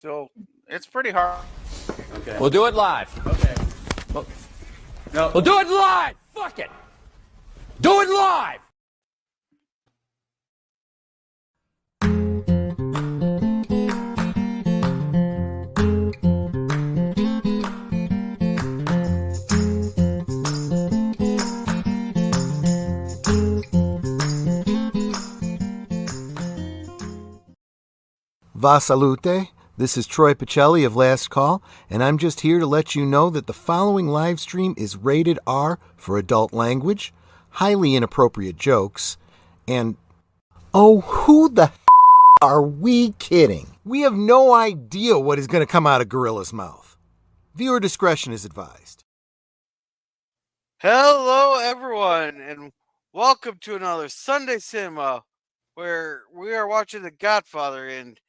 Still, it's pretty hard. Okay. We'll do it live. Okay. No. We'll do it live. Fuck it. Do it live. Va salute, this is Troy Pacelli of Last Call, and I'm just here to let you know that the following live stream is rated R for adult language, highly inappropriate jokes, and oh, who the are we kidding? We have no idea what is going to come out of Gorilla's mouth. Viewer discretion is advised. Hello, everyone, and welcome to another Sunday Cinema, where we are watching The Godfather, and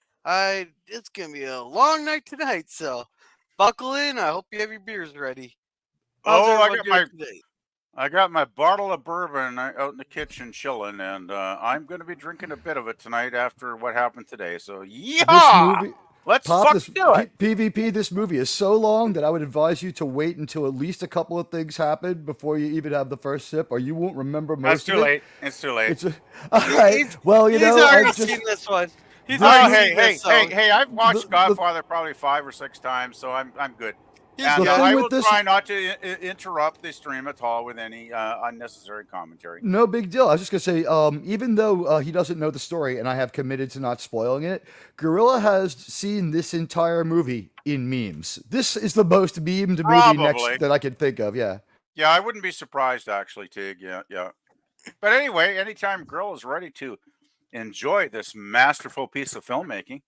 it's gonna be a long night tonight, so buckle in. I hope you have your beers ready. I got my bottle of bourbon out in the kitchen chilling, and I'm going to be drinking a bit of it tonight after what happened today. So yeah, let's do it. PvP, this movie is so long that I would advise you to wait until at least a couple of things happen before you even have the first sip, or you won't remember most of it. It's too late. All right. Well, he's already seen this one. Hey! I've watched Godfather probably 5 or 6 times, so I'm good. And I will try not to interrupt the stream at all with any unnecessary commentary. No big deal. I was just going to say, even though he doesn't know the story and I have committed to not spoiling it, Gorilla has seen this entire movie in memes. This is the most memed movie that I could think of, yeah. Yeah, I wouldn't be surprised, actually, Tig. Yeah. But anyway, anytime Gorilla is ready to enjoy this masterful piece of filmmaking.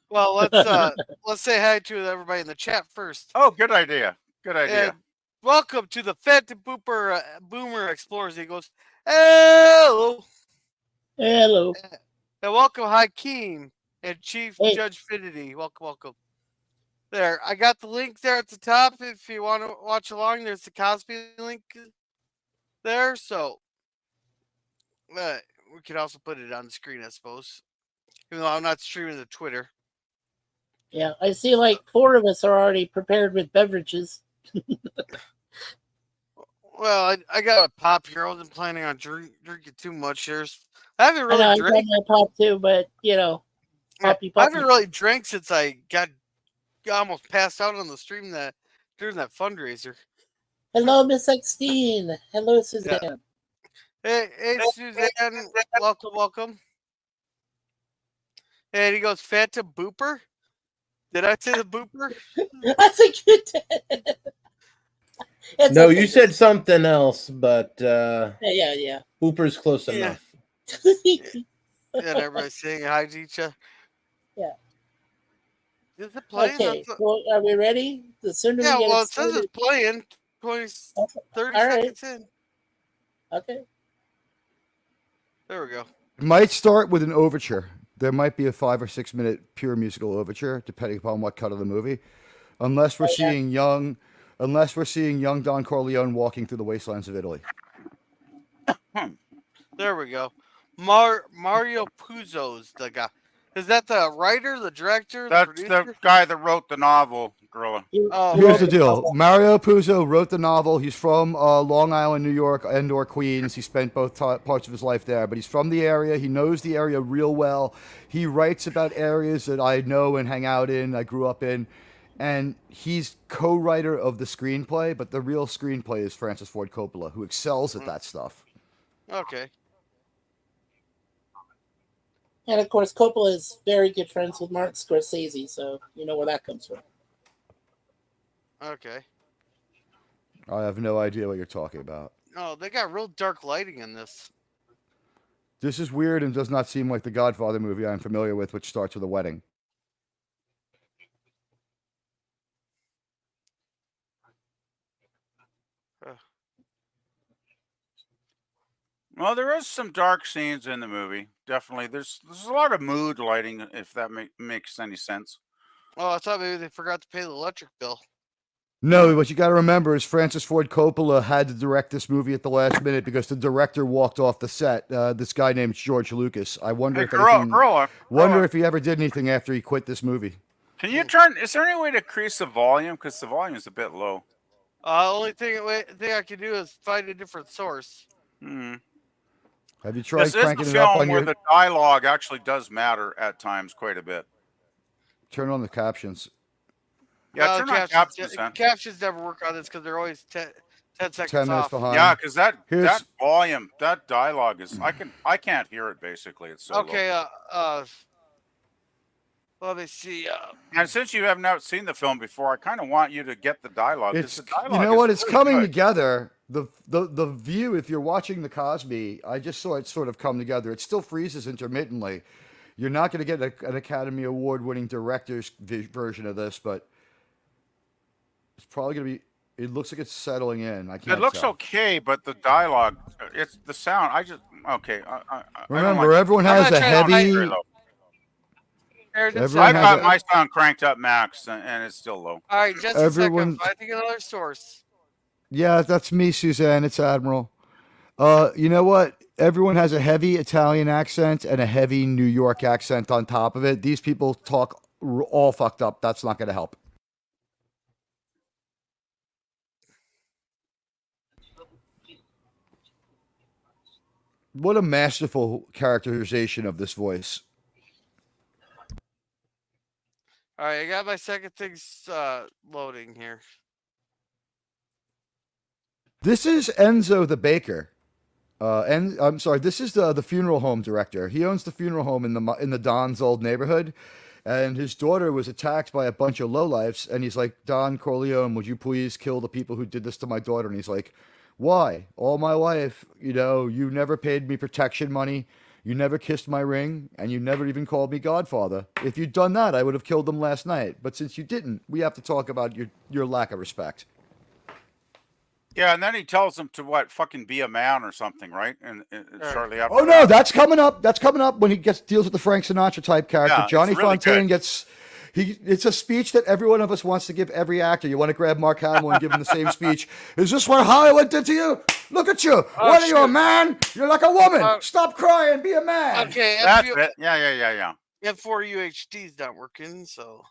Well, let's say hi to everybody in the chat first. Oh, good idea. And welcome to the Phantom Boomer Explorers. He goes, hello. Hello. And welcome Hakeem and Chief Judge Finity. Welcome. There, I got the link there at the top. If you want to watch along, there's the Cosby link there. So we could also put it on the screen, I suppose. Even though I'm not streaming to Twitter. Yeah, I see like 4 of us are already prepared with beverages. Well, I got a pop here. I wasn't planning on drinking too much here. I haven't really drank. I got my pop too, but poppy. I haven't really drank since I got almost passed out on the stream during that fundraiser. Hello, Miss Extine. Hello, Suzanne. Yeah. Hey, Suzanne. Welcome. And he goes, Phantom Booper? Did I say the Booper? I think you did. No, you said something else, but yeah. Booper's close enough. And everybody's saying hi to each other. Yeah. Is it playing? Okay, well, are we ready? The sooner we get it says it's playing. 30 seconds in. Okay. There we go. Might start with an overture. There might be a 5 or 6 minute pure musical overture, depending upon what cut of the movie. Unless we're seeing young Don Corleone walking through the wastelands of Italy. There we go. Mario Puzo's the guy. Is that the writer, the director? That's the guy that wrote the novel, Gorilla. Here's the deal. Mario Puzo wrote the novel. He's from Long Island, New York, and/or Queens. He spent both parts of his life there, but he's from the area. He knows the area real well. He writes about areas that I know and hang out in, I grew up in, and he's co-writer of the screenplay, but the real screenplay is Francis Ford Coppola, who excels at that stuff. Okay. And of course, Coppola is very good friends with Martin Scorsese, so you know where that comes from. Okay. I have no idea what you're talking about. No, they got real dark lighting in this. This is weird and does not seem like the Godfather movie I'm familiar with, which starts with a wedding. Well, there is some dark scenes in the movie. Definitely. There's a lot of mood lighting, if that makes any sense. Oh, I thought maybe they forgot to pay the electric bill. No, what you got to remember is Francis Ford Coppola had to direct this movie at the last minute because the director walked off the set. This guy named George Lucas. I wonder if he ever did anything after he quit this movie. Can you turn? Is there any way to increase the volume? Because the volume is a bit low. Only thing I can do is find a different source. Have you tried This is cranking the it up film on where your? the dialogue actually does matter at times quite a bit. Turn on the captions. Yeah, turn on captions. Captions never work on this because they're always 10 seconds 10 minutes off. behind. Yeah, because that volume, that dialogue is I can't hear it basically. It's so okay. low. Let me see. And since you have not seen the film before, I kind of want you to get the dialogue. It's, dialogue you know what? It's really coming good. together. The view, if you're watching the Cosby, I just saw it sort of come together. It still freezes intermittently. You're not going to get an Academy Award-winning director's version of this, but it's probably going to be. It looks like it's settling in. I can't. It looks tell. okay, but the dialogue, it's the sound. Remember, everyone has a heavy. I've got my sound cranked up max, and it's still low. All right, just a second. I think another source. Yeah, that's me, Suzanne. It's Admiral. You know what? Everyone has a heavy Italian accent and a heavy New York accent on top of it. These people talk all fucked up. That's not going to help. What a masterful characterization of this voice. All right, I got my second things loading here. This is Enzo the baker. I'm sorry. This is the funeral home director. He owns the funeral home in the Don's old neighborhood, and his daughter was attacked by a bunch of lowlifes. And he's like, Don Corleone, would you please kill the people who did this to my daughter? And he's like, why? All my life, you never paid me protection money. You never kissed my ring, and you never even called me Godfather. If you'd done that, I would have killed them last night. But since you didn't, we have to talk about your lack of respect. Yeah, and then he tells him to fucking be a man or something, right? And shortly after. Oh no, that's coming up. That's coming up when he deals with the Frank Sinatra type character. Yeah, Johnny really Fontaine good. It's a speech that every one of us wants to give every actor. You want to grab Mark Hamill and give him the same speech. Is this what Hollywood did to you? Look at you. What are you, a man? You're like a woman. Stop crying. Be a man. Okay, that's it. Yeah. F4 UHD's not working, so.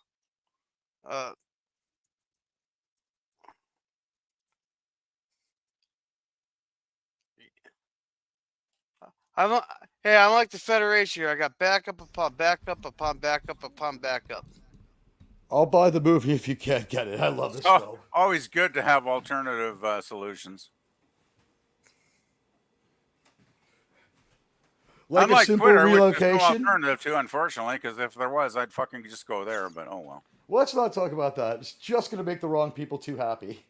I'm like the Federation here. I got backup upon backup upon backup upon backup. I'll buy the movie if you can't get it. I love this film. Always good to have alternative solutions. Like Unlike a simple Twitter, relocation. Which there's no alternative to, unfortunately, because if there was, I'd fucking just go there. But oh well. Let's not talk about that. It's just going to make the wrong people too happy.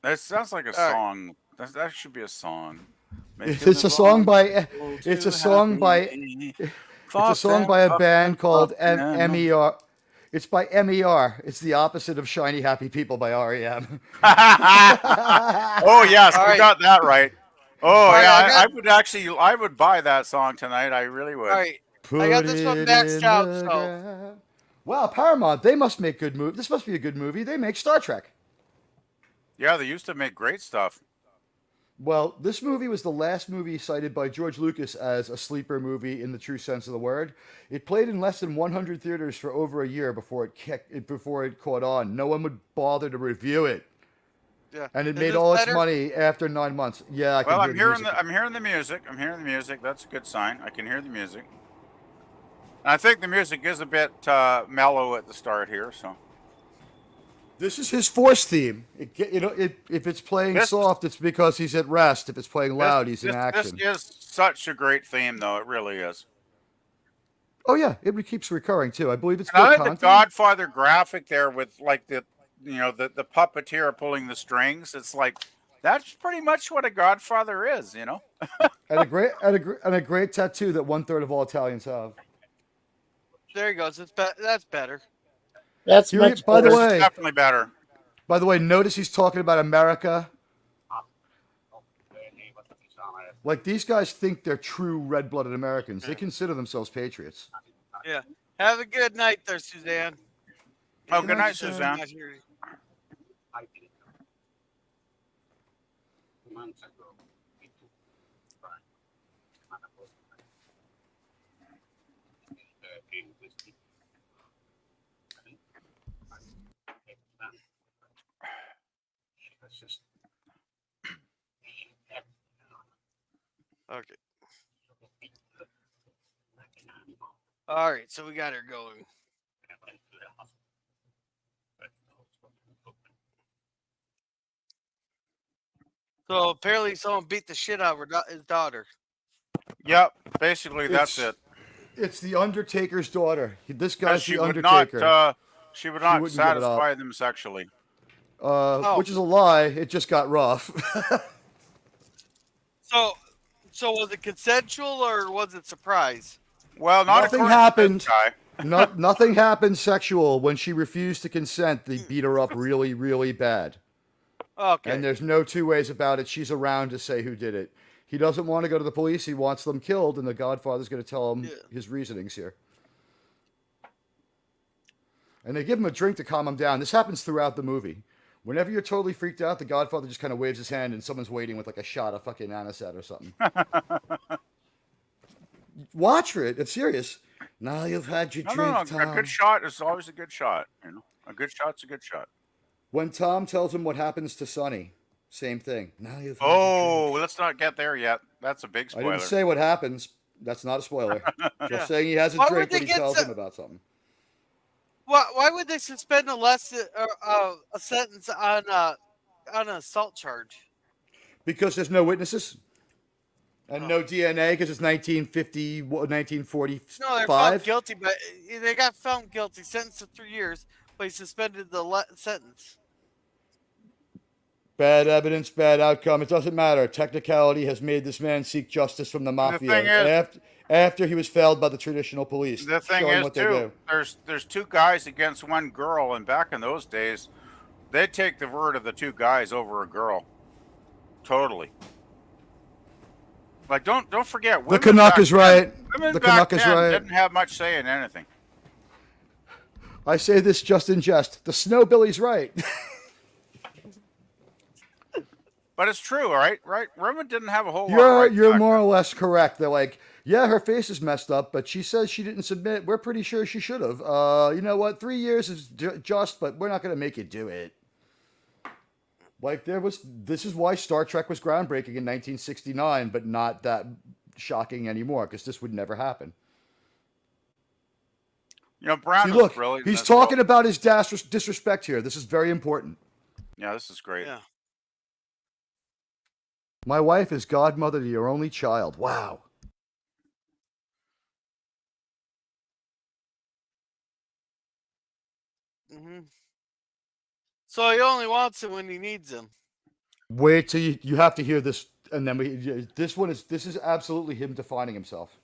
That sounds like a song. That should be a song. It's a song by a band called MER. It's by MER. It's the opposite of Shiny Happy People by REM. Oh yes, we got that right. Oh yeah, I would buy that song tonight. I really would. All right. I got this one maxed out. So. Wow, Paramount, they must make good movies. This must be a good movie. They make Star Trek. Yeah, they used to make great stuff. Well, this movie was the last movie cited by George Lucas as a sleeper movie in the true sense of the word. It played in less than 100 theaters for over a year before it caught on. No one would bother to review it. Yeah. And it made all its money after 9 months. Yeah, I can I'm hearing the music. I'm hearing the music. That's a good sign. I can hear the music. And I think the music is a bit mellow at the start here, so. This is his force theme. If it's playing soft, it's because he's at rest. If it's playing loud, he's in action. This is such a great theme, though. It really is. Oh yeah, it keeps recurring too. I believe it's good content. I like the Godfather graphic there with like the puppeteer pulling the strings. It's like that's pretty much what a Godfather is, and a great tattoo that 1/3 of all Italians have. There he goes. That's better. That's much by the better. way, definitely better. By the way, notice he's talking about America. Like these guys think they're true red-blooded Americans. They consider themselves patriots. Yeah. Have a good night there, Suzanne. Oh, good night, Suzanne. Okay. All right, so we got her going. So apparently, someone beat the shit out of his daughter. Yep, basically that's it. It's the Undertaker's daughter. This guy's the Undertaker. She would not wouldn't give it up. satisfy them sexually. Which is a lie. It just got rough. So was it consensual or was it surprise? Well, nothing happened. Nothing happened sexual. When she refused to consent, they beat her up really, really bad. Okay. And there's no two ways about it. She's around to say who did it. He doesn't want to go to the police. He wants them killed, and the Godfather's going to tell him his reasonings here. And they give him a drink to calm him down. This happens throughout the movie. Whenever you're totally freaked out, the Godfather just kind of waves his hand, and someone's waiting with like a shot of fucking anisette or something. Watch for it. It's serious. Now you've had your drink, Tom. A good shot is always a good shot. You know, a good shot's a good shot. When Tom tells him what happens to Sonny, same thing. Now you've had your drink. Let's not get there yet. That's a big spoiler. I didn't say what happens. That's not a spoiler. Just saying he has a drink when he tells him about something. Why would they suspend a sentence on an assault charge? Because there's no witnesses and no DNA. Because it's 1945. No, they're found guilty, but they got found guilty, sentenced to 3 years, but he suspended the sentence. Bad evidence, bad outcome. It doesn't matter. Technicality has made this man seek justice from the mafia after he was failed by the traditional police. The thing is, too, there's two guys against one girl, and back in those days, they'd take the word of the two guys over a girl. Totally. Like, don't forget. The Canuck is right. Women back then didn't have much say in anything. I say this just in jest. The Snowbilly's right. But it's true, right? Women didn't have a whole lot. You're more or less correct. They're like, yeah, her face is messed up, but she says she didn't submit. We're pretty sure she should have. You know what? 3 years is just, but we're not going to make you do it. Like this is why Star Trek was groundbreaking in 1969, but not that shocking anymore, because this would never happen. You know, Brown was brilliant. He's talking about his disrespect here. This is very important. Yeah, this is great. Yeah. My wife is godmother to your only child. Wow. Mm-hmm. So he only wants him when he needs him. Wait till you have to hear this, and then this is absolutely him defining himself.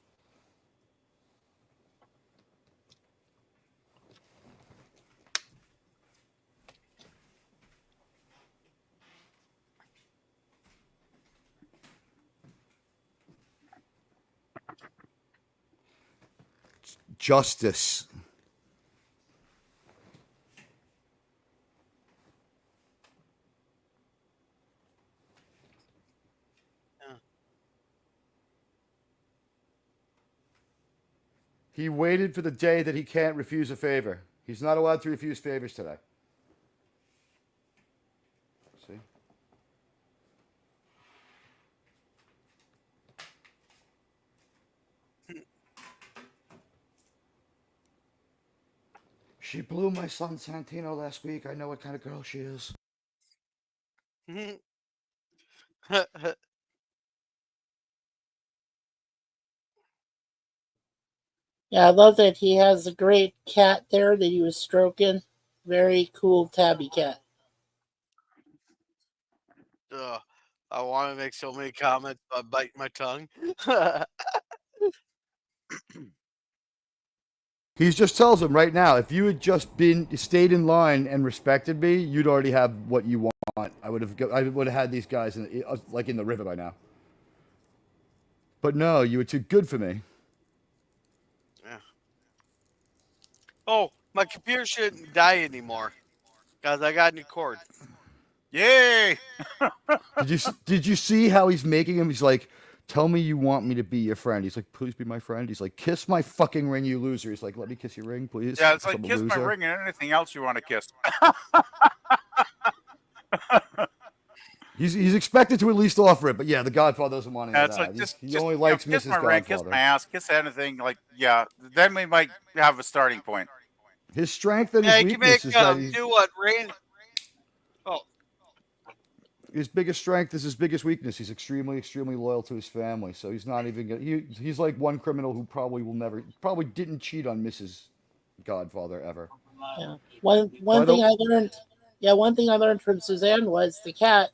Justice. Yeah. He waited for the day that he can't refuse a favor. He's not allowed to refuse favors today. See? She blew my son Santino last week. I know what kind of girl she is. Yeah, I love that he has a great cat there that he was stroking. Very cool tabby cat. I want to make so many comments, but I bite my tongue. He just tells him right now, if you had just stayed in line and respected me, you'd already have what you want. I would have had these guys in the river by now. But no, you were too good for me. Yeah. Oh, My computer shouldn't die anymore because I got a new cord. Yay! Did you see how he's making him? He's like, tell me you want me to be your friend. He's like, please be my friend. He's like, kiss my fucking ring, you loser. He's like, let me kiss your ring, please. Yeah, it's like I'm a kiss my loser. ring and anything else you want to kiss. He's expected to at least offer it, but yeah, the Godfather doesn't want any of It's that. like He only likes kiss Mrs. my ring, kiss Godfather. my ass, kiss anything. Like, yeah, then we might have a starting point. His strength and Yeah, his you can weakness make is that do what rain. Oh, his biggest strength is his biggest weakness. He's extremely loyal to his family. So he's not even gonna, he's like one criminal who probably didn't cheat on Mrs. Godfather ever. Yeah. One thing I learned. Yeah, one thing I learned from Suzanne was the cat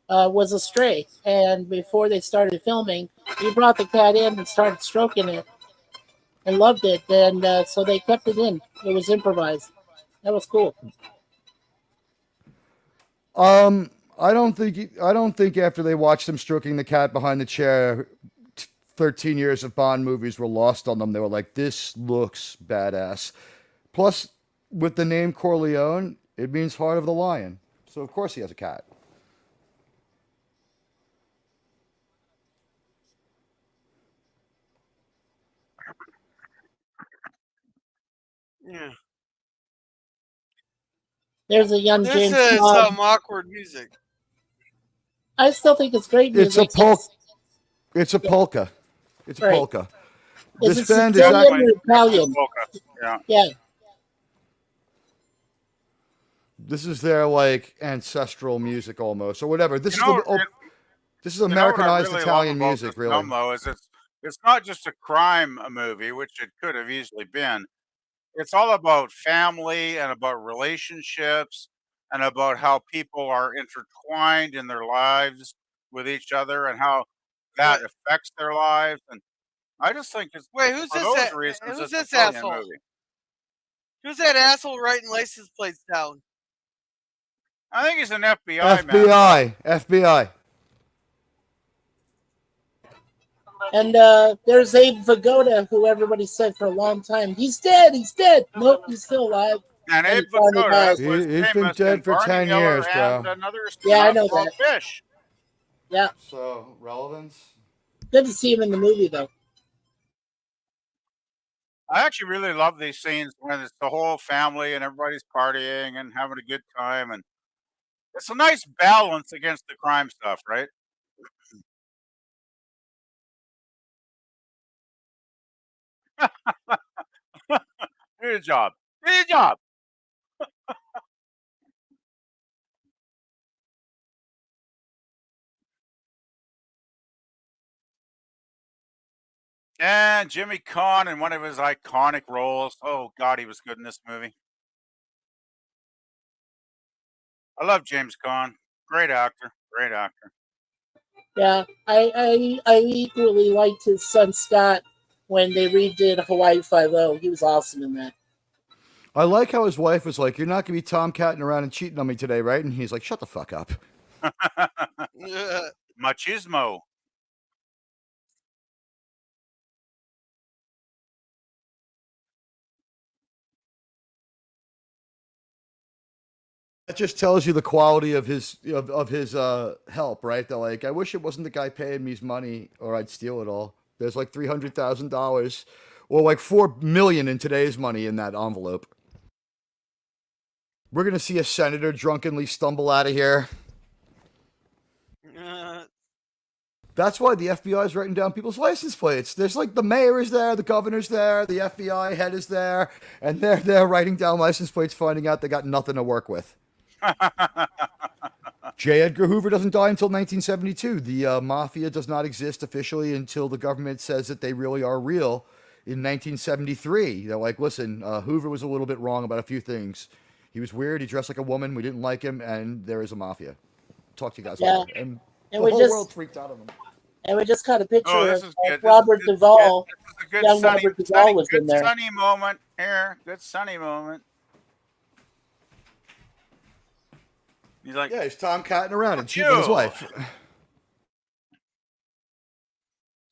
was a stray, and before they started filming, he brought the cat in and started stroking it, and loved it, and so they kept it in. It was improvised. That was cool. I don't think after they watched him stroking the cat behind the chair, 13 years of Bond movies were lost on them. They were like, this looks badass. Plus, with the name Corleone, it means heart of the lion. So of course he has a cat. yeah. There's a young This James is Bond. some awkward music. I still think it's great music. It's a polka. It's a polka. It's a Right. polka. Is This it band is Sicilian actually, or Italian? Yeah. Yeah. this is their like ancestral music almost or whatever. This You know, this is you know what I Americanized really love Italian about music, this really. film, though, is it's not just a crime movie, which it could have easily been. It's all about family and about relationships and about how people are intertwined in their lives with each other and how that Wait, affects their lives. And I just think it's wait, who's for this? those reasons Who's it's a this brilliant asshole? movie. Who's that asshole writing license plates down? I think he's an FBI man. FBI. And there's Abe Vigoda, who everybody said for a long time, he's dead. Nope, he's still alive. And And Abe he finally Vigoda died. was He's been famous dead in for Barney 10 Miller years, and bro. another Yeah, I know called that. Fish. Yeah, So relevance. good to see him in the movie though. I actually really love these scenes when it's the whole family and everybody's partying and having a good time, and it's a nice balance against the crime stuff, right? Good job. Good job. And Jimmy Caan in one of his iconic roles. Oh God, he was good in this movie. I love James Caan. Great actor. Great actor. Yeah, I equally liked his son Scott when they redid Hawaii Five-0. He was awesome in that. I like how his wife was like, "You're not gonna be tomcatting around and cheating on me today, right?" And he's like, "Shut the fuck up." Machismo. That just tells you the quality of his help, right? They're like, I wish it wasn't the guy paying me his money, or I'd steal it all. There's like $300,000, or like $4 million in today's money in that envelope. We're gonna see a senator drunkenly stumble out of here. That's why the FBI is writing down people's license plates. There's like the mayor is there, the governor's there, the FBI head is there, and they're there writing down license plates, finding out they got nothing to work with. J. Edgar Hoover doesn't die until 1972. The mafia does not exist officially until the government says that they really are real in 1973. They're like, listen, Hoover was a little bit wrong about a few things. He was weird. He dressed like a woman. We didn't like him, and there is a mafia. Talk to you guys later. And the whole world freaked out on them. And we just got a picture of Good. Robert Duvall. This is a good Young sunny, Robert Duvall was good in there. sunny moment here. Good sunny moment. He's like, yeah, he's tomcatting around and cheating on his wife.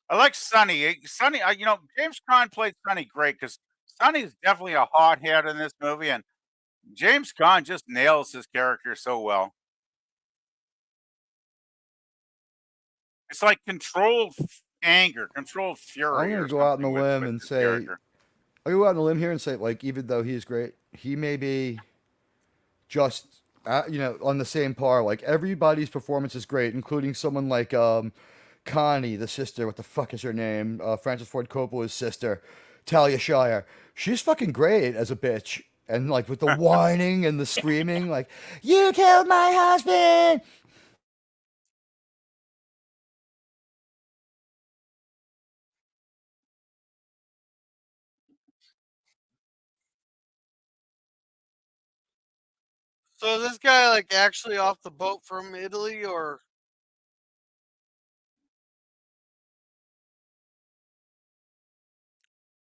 I like Sonny. Sonny, you know, James Caan played Sonny great because Sonny's definitely a hothead in this movie, and James Caan just nails his character so well. It's like controlled anger, controlled I'm fury, gonna or go out on something a with limb and his say, character. I'll go out on a limb here and say, like, even though he's great, he may be just, on the same par. Like, everybody's performance is great, including someone like Connie, the sister. What the fuck is her name? Francis Ford Coppola's sister, Talia Shire. She's fucking great as a bitch. And like with the whining and the screaming, like, you killed my husband. So is this guy like actually off the boat from Italy, or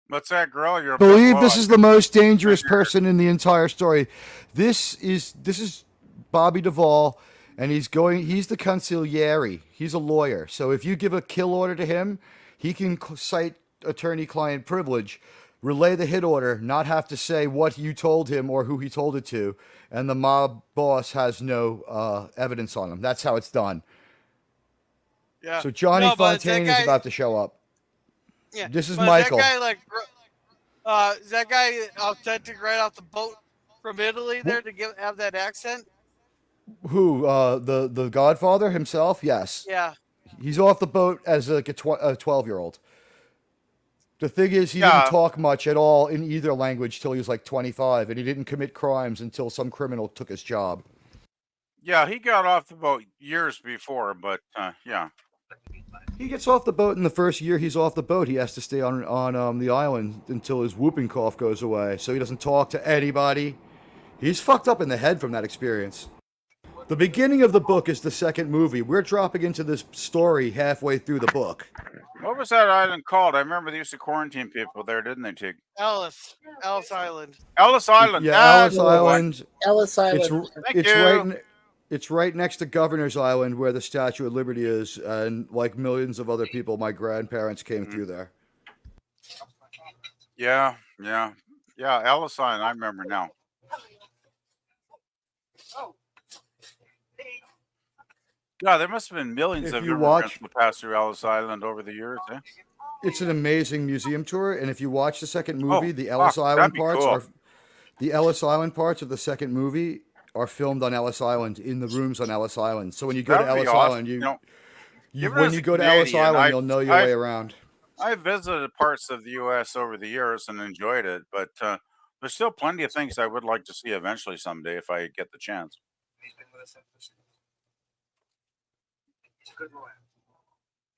What's that, girl? You're a bit Believe low. this I is the most dangerous couldn't hear it. person in the entire story. This is Bobby Duvall, and he's the consigliere. He's a lawyer. So if you give a kill order to him, he can cite attorney-client privilege, relay the hit order, not have to say what you told him or who he told it to, and the mob boss has no evidence on him. That's how it's done. yeah? So Johnny No, but Fontaine is about to show up. Yeah, This is but Michael. Is that guy like, is that guy authentic right off the boat from Italy there to have that accent? Who? The Godfather himself? Yes. Yeah. He's off the boat as like a 12-year-old. The thing is, he didn't Yeah. talk much at all in either language till he was like 25, and he didn't commit crimes until some criminal took his job. Yeah, he got off the boat years before, but yeah. He gets off the boat in the first year he's off the boat. He has to stay on the island until his whooping cough goes away, so he doesn't talk to anybody. He's fucked up in the head from that experience. The beginning of the book is the second movie. We're dropping into this story halfway through the book. What was that island called? I remember they used to quarantine people there, didn't they, Tig? Ellis Island. Ellis Island. Yeah, That's Ellis the one. Island. Ellis Island. It's right next to Governor's Island, where the Statue of Liberty is, and like millions of other people, my grandparents came through there. Yeah. Ellis Island. I remember now. God, there must have been millions If of you immigrants watch- who passed through Ellis Island over the years. Eh? It's an amazing museum tour, and if you watch the second movie, the Ellis fuck, Island that'd be parts cool. are the Ellis Island parts of the second movie are filmed on Ellis Island in the rooms on Ellis Island. So when you go to That'd be Ellis awesome. Island, Even when as you a go to Ellis Canadian, Island, you'll know your way around. I visited parts of the U.S. over the years and enjoyed it, but there's still plenty of things I would like to see eventually someday if I get the chance.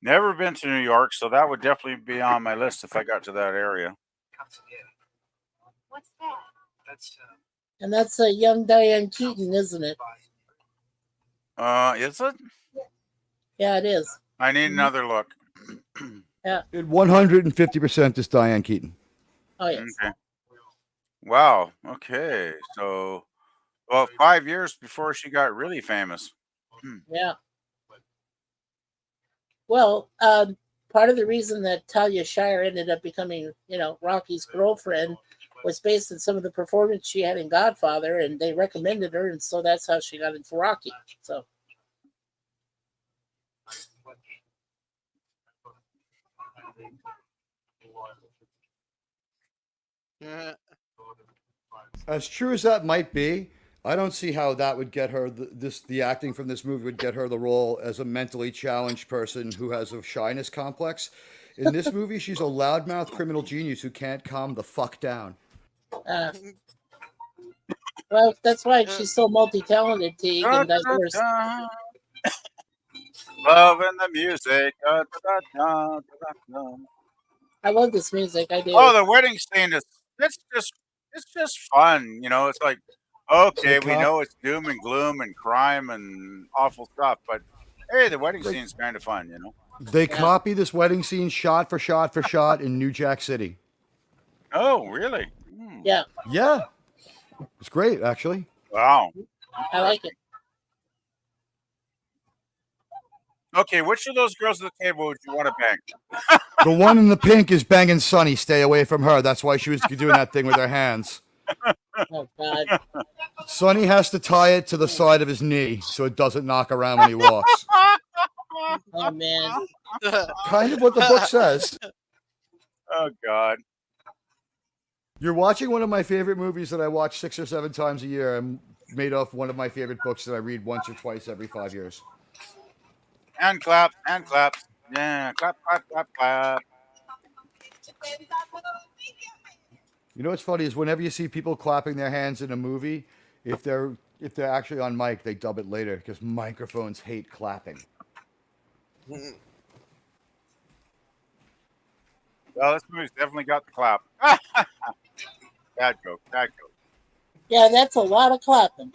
Never been to New York, so that would definitely be on my list if I got to that area. What's that? And that's a young Diane Keaton, isn't it? Is it? Yeah, it is. I need another look. It 150% is Diane Keaton. Oh, yes. Okay. Wow. Okay. So, well, 5 years before she got really famous. Yeah. Well, part of the reason that Talia Shire ended up becoming, Rocky's girlfriend was based on some of the performance she had in Godfather, and they recommended her, and so that's how she got into Rocky. So. Yeah. As true as that might be, I don't see how that would get her the acting from this movie would get her the role as a mentally challenged person who has a shyness complex. In this movie, she's a loudmouth criminal genius who can't calm the fuck down. Well, that's why she's so multi-talented, Teague, and diverse. Loving the music. I love this music. I do. Oh, the wedding scene it's just fun. It's like, okay, we know it's doom and gloom and crime and awful stuff, but hey, the wedding scene's kind of fun, They copy this wedding scene shot for shot for shot in New Jack City. Oh, really? Yeah. Yeah. It's great, actually. Wow. I like it. Okay, which of those girls at the table would you want to bang? The one in the pink is banging Sonny. Stay away from her. That's why she was doing that thing with her hands. Oh God. Sonny has to tie it to the side of his knee so it doesn't knock around when he walks. Oh man. Kind of what the book says. Oh God. You're watching one of my favorite movies that I watch 6 or 7 times a year. I'm made off one of my favorite books that I read once or twice every 5 years. And clap, and claps. Yeah, clap, clap, clap, clap. You know what's funny is whenever you see people clapping their hands in a movie, if they're actually on mic, they dub it later because microphones hate clapping. Well, this movie's definitely got the clap. Bad joke, bad joke. Yeah, that's a lot of clapping.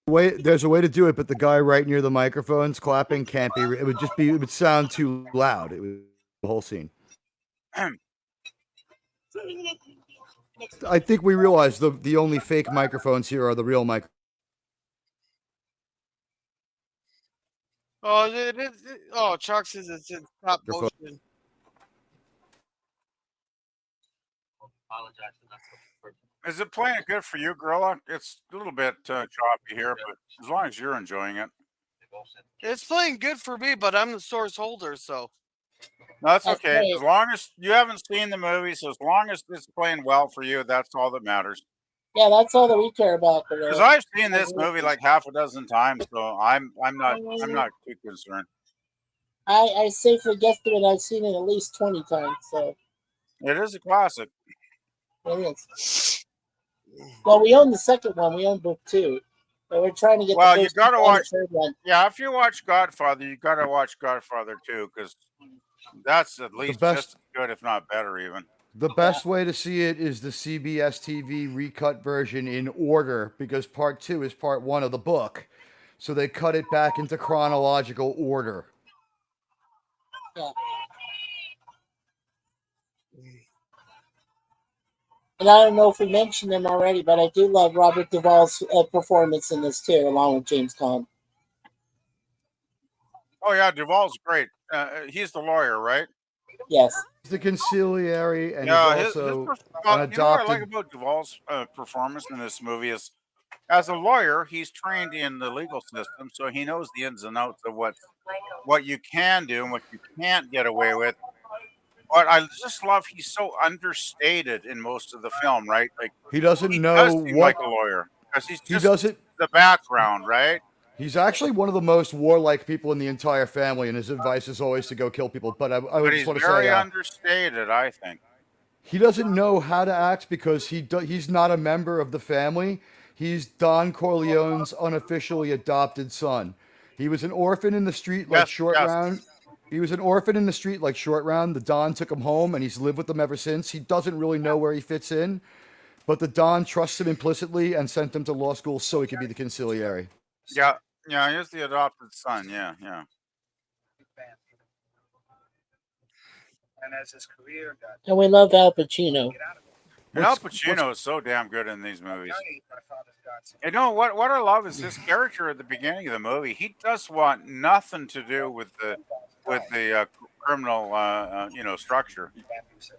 There's a way to do it, but the guy right near the microphones clapping can't be. It would sound too loud. It would the whole scene. I think we realize the only fake microphones here are the real microphones. Oh, Chuck says it's in stop motion. Is it playing good for you, Gorilla? It's a little bit choppy here, but as long as you're enjoying it. It's playing good for me, but I'm the source holder, so. No, that's That's okay. great. As long as you haven't seen the movie, so as long as it's playing well for you, that's all that matters. Yeah, that's all that we care about. Because I've seen this movie like half a dozen times, so I'm not too concerned. I safely guess to it. I've seen it at least 20 times, so It is a classic. it is. Well, we own the second one. We own book 2, but we're trying to get. Well, the you first got to and the watch. third one. Yeah, if you watch Godfather, you got to watch Godfather 2 because that's at least just as good, if not better, even. The best way to see it is the CBS TV recut version in order because part 2 is part 1 of the book. So they cut it back into chronological order. Yeah. And I don't know if we mentioned him already, but I do love Robert Duvall's performance in this too, along with James Caan. Oh yeah, Duvall's great. He's the lawyer, right? Yes. He's the conciliary, and Yeah, he's also you know what I adopted. like about Duvall's performance in this movie is, as a lawyer, he's trained in the legal system, so he knows the ins and outs of what you can do and what you can't get away with. But I just love he's so understated in most of the film, right? Like He doesn't he know does seem what like a lawyer because he's he just doesn't. the background, right? He's actually one of the most warlike people in the entire family, and his advice is always to go kill people. But I But would he's just want to very say understated, I think. he doesn't know how to act because he's not a member of the family. He's Don Corleone's unofficially adopted son. He was an orphan in the street like Short Round. He was an orphan in the street like Short Round. The Don took him home, and he's lived with them ever since. He doesn't really know where he fits in, but the Don trusts him implicitly and sent him to law school so he could be the conciliary. Yeah, yeah, he's the adopted son. Yeah, yeah. And as his career got, And we love Al Pacino. And Al Pacino is so damn good in these movies. You know what I love is his character at the beginning of the movie. He does want nothing to do with the criminal structure.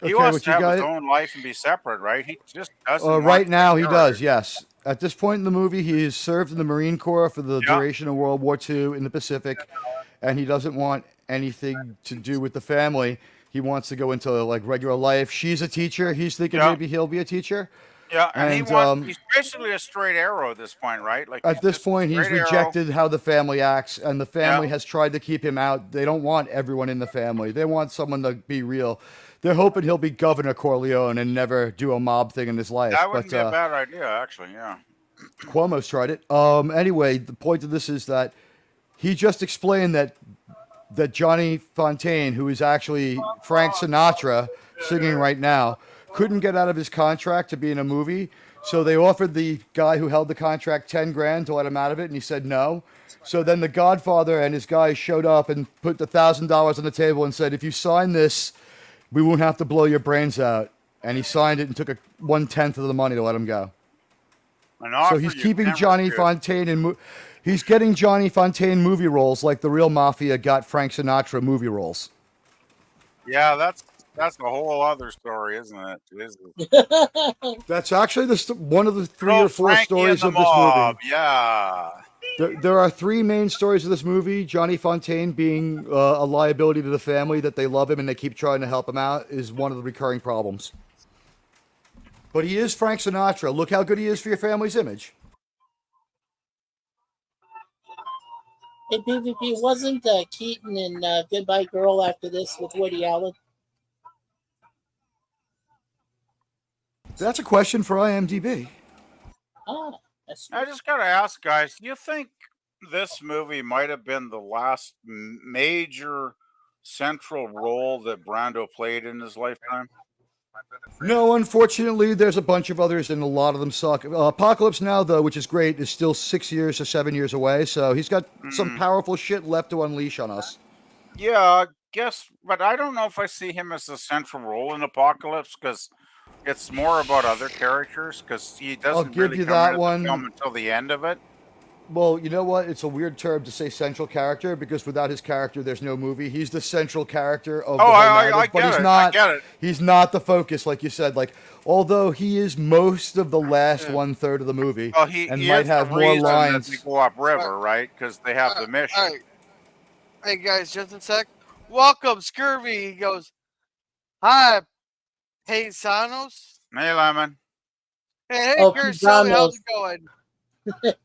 He wants to have his own life and be separate, right? He just doesn't. Right now, he does. Yes. At this point in the movie, he has served in the Marine Corps for the duration of World War II in the Pacific, and he doesn't want anything to do with the family. He wants to go into like regular life. She's a teacher. He's thinking maybe he'll be a teacher. Yeah, and he's basically a straight arrow at this point, right? Like at this point, he's rejected how the family acts, and the family has tried to keep him out. They don't want everyone in the family. They want someone to be real. They're hoping he'll be Governor Corleone and never do a mob thing in his life. That wouldn't be a bad idea, actually. Yeah. Cuomo's tried it. Anyway, the point of this is that he just explained that Johnny Fontaine, who is actually Frank Sinatra singing right now, couldn't get out of his contract to be in a movie. So they offered the guy who held the contract $10,000 to let him out of it, and he said no. So then the Godfather and his guys showed up and put the $1,000 on the table and said, if you sign this, we won't have to blow your brains out. And he signed it and took 1/10 of the money to let him go. So he's keeping Johnny Fontaine in. He's getting Johnny Fontaine movie roles like the real mafia got Frank Sinatra movie roles. Yeah, that's a whole other story, isn't it? Jesus. That's actually one of the three Oh, or four Frankie stories and of the this mob. movie. Yeah. There are three main stories of this movie. Johnny Fontaine being a liability to the family, that they love him and they keep trying to help him out, is one of the recurring problems. But he is Frank Sinatra. Look how good he is for your family's image. Hey, PvP, wasn't Keaton in Goodbye Girl after this with Woody Allen? That's a question for IMDb. Ah, that's true. I just gotta ask, guys. Do you think this movie might have been the last major central role that Brando played in his lifetime? No, unfortunately, there's a bunch of others, and a lot of them suck. Apocalypse Now, though, which is great, is still 6 years to 7 years away, so he's got some powerful shit left to unleash on us. Yeah, I guess, but I don't know if I see him as a central role in Apocalypse, because it's more about other characters, because he doesn't give really you come that into one. the film until the end of it. Well, you know what? It's a weird term to say central character, because without his character, there's no movie. He's the central character of the whole narrative, but he's not. I get it. He's not the focus, like you said. Like, although he is most of the last 1/3 of the movie, Well, he might is have the more reason lines. that they go upriver, right? Because they have the mission. All right. Hey guys, just a sec. Welcome, Scurvy. He goes, "Hi, hey Sanos. Hey, Lemon. Hey, Oh, Curtis, Sanos. how's it going?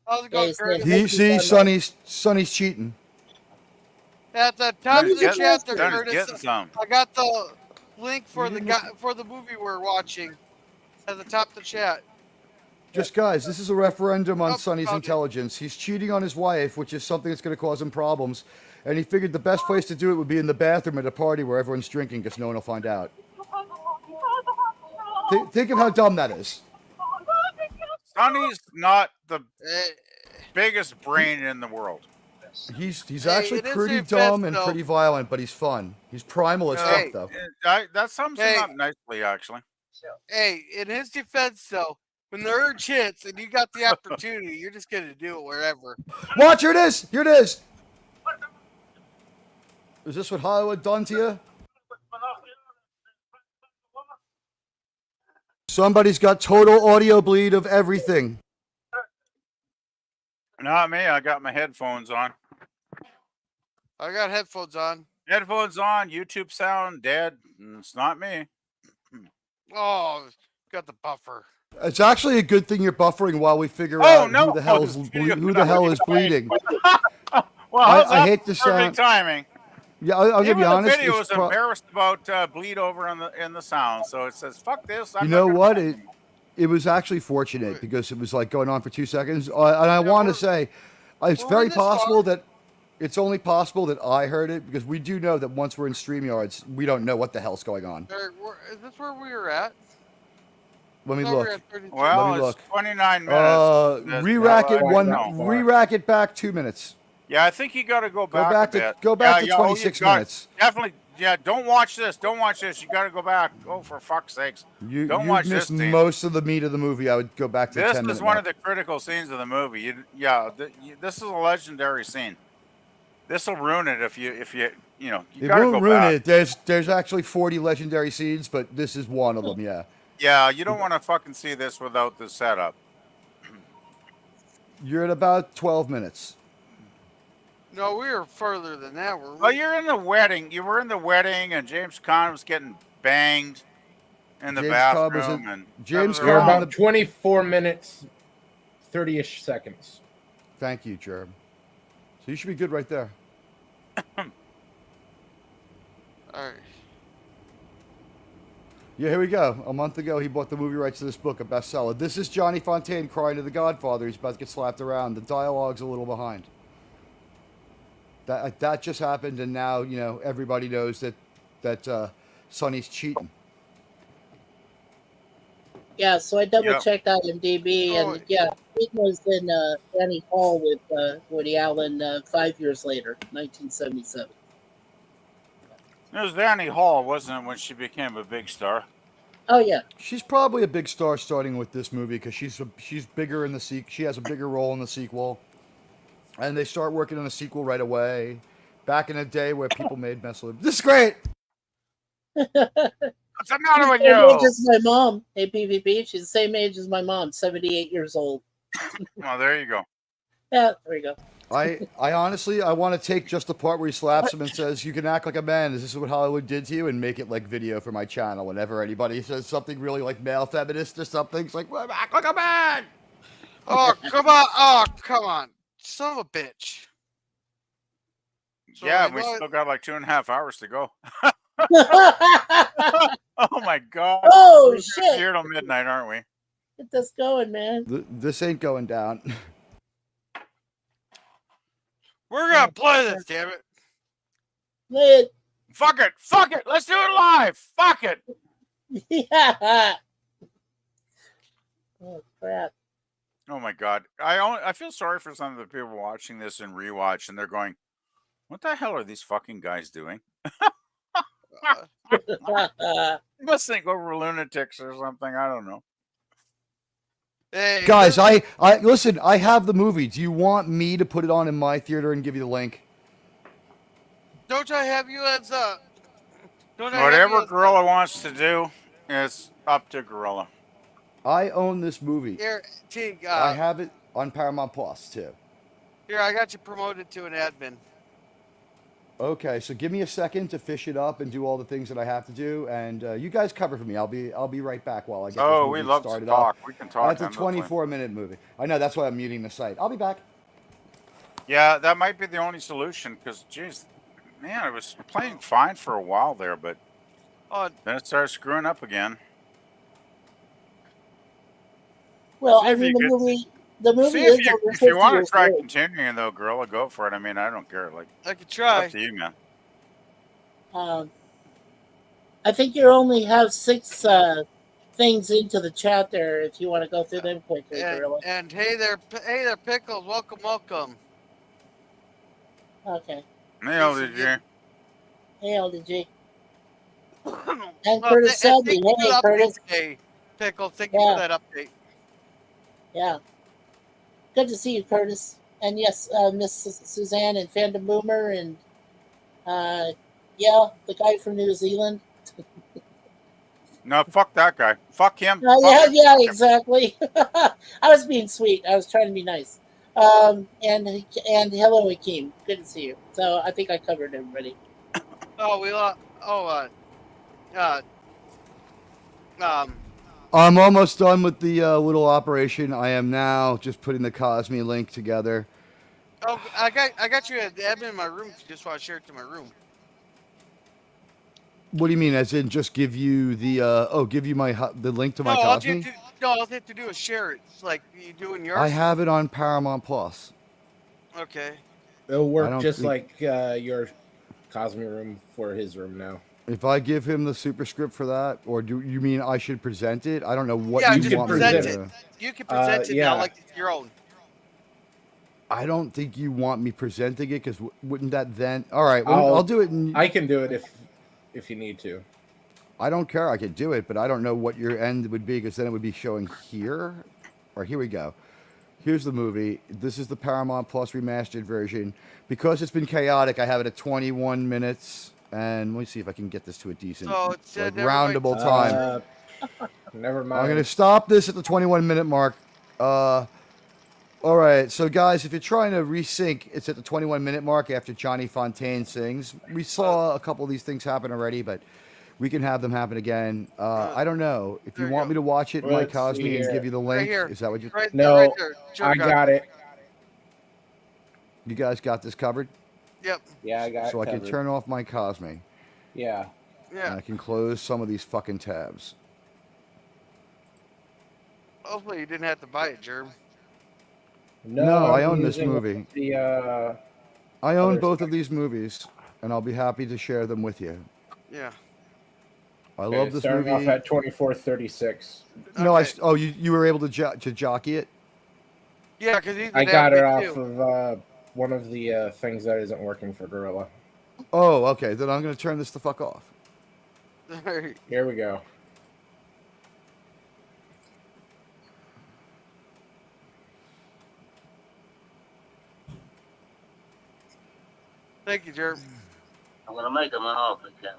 How's it going, Yes, Curtis?" He see Sonny's cheating. At the top of the Sonny's chat, there, getting Curtis. some. I got the link for the movie we're watching at the top of the chat. Just guys, this is a referendum on Oh, Sonny's okay. intelligence. He's cheating on his wife, which is something that's going to cause him problems. And he figured the best place to do it would be in the bathroom at a party where everyone's drinking, because no one will find out. Think of how dumb that is. Sonny's not the Eh, biggest brain in the world. He's Hey, actually it is pretty your dumb best, and though. pretty violent, but he's fun. He's primal as Hey. fuck, though. That sums Hey. him up nicely, actually. Hey, in his defense, though, when the urge hits and you got the opportunity, you're just gonna do it wherever. Watch, here it is! Here it is! Is this what Hollywood done to you? Somebody's got total audio bleed of everything. Not me. I got my headphones on. I got headphones on. Headphones on. YouTube sound dead. It's not me. Oh, got the buffer. It's actually a good thing you're buffering while we figure Oh, out no. who the hell is bleeding. Well, how's I that hate to perfect sound. timing. Yeah, I'll Even give you honest. the video it's was embarrassed about bleed over in the sound, so it says, "Fuck this." I'm You not know gonna what? film It was actually fortunate because it was like going on for 2 seconds. And I want to say, it's we're very in this possible far. that it's only possible that I heard it, because we do know that once we're in StreamYards, we don't know what the hell's going on. Is this where we were at? Let me I thought we look. were at 32. Well, Let me it's look. 29 minutes. Re-rack it No. re-rack it back 2 minutes. Yeah, I think you got to go back back a to- bit. go back to you 26 got- minutes. Definitely, yeah. Don't watch this. Don't watch this. You got to go back. Oh, for fuck's sakes! You Don't watch missed this scene. most of the meat of the movie. I would go back to the This 10-minute is one mark. of the critical scenes of the movie. This is a legendary scene. This will ruin it if you you It got to go won't ruin back. it. There's actually 40 legendary scenes, but this is one of them. Yeah. Yeah, you don't want to fucking see this without the setup. You're at about 12 minutes. No, we were further than that. Were we? Well, you're in the wedding. You were in the wedding, and James Caan was getting banged in the James Caan was bathroom, in- and James that was You're Caan- around- about 24 minutes, 30-ish seconds. Thank you, Jerb. So you should be good right there. All right. Yeah, here we go. A month ago, he bought the movie rights to this book, a bestseller. This is Johnny Fontaine crying to the Godfather. He's about to get slapped around. The dialogue's a little behind. That just happened, and now everybody knows that Sonny's cheating. Yeah, so I double checked IMDb, Oh, and yeah, it was in Annie Hall with Woody Allen 5 years later, 1977. It was Annie Hall, wasn't it, when she became a big star? Oh yeah, She's probably a big star starting with this movie because she's bigger in the sequel. She has a bigger role in the sequel. and they start working on a sequel right away. Back in a day where people made mess of this is great. What's the matter with Same age you? as my mom. Hey, PvP. She's the same age as my mom, 78 years old. Well, there you go. Yeah, there you go. I honestly I want to take just the part where he slaps him and says, "You can act like a man. Is this what Hollywood did to you?" and make it like video for my channel. Whenever anybody says something really like male feminist or something, it's like, well, "Act like a man." Oh, come on. Oh, come on. Son of a bitch. So Yeah, I we know still got like 2.5 hours to go. Oh my god. Oh, We're shit. here till midnight, aren't we? Get this going, man. This ain't going down. we're going to play this, damn it. Play it. Fuck it. Fuck it. Let's do it live. Fuck it. Yeah. Oh, crap. Oh my god. I feel sorry for some of the people watching this in rewatch and they're going, what the hell are these fucking guys doing? You must think we're lunatics or something. I don't know. Hey, Guys, I listen. I have the movie. Do you want me to put it on in my theater and give you the link? don't I have you as don't I have Whatever you as Gorilla wants to do is up to Gorilla. I own this movie. Here, Teague, I have it on Paramount Plus too. here, I got you promoted to an admin. Okay, so give me a second to fish it up and do all the things that I have to do, and you guys cover for me. I'll be right back while I get Oh, this we movie love to started talk. up. We can talk. That's a 24-minute movie. I know, that's why I'm muting the site. I'll be back. Yeah, that might be the only solution because, geez, man, it was playing fine for a while there, but then it started screwing up again. Well, See I if mean, you the movie See is if you, over if 50 you want years to try old. continuing though, Gorilla, go for it. I mean, I don't care. Like, I could try. Up to you, man. I think you only have 6 things into the chat there if you want to go through them quickly, Gorilla. And hey there, Pickles. Welcome, welcome. Okay. Nailed it, Jay. Hey, LDG. Well, And Curtis thank Selby. you for Hey, the update Curtis. today, Pickles. Thank you for that update. Yeah. Good to see you, Curtis. And yes, Miss Suzanne and Fandom Boomer and yeah, the guy from New Zealand. No, fuck that guy. Fuck him. Yeah, Fuck him. yeah, exactly. I was being sweet. I was trying to be nice. And hello, Akeem. Good to see you. So I think I covered everybody. Oh, we lost. Oh, I'm almost done with the little operation. I am now just putting the Cosme link together. Oh, I got you at the admin in my room. If you just want to share it to my room. What do you mean? As in, just give you the give you the link to my All Cosme? you have to do is share it, like you do in yours. I have it on Paramount Plus. Okay. It'll work just think- like your Cosme room for his room now. If I give him the superscript for that, or do you mean I should present it? I don't know what Yeah, you just want me present to. it. You can present it now yeah. like it's your own. I don't think you want me presenting it because wouldn't that then? All right, well, I'll do it. I can do it if you need to. I don't care. I could do it, but I don't know what your end would be because then it would be showing here. Or here we go. Here's the movie. This is the Paramount Plus remastered version. Because it's been chaotic, I have it at 21 minutes. And let me see if I can get this to a decent, So it's like, never roundable time. Never mind. I'm going to stop this at the 21-minute mark. All right, so guys, if you're trying to resync, it's at the 21-minute mark after Johnny Fontaine sings. We saw a couple of these things happen already, but we can have them happen again. I don't know. If you want me to watch it in my Let's Cosme see and here. give you the link, here. is that what you... Right No, there, right there. Sure, I got it. You guys got this covered? Yep. Yeah, I got it So I can covered. turn off my Cosme. Yeah. And Yeah. I can close some of these fucking tabs. Hopefully you didn't have to buy it, Germ. No, I I'm own this using movie. The I own other both stuff. of these movies, and I'll be happy to share them with you. Yeah. I love this starting movie. off at 24:36. No, Okay. you were able to jockey it? Yeah, because he's I an got it admin, off too. of one of the things that isn't working for Gorilla. Oh, okay. Then I'm going to turn this the fuck off. Here we go. Thank you, Jerm. I'm gonna make him an offer, Ken.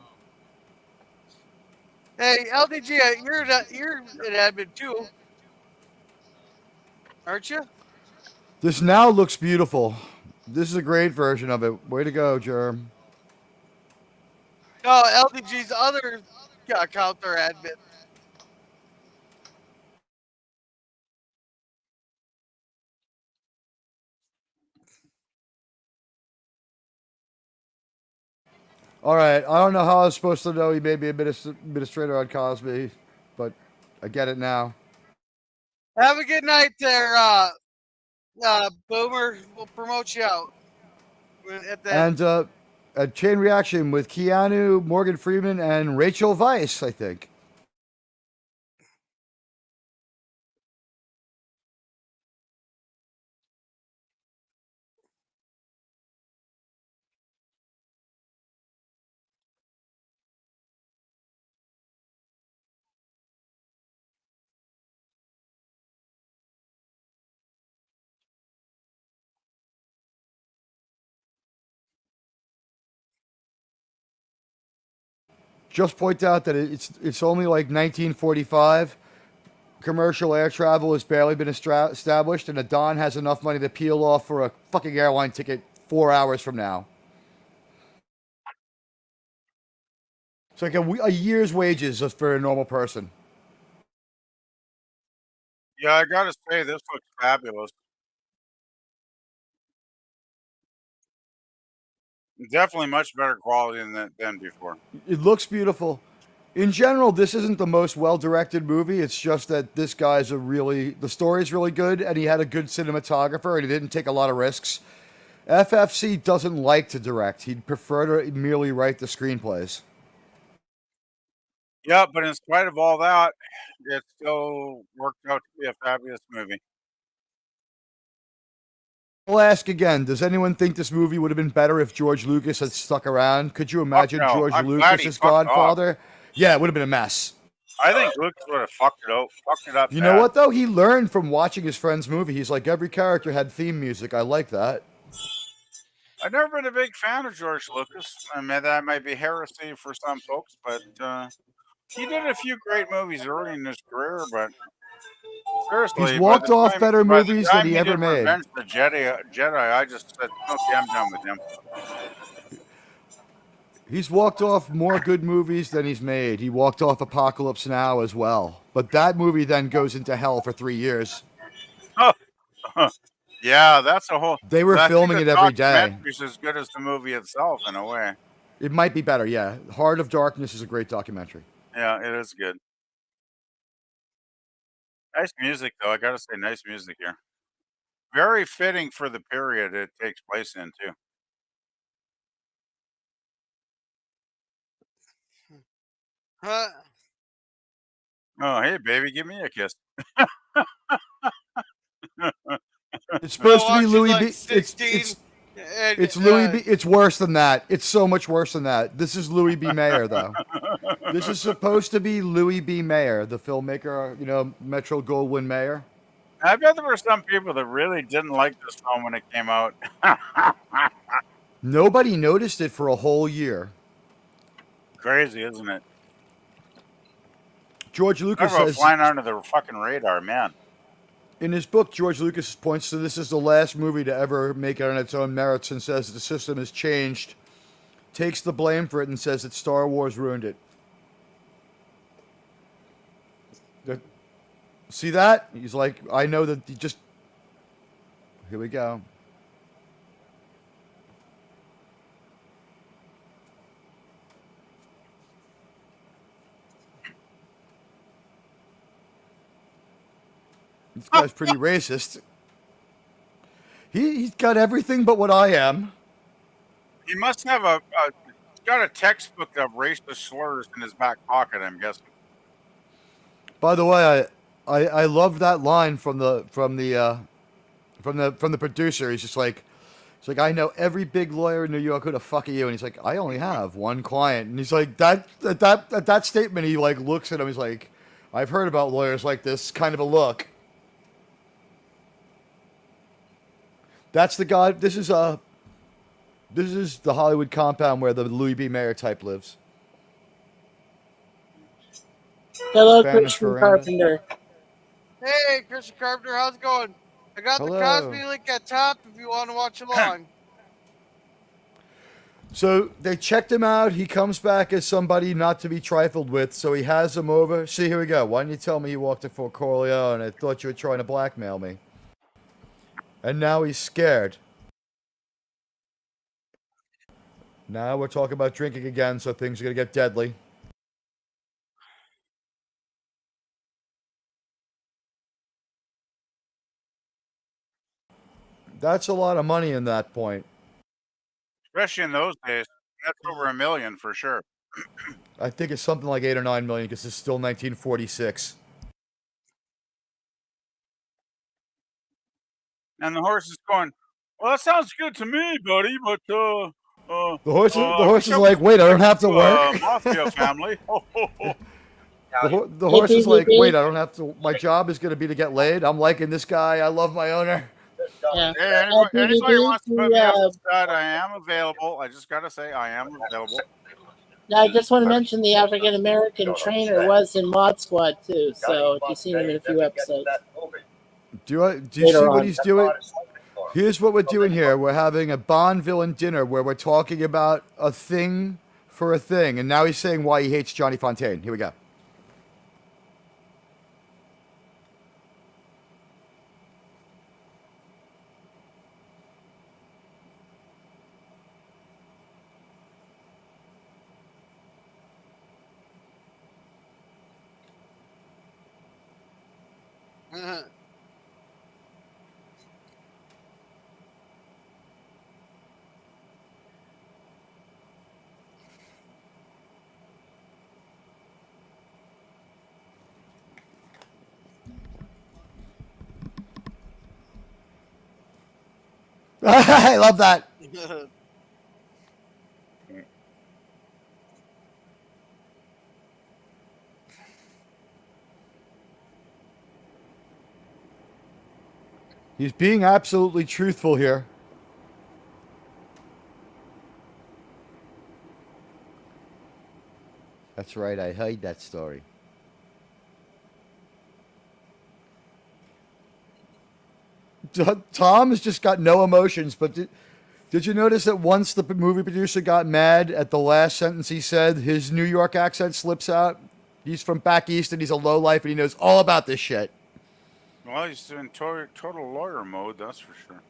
Hey, LDG, you're an admin too, aren't you? This now looks beautiful. This is a great version of it. Way to go, Germ. No, LDG's other counter admin. All right. I don't know how I was supposed to know he may be administrator on Cosby, but I get it now. Have a good night there, Boomer. We'll promote you out. At the And a chain reaction with Keanu, Morgan Freeman, and Rachel Weisz, I think. Just point out that it's only like 1945. Commercial air travel has barely been established, and a Don has enough money to peel off for a fucking airline ticket 4 hours from now. It's like a year's wages for a normal person. Yeah, I gotta say, this looks fabulous. Definitely much better quality than before. It looks beautiful. In general, this isn't the most well-directed movie. It's just that this guy's the story's really good, and he had a good cinematographer, and he didn't take a lot of risks. FFC doesn't like to direct. He'd prefer to merely write the screenplays. Yeah, but in spite of all that, it still worked out to be a fabulous movie. I'll ask again, does anyone think this movie would have been better if George Lucas had stuck around? Could you imagine no. George I'm glad he Lucas as fucked Godfather? Yeah, it would have been a mess. I think Lucas would have fucked it up. You know what, though? He learned from watching his friend's movie. He's like, every character had theme music. I like that. I've never been a big fan of George Lucas. I mean, that might be heresy for some folks, but he did a few great movies early in his career, but seriously, He's walked off better movies than he ever made. Revenge of the Jedi, I just said, okay, I'm done with him. He's walked off more good movies than he's made. He walked off Apocalypse Now as well. But that movie then goes into hell for 3 years. Yeah, that's a whole... They were filming it every day. It's as good as the movie itself, in a way. It might be better, yeah. Heart of Darkness is a great documentary. Yeah, it is good. Nice music, though. I gotta say, nice music here. Very fitting for the period it takes place in, too. Oh, hey, baby, give me a kiss. It's supposed to be she's Louis like B. 16, It's Louis B. It's worse than that. It's so much worse than that. This is Louis B. Mayer, though. This is supposed to be Louis B. Mayer, the filmmaker, Metro Goldwyn Mayer. I bet there were some people that really didn't like this film when it came out. Nobody noticed it for a whole year. Crazy, isn't it? George Lucas Talk about says, flying under the fucking radar, man. in his book, George Lucas points to this as the last movie to ever make it on its own merits and says the system has changed, takes the blame for it, and says that Star Wars ruined it. See that? He's like, I know that he just... Here we go. This guy's pretty racist. He's got everything but what I am. He must have he's got a textbook of racist slurs in his back pocket, I'm guessing. By the way, I love that line from the producer. He's just like, I know every big lawyer in New York. Who the fuck are you? And he's like, I only have one client. And he's like, that statement. He like looks at him. He's like, I've heard about lawyers like this kind of a look. That's the guy. This is This is the Hollywood compound where the Louis B. Mayer type lives. Hello, Spanish Christian veranda. Carpenter. Hey, Christian Carpenter, how's it going? I got the Hello. Cosby link at top if you want to watch along. So they checked him out. He comes back as somebody not to be trifled with, so he has him over. See, here we go. Why didn't you tell me you walked for Corleone? I thought you were trying to blackmail me. And now he's scared. Now we're talking about drinking again, so things are going to get deadly. That's a lot of money in that point. Especially in those days. That's over $1 million for sure. I think it's something like 8 or 9 million because it's still 1946. And the horse is going, well, that sounds good to me, buddy, but The horse is like, wait, I don't have to work. Mafia family. The horse is like, wait, I don't have to. My job is going to be to get laid. I'm liking this guy. I love my owner. Yeah. Hey, anybody wants to put me up with that, I am available. I just gotta say, I am available. Now, I just want to mention the African American trainer was in Mod Squad too. So you've seen him in a few episodes. Do you see what he's doing? Here's what we're doing here. We're having a Bond villain dinner where we're talking about a thing for a thing, and now he's saying why he hates Johnny Fontaine. Here we go. I love that. He's being absolutely truthful here. That's right, I heard that story. Tom has just got no emotions, but did you notice that once the movie producer got mad at the last sentence he said, his New York accent slips out? He's from back east and he's a lowlife and he knows all about this shit. Well, he's in total lawyer mode, that's for sure.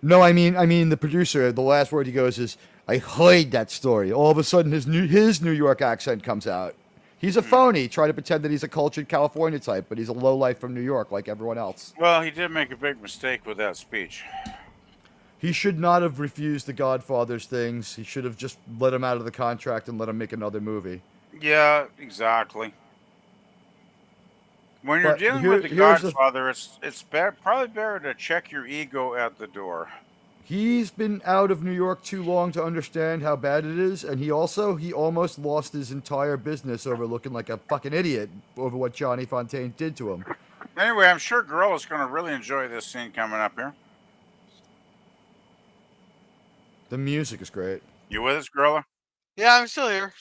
No, I mean the producer. The last word he goes is, "I heard that story." All of a sudden, his New York accent comes out. He's a phony, trying to pretend that he's a cultured California type, but he's a lowlife from New York, like everyone else. Well, he did make a big mistake with that speech. He should not have refused the Godfather's things. He should have just let him out of the contract and let him make another movie. Yeah, exactly. When you're dealing with the Godfather, it's probably better to check your ego at the door. He's been out of New York too long to understand how bad it is, and he almost lost his entire business over looking like a fucking idiot over what Johnny Fontaine did to him. Anyway, I'm sure Gorilla's going to really enjoy this scene coming up here. The music is great. You with us, Gorilla? Yeah, I'm still here.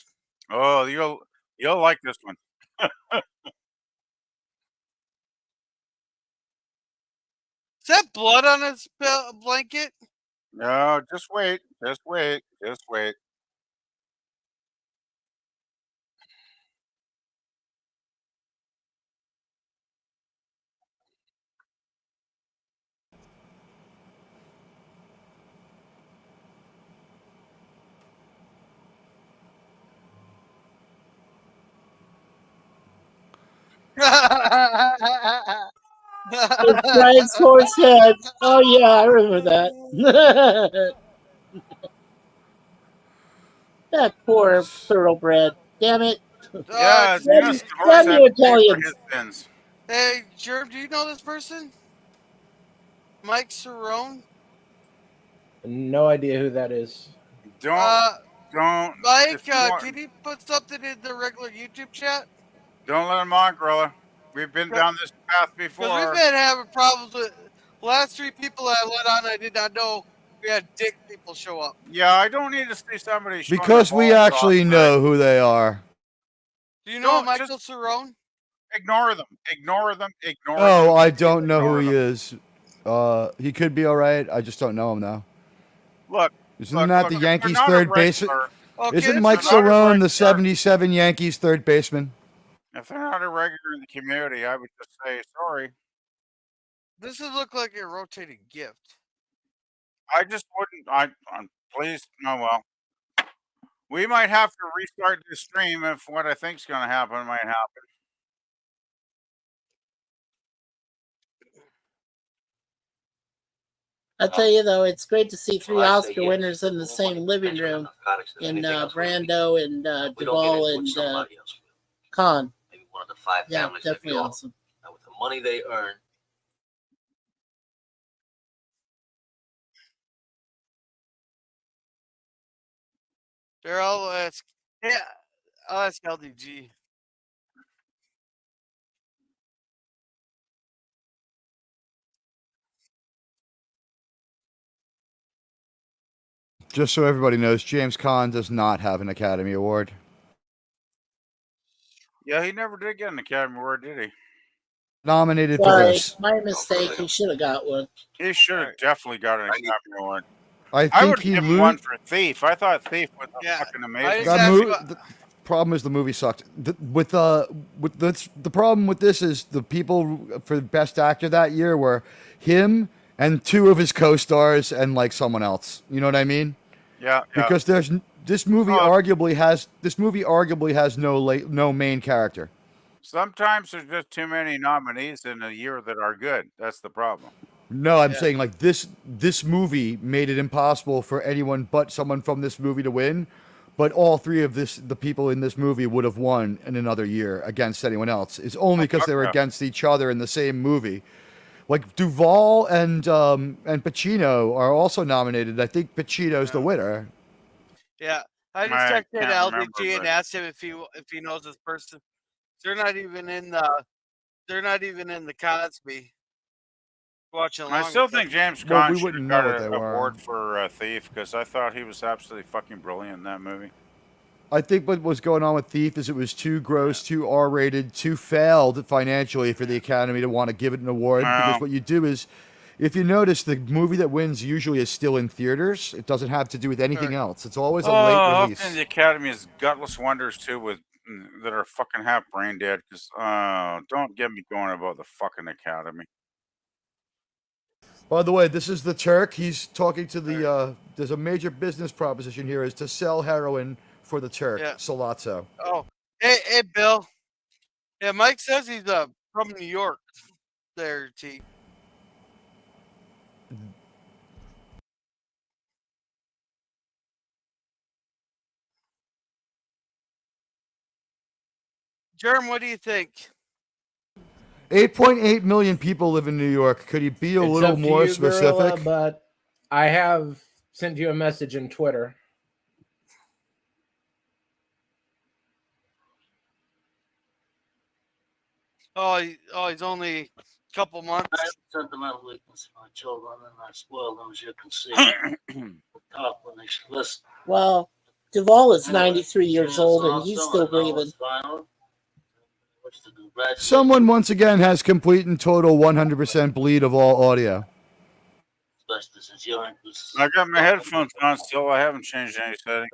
Oh, you'll like this one. Is that blood on his blanket? No, just wait. Just wait. Just wait. It's Brian's horse head. Oh yeah, I remember that. That poor thoroughbred. Damn it. Yeah, damn you Italians. Hey, Germ, do you know this person? Mike Cerrone? No idea who that is. Don't. Mike, can you put something in the regular YouTube chat? Don't let him on, Gorilla. We've been down this path before. Because we've been having problems with the last 3 people I let on I did not know We had dick people show up. Yeah, I don't need to see somebody showing Because their we balls actually off, know who they are. Do you know Don't Michael Cerrone? ignore them. Ignore them. Ignore them. Oh, I Continue don't to know who ignore he them. is. He could be all right. I just don't know him now. Look, Isn't that the if they're Yankees' not a third baseman? regular, Okay, Isn't it's Mike they're not a Cerrone the regular, 77 Yankees third baseman? if they're not a regular in the community, I would just say sorry. This would look like a rotating gift. I just wouldn't. Please, no. Well, we might have to restart the stream if what I think's going to happen might happen. I'll tell you though, it's great to see three Oscar winners in the same living room, in Brando and Duvall and Caan. Maybe one of the five Yeah, families that definitely we all. awesome. Now, with the money they earn, They're all ask. Yeah, I'll ask LDG. Just so everybody knows, James Caan does not have an Academy Award. Yeah, he never did get an Academy Award, did he? Nominated for Sorry, this. my mistake. He should have got one. He should have definitely got an Academy Award. I I think would he give him one for Thief. I thought Thief was fucking amazing. The problem is the movie sucked. The problem with this is the people for best actor that year were him and two of his co-stars and like someone else. You know what I mean? Yeah. Because this movie arguably has no main character. Sometimes there's just too many nominees in a year that are good. That's the problem. No, I'm saying like this movie made it impossible for anyone but someone from this movie to win. But all three of the people in this movie would have won in another year against anyone else. It's only because they were against each other in the same movie. Like Duvall and Pacino are also nominated. I think Pacino's the winner. Yeah, I just checked in LDG and asked him if he knows this person. They're not even in the Cosby. Watching along I still with think them. James Well, Caan we should wouldn't have know got what an they were. award for Thief because I thought he was absolutely fucking brilliant in that movie. I think what was going on with Thief is it was too gross, too R-rated, too failed financially for the Academy to want to give it an award. Wow. Because what you do is, if you notice, the movie that wins usually is still in theaters. It doesn't have to do with anything else. It's always a late release. And the Academy is gutless wonders too that are fucking half brain dead. Because don't get me going about the fucking Academy. By the way, this is the Turk. He's talking to the. There's a major business proposition here: is to sell heroin for the Turk, Salazzo. Oh, hey, Bill. Yeah, Mike says he's from New York. There, T. Jerm, what do you think? 8.8 million people live in New York. Could he be a little more specific? Gorilla, but I have sent you a message in Twitter. He's only a couple months. I have sentimental weakness for my children, and I spoil them, as you can see. Talk when they should listen. Well, Duvall is 93 years old and he's still breathing. Someone once again has complete and total 100% bleed of all audio. I got my headphones on still. I haven't changed any settings.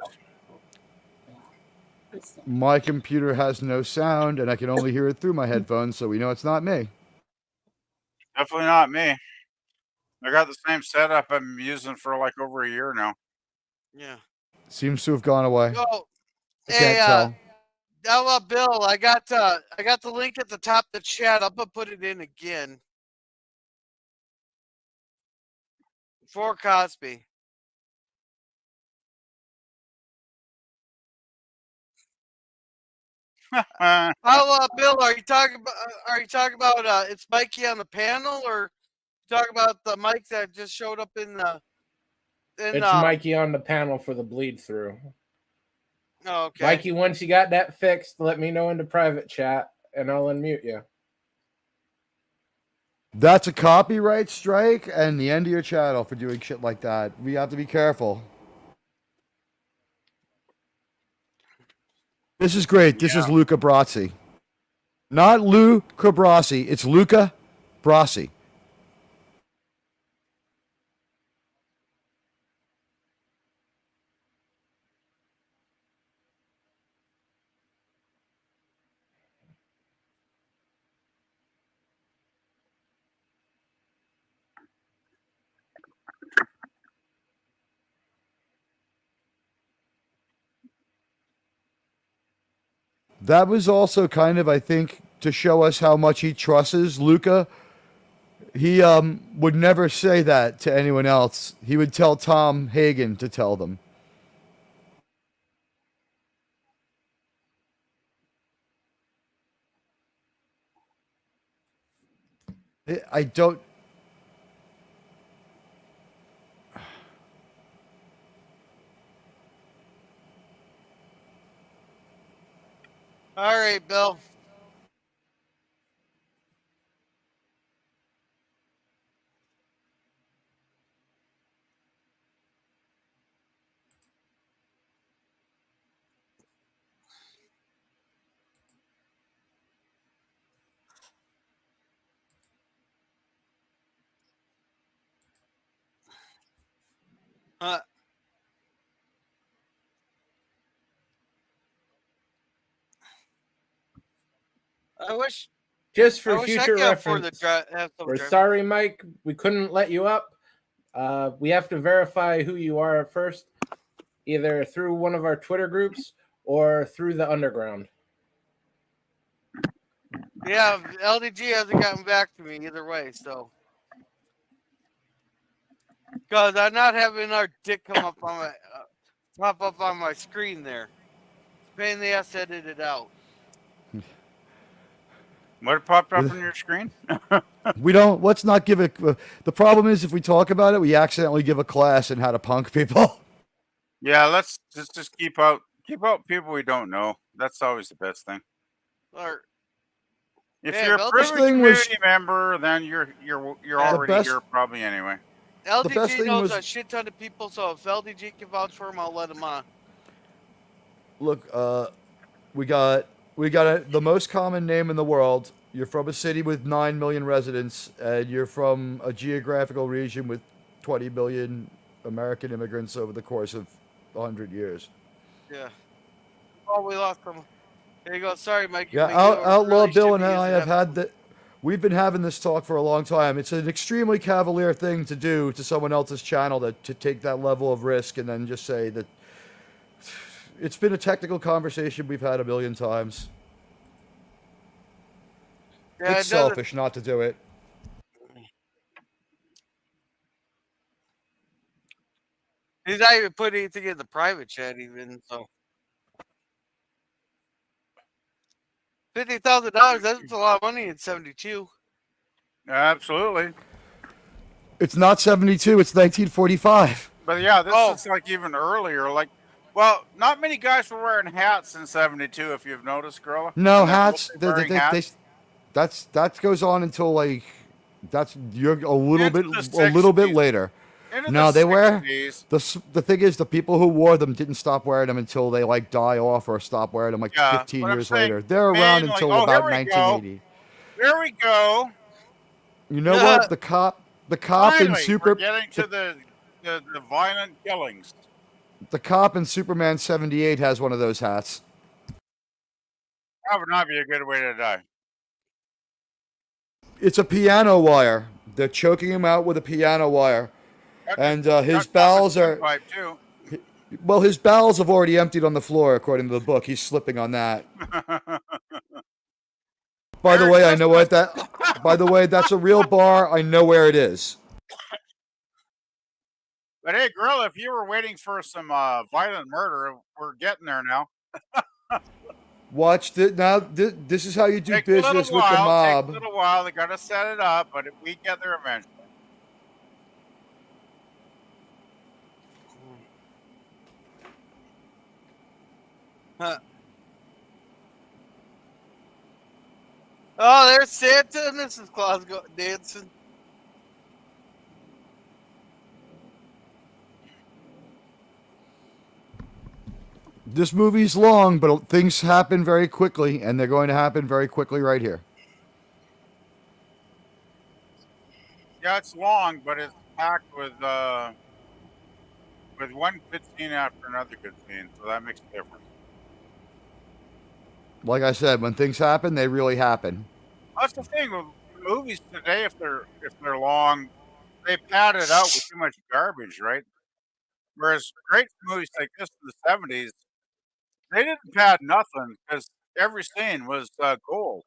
My computer has no sound, and I can only hear it through my headphones, so we know it's not me. Definitely not me. I got the same setup I'm using for like over a year now. Yeah. Seems to have gone away. Oh, I can't tell. Bill, I got the link at the top of the chat. I'm gonna put it in again. For Cosby. Bill, are you talking about it's Mikey on the panel, or talking about the Mike that just showed up in the? It's Mikey on the panel for the bleed through. Oh, okay. Mikey, once you got that fixed, let me know in the private chat, and I'll unmute you. That's a copyright strike and the end of your channel for doing shit like that. We have to be careful. This is great. This is Yeah. Luca Brasi. Not Luca Brasi. It's Luca Brasi. That was also kind of, I think, to show us how much he trusts Luca. He would never say that to anyone else. He would tell Tom Hagen to tell them. I don't. All right, Bill. I wish Just I for wish I future could afford reference, to have some we're driving. sorry, Mike. We couldn't let you up. We have to verify who you are first, either through one of our Twitter groups or through the underground. Yeah, LDG hasn't gotten back to me either way, so. Because I'm not having our dick come up on my pop up on my screen there. It's a pain in the ass to edit it out. What popped up on your screen? We don't. Let's not give it. The problem is, if we talk about it, we accidentally give a class in how to punk people. Yeah, let's just keep out people we don't know. That's always the best thing. Or, If yeah, you're a if Best privileged thing was community member, then you're Yeah. already best- here probably anyway. the best LDG thing knows was- a shit ton of people, so if LDG can vouch for him, I'll let him on. Look, we got the most common name in the world. You're from a city with 9 million residents, and you're from a geographical region with 20 million American immigrants over the course of 100 years. Yeah. Oh, we lost him. There you go. Sorry, Mike. Yeah, Outlaw Bill and I have had that. We've been having this talk for a long time. It's an extremely cavalier thing to do to someone else's channel to take that level of risk and then just say that it's been a technical conversation we've had a million times. Yeah, It's selfish not to do it. He's not even putting anything in the private chat, even so. $50,000—that's a lot of money in '72. Absolutely. It's not 72. It's 1945. But yeah, this is like even earlier. Like, well, not many guys were wearing hats in '72. If you've noticed, Gorilla. No And they're hats. mostly wearing hats. That goes on until like you're a little Into bit the later. Into No, the they wear 60s. the thing is the people who wore them didn't stop wearing them until they like die off or stop wearing them like Yeah, 15 but I'm years saying later. They're around mainly- until oh, about here we go. 1980. There we go. You know what? The cop in Finally, we're getting to the violent killings. the cop in Superman 78 has one of those hats. That would not be a good way to die. It's a piano wire. They're choking him out with a piano wire, and his bowels are. Pipe too. Well, his bowels have already emptied on the floor, according to the book. He's slipping on that. By the way, I know what that. By the way, that's a real bar. I know where it is. But hey, Gorilla, if you were waiting for some violent murder, we're getting there now. Watch it now. This is how you do Take a little business with the mob. Take a little while. They got to set it up, but we get there eventually. Oh, there's Santa and Mrs. Claus dancing. This movie's long, but things happen very quickly, and they're going to happen very quickly right here. Yeah, it's long, but it's packed with one good scene after another good scene, so that makes a difference. Like I said, when things happen, they really happen. That's the thing with movies today. If they're long, they pad it out with too much garbage, right? Whereas great movies like this in the '70s, they didn't pad nothing because every scene was gold.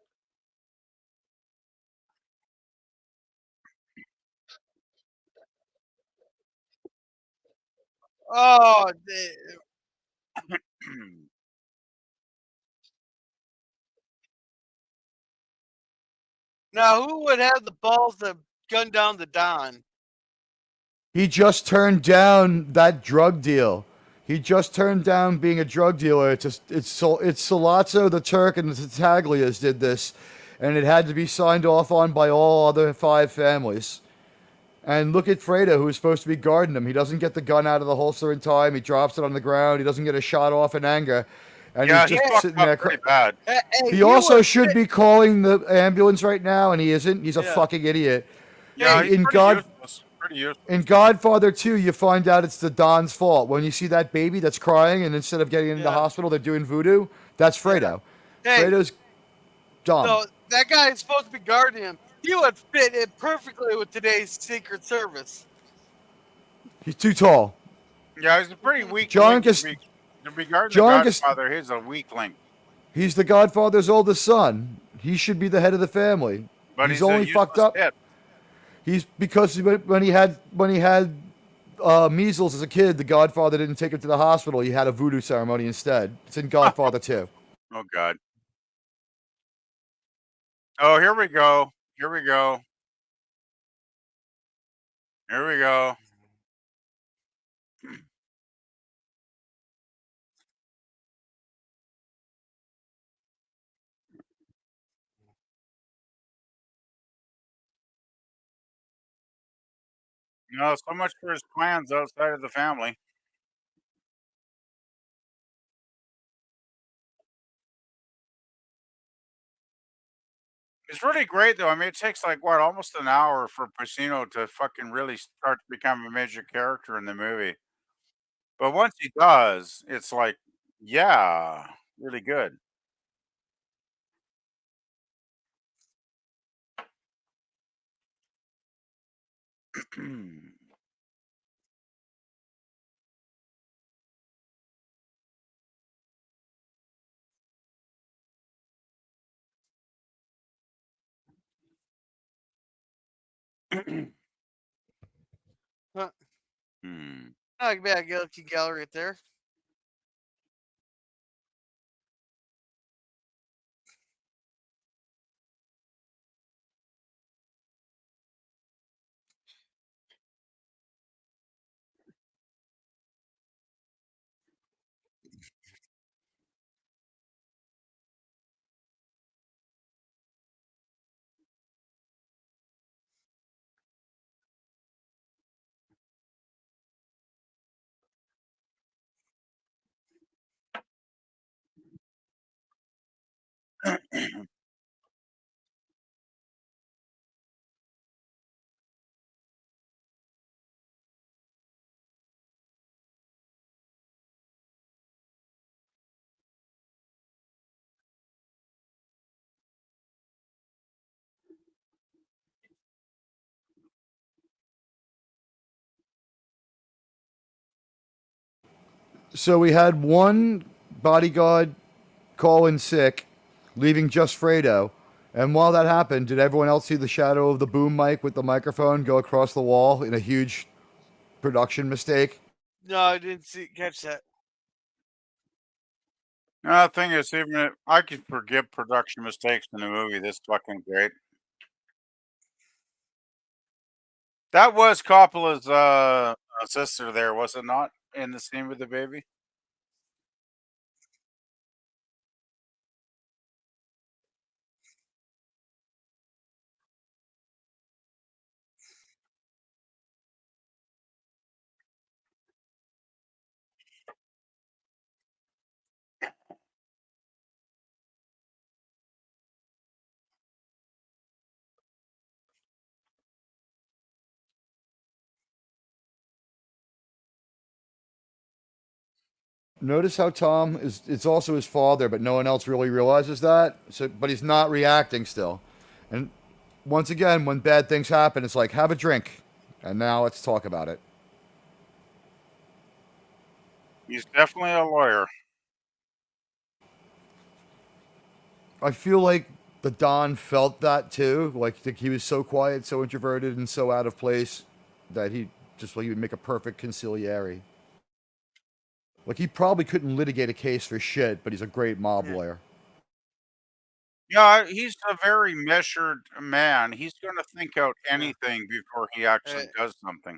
Oh, now who would have the balls to gun down the Don? He just turned down that drug deal. He just turned down being a drug dealer. It's Salazzo, the Turk, and the Taglias did this, and it had to be signed off on by all other 5 families. And look at Fredo, who's supposed to be guarding him. He doesn't get the gun out of the holster in time. He drops it on the ground. He doesn't get a shot off in anger. And Yeah, he's he just fucked sitting up there. pretty bad. Hey, He you also would should fit- be calling the ambulance right now, and he isn't. He's a Yeah. fucking idiot. Yeah, Hey, he's in pretty God- useless. Pretty useless. In Godfather 2, you find out it's the Don's fault. When you see that baby that's crying, and instead of getting into the Yeah. hospital, they're doing voodoo, that's Fredo. Hey, Fredo's dumb. no, that guy is supposed to be guarding him. He would fit in perfectly with today's Secret Service. He's too tall. Yeah, he's a pretty weak John link. Gas- To be guarding the John Gas- Godfather, he's a weak link. He's the Godfather's oldest son. He should be the head of the family. But he's he's only a fucked useless up. hit. He's because when he had measles as a kid, the Godfather didn't take him to the hospital. He had a voodoo ceremony instead. It's in Godfather 2. Oh God. Oh, here we go. Here we go. Here we go. So much for his plans outside of the family. It's really great though. I mean, it takes like what, almost an hour for Pacino to fucking really start to become a major character in the movie. But once he does, it's like, yeah, really good. Huh. Hmm. Oh, bad guilty gallery right there. So we had one bodyguard call in sick, leaving just Fredo. And while that happened, did everyone else see the shadow of the boom mic with the microphone go across the wall in a huge production mistake? No, I didn't catch that. The thing is, even if I could forgive production mistakes in a movie this fucking great. That was Coppola's sister there, was it not? In the scene with the baby? Notice how Tom is. It's also his father, but no one else really realizes that. So, but he's not reacting still. And once again, when bad things happen, it's like have a drink, and now let's talk about it. He's definitely a lawyer. I feel like the Don felt that too. Like he was so quiet, so introverted, and so out of place that he would make a perfect consigliere. Like he probably couldn't litigate a case for shit, but he's a great mob lawyer. Yeah, he's a very measured man. He's going to think out anything before he actually does something.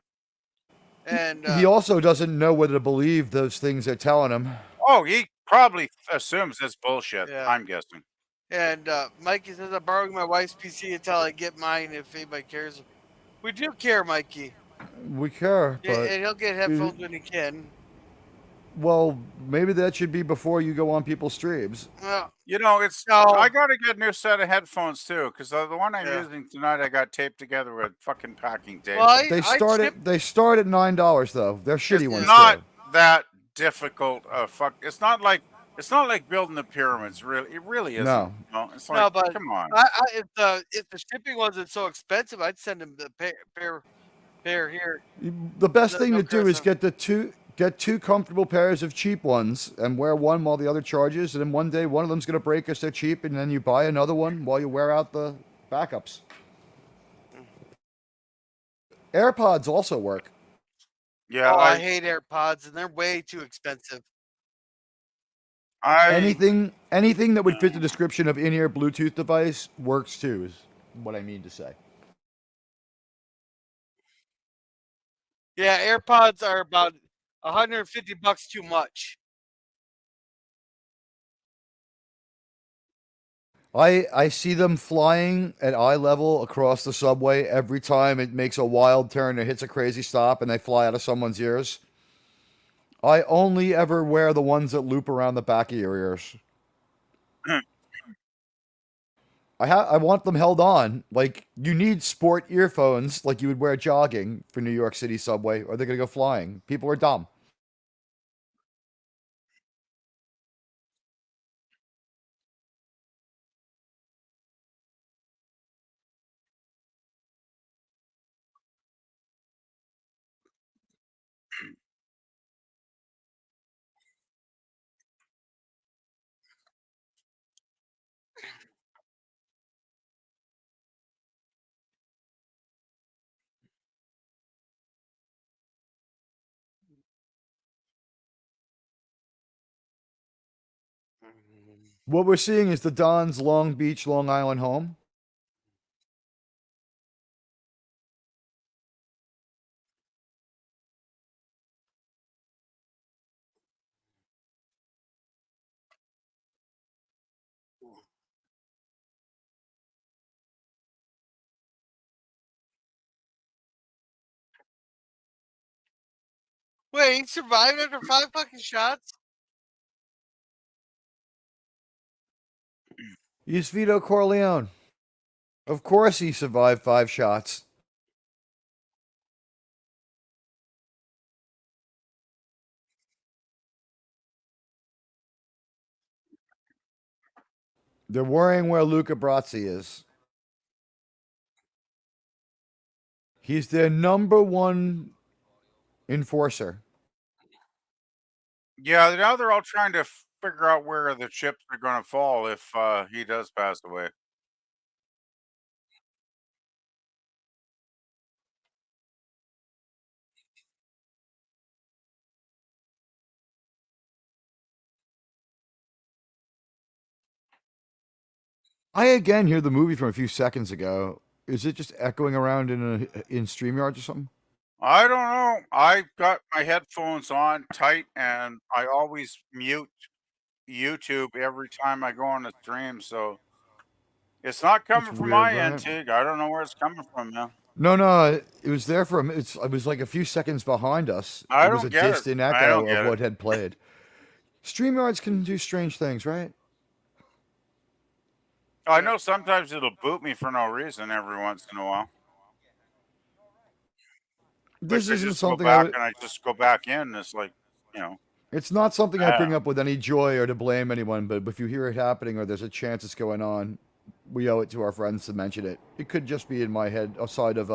And He also doesn't know whether to believe those things they're telling him. Oh, he probably assumes it's bullshit. Yeah. I'm guessing. And Mikey says I'm borrowing my wife's PC until I get mine. If anybody cares, we do care, Mikey. We care, Yeah, but and he'll get headphones when he can. well, maybe that should be before you go on people's streams. Well, You know, it's I got to get a new set of headphones too, because the one I'm using tonight I got taped together with fucking packing tape. Well, They start at $9 though. They're shitty ones. It's not too. that difficult. It's not like building the pyramids. Really, it really isn't. No. No, it's No, like but come on. if the shipping wasn't so expensive, I'd send him the pair here. The best thing no to do is criticism. get two comfortable pairs of cheap ones and wear one while the other charges, and then one day one of them's gonna break because they're cheap, and then you buy another one while you wear out the backups. AirPods also work. Yeah, I hate AirPods, and they're way too expensive. Anything that would fit the description of in-ear Bluetooth device works too, is what I mean to say. Yeah, AirPods are about $150 too much. I see them flying at eye level across the subway every time it makes a wild turn or hits a crazy stop and they fly out of someone's ears. I only ever wear the ones that loop around the back of your ears. I want them held on. Like, you need sport earphones like you would wear jogging for New York City subway, or they're going to go flying. People are dumb. What we're seeing is the Don's Long Beach, Long Island home. Wait, he survived after 5 fucking shots? He's Vito Corleone. Of course he survived 5 shots. They're worrying where Luca Brasi is. He's their number one enforcer. Yeah, now they're all trying to figure out where the chips are going to fall if he does pass away. I again hear the movie from a few seconds ago. Is it just echoing around in StreamYard or something? I don't know. I got my headphones on tight, and I always mute YouTube every time I go on a stream, so it's not coming from weird, my right? end, Tig. I don't know where it's coming from now. No, it was there for it was like a few seconds behind us. I It was don't a get it. distant I echo don't get of it. what had played. StreamYards can do strange things, right? I know sometimes it'll boot me for no reason every once in a while. This Which I isn't just go something back and I just go back in. It's like, It's not something I Yeah. bring up with any joy or to blame anyone, but if you hear it happening or there's a chance it's going on, we owe it to our friends to mention it. It could just be in my head outside of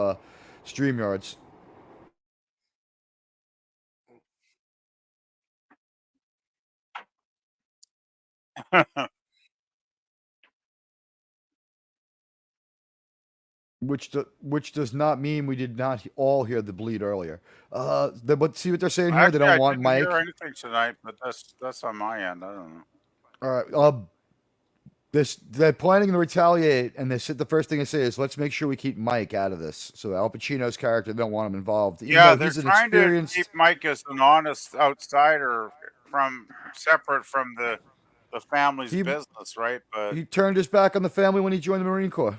StreamYards. Which does not mean we did not all hear the bleed earlier. But see what they're saying here? They Actually, don't I want didn't hear Mike. anything tonight, but that's on my end. I don't know. All right. They're planning to retaliate, and the first thing they say is, "Let's make sure we keep Mike out of this." So Al Pacino's character, they don't want him involved, even Yeah, though they're he's an trying to keep experienced. Mike as an honest outsider from separate from the family's He business, right? But he turned his back on the family when he joined the Marine Corps.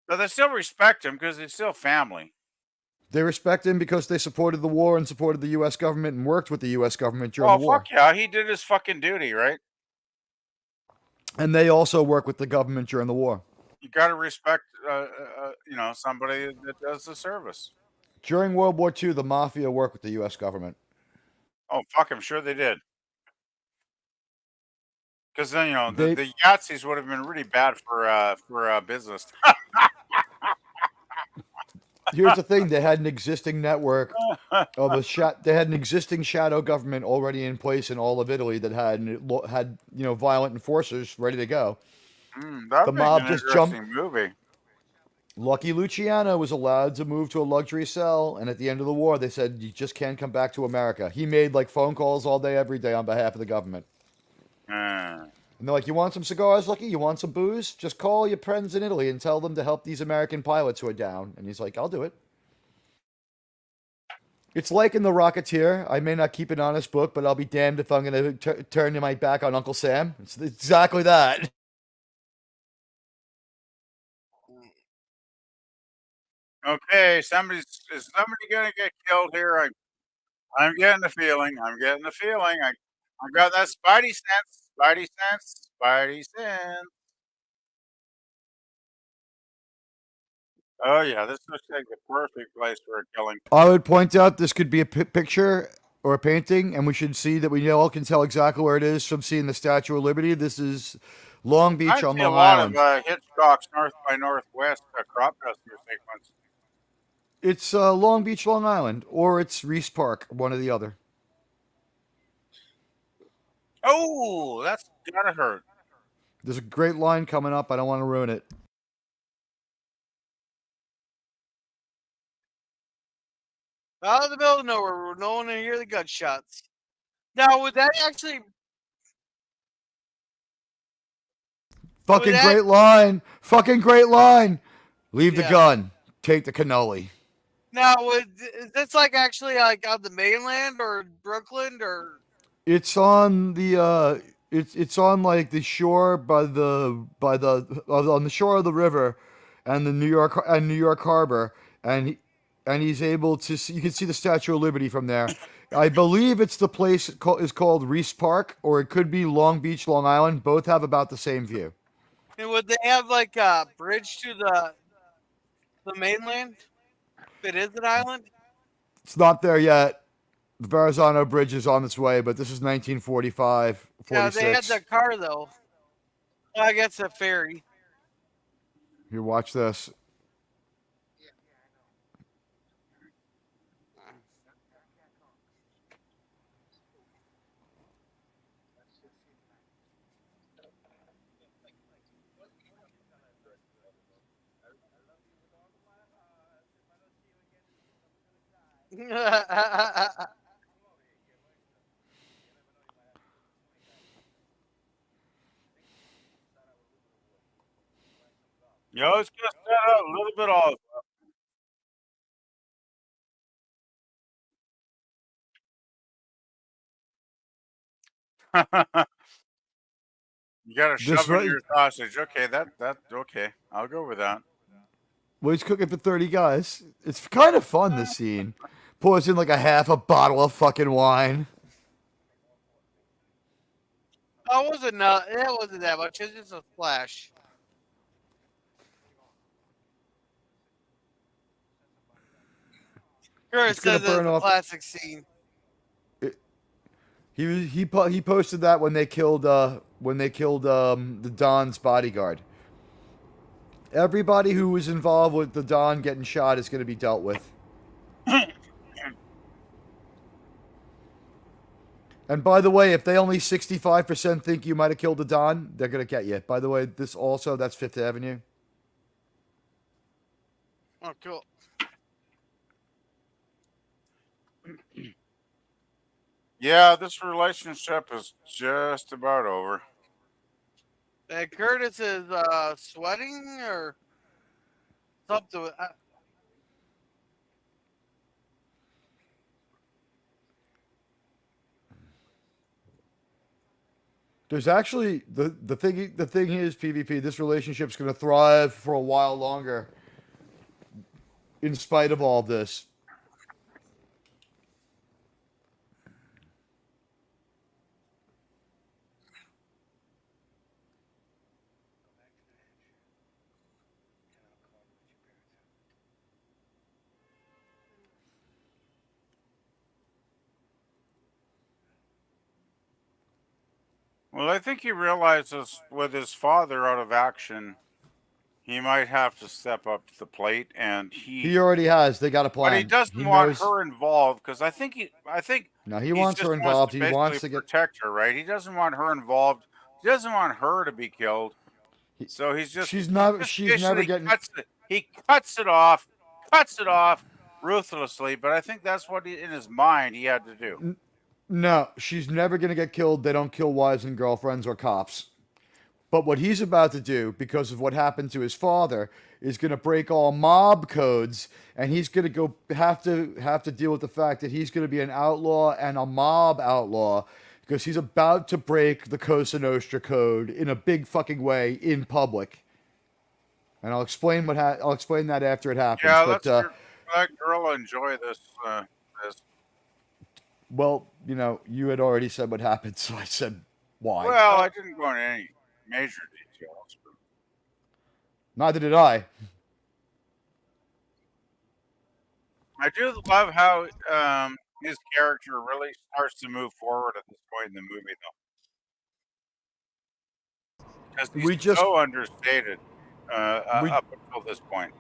they still respect him because he's still family. They respect him because they supported the war and supported the U.S. government and worked with the U.S. government during Well, the war. fuck yeah, he did his fucking duty, right? And they also work with the government during the war. You got to respect, somebody that does the service. During World War II, the mafia worked with the U.S. government. Oh fuck, I'm sure they did. Because then They the Yahtzees would have been really bad for business. Here's the thing: they had an existing network of they had an existing shadow government already in place in all of Italy that had violent enforcers ready to go. That'd The make an mob just jumped. interesting movie. Lucky Luciano was allowed to move to a luxury cell, and at the end of the war, they said you just can't come back to America. He made like phone calls all day, every day on behalf of the government. And they're like, "You want some cigars, Lucky? You want some booze? Just call your friends in Italy and tell them to help these American pilots who are down." And he's like, "I'll do it." It's like in The Rocketeer. I may not keep an honest book, but I'll be damned if I'm going to turn my back on Uncle Sam. It's exactly that. Okay, is somebody gonna get killed here? I'm getting the feeling. I got that Spidey sense. Spidey sense. Spidey sense. Oh yeah, this looks like the perfect place for a killing. I would point out this could be a picture or a painting, and we should see that we all can tell exactly where it is from seeing the Statue of Liberty. This is Long Beach I on see a Long lot of Island. Hitchcock's North by Northwest crop duster sequence. It's Long Beach, Long Island, or it's Reese Park, one or the other. Oh, that's gotta hurt. There's a great line coming up. I don't want to ruin it. Out of the middle of nowhere, no one to hear the gunshots. Now, would that actually? Fucking great line. Fucking great line. Leave the Yeah. gun. Take the cannoli. Now, is this like actually like on the mainland or Brooklyn or? It's on the it's on like the shore on the shore of the river, and the New York Harbor, and he's able to see, you can see the Statue of Liberty from there. I believe it's the place is called Reese Park, or it could be Long Beach, Long Island. Both have about the same view. And would they have like a bridge to the mainland? If it is an island. It's not there yet. The Verrazano Bridge is on its way, but this is 1945, 46. Yeah, they had the car though. I guess a ferry. Here, watch this. It's just a little bit off. You gotta shove it in your sausage. Okay, that okay. I'll go with that. Well, he's cooking for 30 guys. It's kind of fun, this scene. Pours in like a half a bottle of fucking wine. Oh, it wasn't that much. It's just a splash. Sure, it It's gonna says it's burn a off. classic scene. He posted that when they killed the Don's bodyguard. Everybody who was involved with the Don getting shot is going to be dealt with. And by the way, if they only 65% think you might have killed the Don, they're going to get you. By the way, that's Fifth Avenue. Oh, cool. Yeah, this relationship is just about over. And Curtis is sweating or something. There's actually the thing is, PvP, this relationship's going to thrive for a while longer in spite of all this. Well, I think he realizes with his father out of action, he might have to step up to the plate, and He already has. They got a plan. but he doesn't He want knows. her involved because I think No, he he wants just her involved. to He wants basically to get. protect her, right? He doesn't want her involved. He doesn't want her to be killed. So he's just She's just never basically getting. he cuts it off ruthlessly. But I think that's what in his mind he had to do. No, she's never going to get killed. They don't kill wives and girlfriends or cops. But what he's about to do, because of what happened to his father, is going to break all mob codes, and he's going to have to deal with the fact that he's going to be an outlaw and a mob outlaw, because he's about to break the Cosa Nostra code in a big fucking way in public. And I'll explain I'll explain that after it happens. Yeah, but let girl enjoy this. This. Well, you had already said what happened, so I said why. Well, I didn't go into any major details. Neither did I. I do love how his character really starts to move forward at this point in the movie, though, because he's so understated up until this point.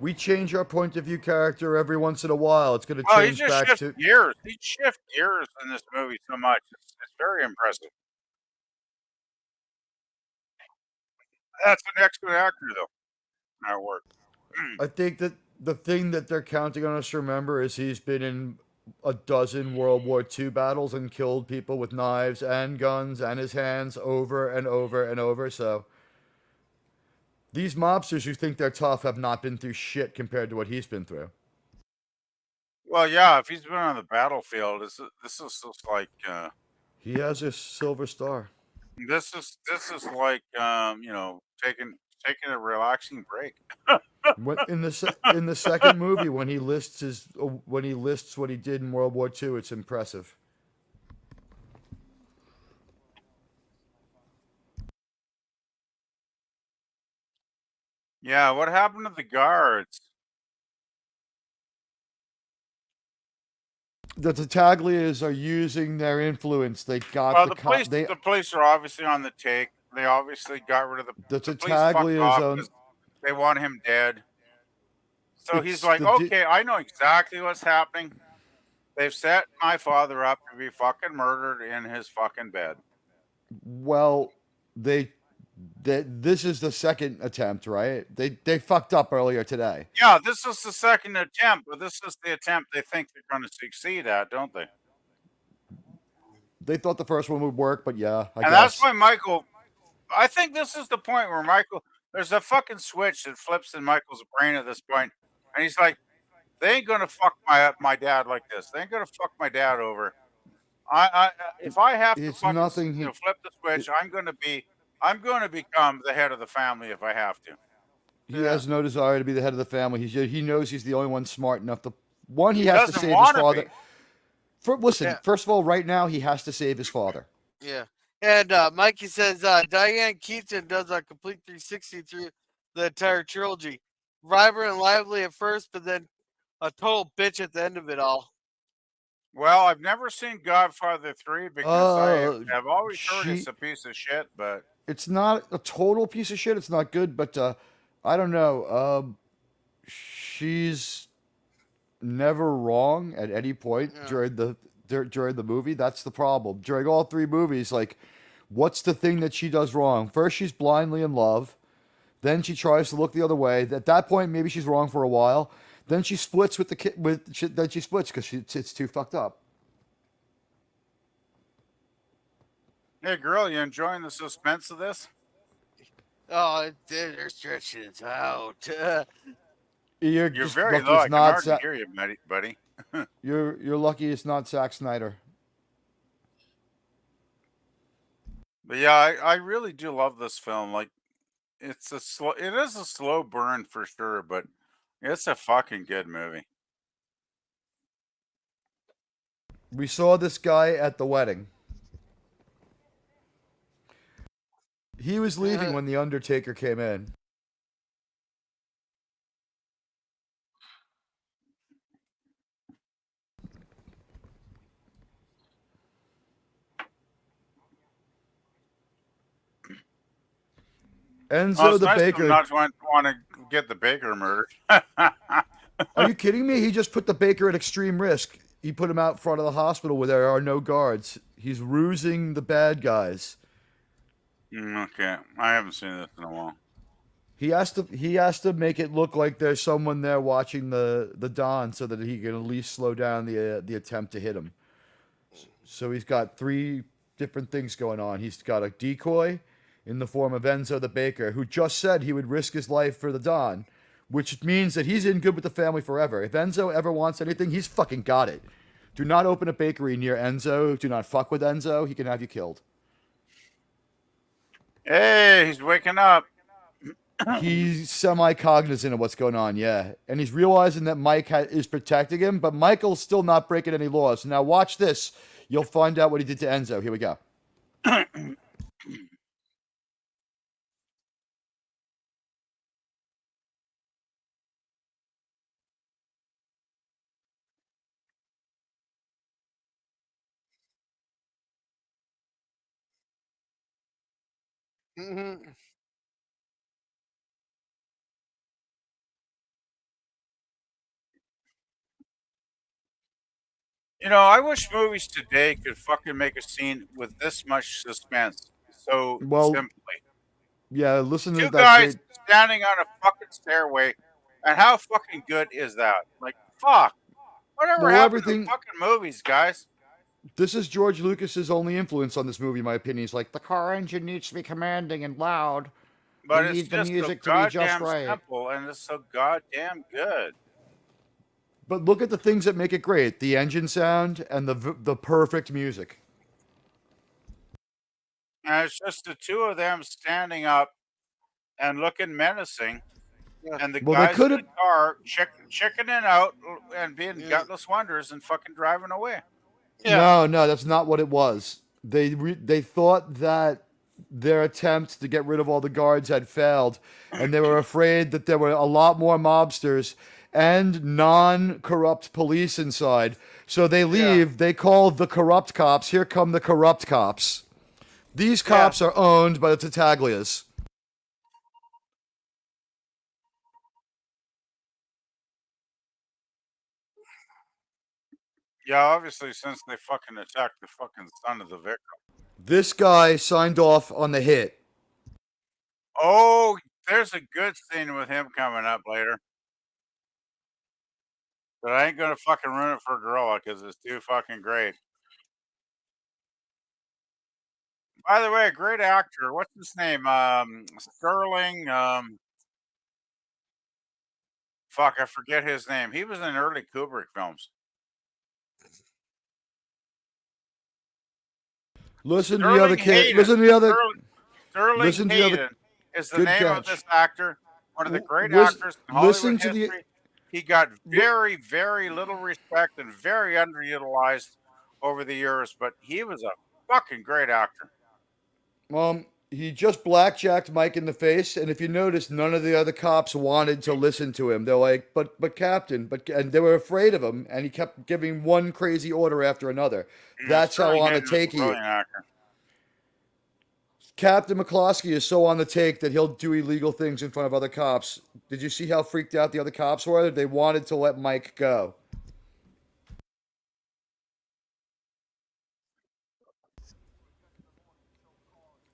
We change our point of view character every once in a while. It's going to Oh, he change just back shifts to. gears. He shifts gears in this movie so much. It's very impressive. That's an excellent actor, though. At work. I think that the thing that they're counting on us to remember is he's been in a dozen World War II battles and killed people with knives and guns and his hands over and over and over. So these mobsters who think they're tough have not been through shit compared to what he's been through. Well, yeah, if he's been on the battlefield, this is just like he has a silver star. This is like taking a relaxing break. In the second movie, when he lists what he did in World War II, it's impressive. Yeah, what happened to the guards? The Tattaglias are using their influence. They got the police are obviously on the take. They obviously got rid of the Tattaglias. They want him dead. So he's like, okay, I know exactly what's happening. They've set my father up to be fucking murdered in his fucking bed. Well, this is the second attempt, right? They fucked up earlier today. Yeah, this is the second attempt, but this is the attempt they think they're going to succeed at, don't they? They thought the first one would work, but yeah, I guess. That's why Michael. I think this is the point where Michael. There's a fucking switch that flips in Michael's brain at this point, and he's like, "They ain't gonna fuck my dad like this. They ain't gonna fuck my dad over. If I have to fucking flip the switch, I'm gonna become the head of the family if I have to." He has no desire to be the head of the family. He knows he's the only one smart enough to. One, he has to save his father. First of all, right now he has to save his father. Yeah, and Mikey says Diane Keaton does a complete 360 through the entire trilogy. Vibrant and lively at first, but then a total bitch at the end of it all. Well, I've never seen Godfather 3 because I Uh, have always heard it's she a piece of shit, but it's not a total piece of shit. It's not good, but I don't know. She's never wrong at any point Yeah. during the movie. That's the problem. During all three movies, like, what's the thing that she does wrong? First, she's blindly in love. Then she tries to look the other way. At that point, maybe she's wrong for a while. Then she splits with the kid. Then she splits because it's too fucked up. hey, girl, you enjoying the suspense of this? Oh, they're stretching it out. You're You're just very lucky low. it's I can not. hardly hear you, buddy. You're lucky it's not Zack Snyder. But yeah, I really do love this film. Like, it is a slow burn for sure, but it's a fucking good movie. We saw this guy at the wedding. He was leaving when the Undertaker came in. Oh, Enzo it's the nice of him Baker. not want to get the baker murdered. Are you kidding me? He just put the Baker at extreme risk. He put him out front of the hospital where there are no guards. He's rusing the bad guys. Okay, I haven't seen this in a while. He has to make it look like there's someone there watching the Don so that he can at least slow down the attempt to hit him. So he's got three different things going on. He's got a decoy in the form of Enzo the Baker, who just said he would risk his life for the Don, which means that he's in good with the family forever. If Enzo ever wants anything, he's fucking got it. Do not open a bakery near Enzo. Do not fuck with Enzo. He can have you killed. Hey, he's waking up. He's semi-cognizant of what's going on, yeah. And he's realizing that Mike is protecting him, but Michael's still not breaking any laws. Now watch this. You'll find out what he did to Enzo. Here we go. Mhm. You know, I wish movies today could fucking make a scene with this much suspense so Well, simply. yeah, listen to Two that guys great... standing on a fucking stairway, and how fucking good is that? Like, fuck. Whatever Well, happened to everything... fucking movies, guys? This is George Lucas's only influence on this movie, in my opinion. He's like, the car engine needs to be commanding and loud. But We it's need the just so music to be just goddamn right. simple, and it's so goddamn good. But look at the things that make it great. The engine sound and the perfect music. And it's just the two of them standing up and looking menacing, and the Well, they guys could in have... the car chickening out and being Yeah. gutless wonders and fucking driving away. Yeah. No, that's not what it was. They thought that their attempt to get rid of all the guards had failed, and they were afraid that there were a lot more mobsters and non-corrupt police inside. So they leave. They call the corrupt cops. Here come the corrupt cops. These cops are owned by the Tattaglias. Yeah, obviously, since they fucking attacked the fucking son of the victim. This guy signed off on the hit. Oh, there's a good scene with him coming up later. But I ain't gonna fucking ruin it for Gorilla because it's too fucking great. By the way, great actor. What's his name? Sterling. Fuck, I forget his name. He was in early Kubrick films. Listen to the other Sterling kid. Hayden. Listen to the other. Sterling Listen to the other. Hayden is the Good name of catch. this actor. One of the great Listen- actors in listen Hollywood to the- history. He got very, very little respect and very underutilized over the years, but he was a fucking great actor. He just blackjacked Mike in the face, and if you notice, none of the other cops wanted to listen to him. They're like, "But Captain," and they were afraid of him, and he kept giving one crazy order after another. Yeah, That's how Sterling on the Hayden is take a he is. brilliant actor. Captain McCloskey is so on the take that he'll do illegal things in front of other cops. Did you see how freaked out the other cops were? They wanted to let Mike go.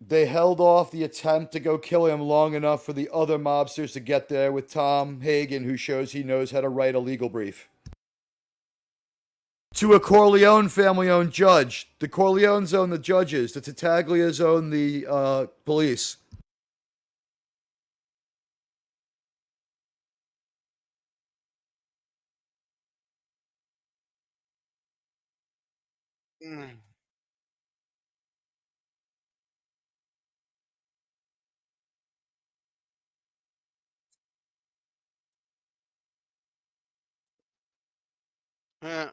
They held off the attempt to go kill him long enough for the other mobsters to get there with Tom Hagen, who shows he knows how to write a legal brief. To a Corleone family-owned judge. The Corleones own the judges. The Tattaglias own the police. Mm. Yeah.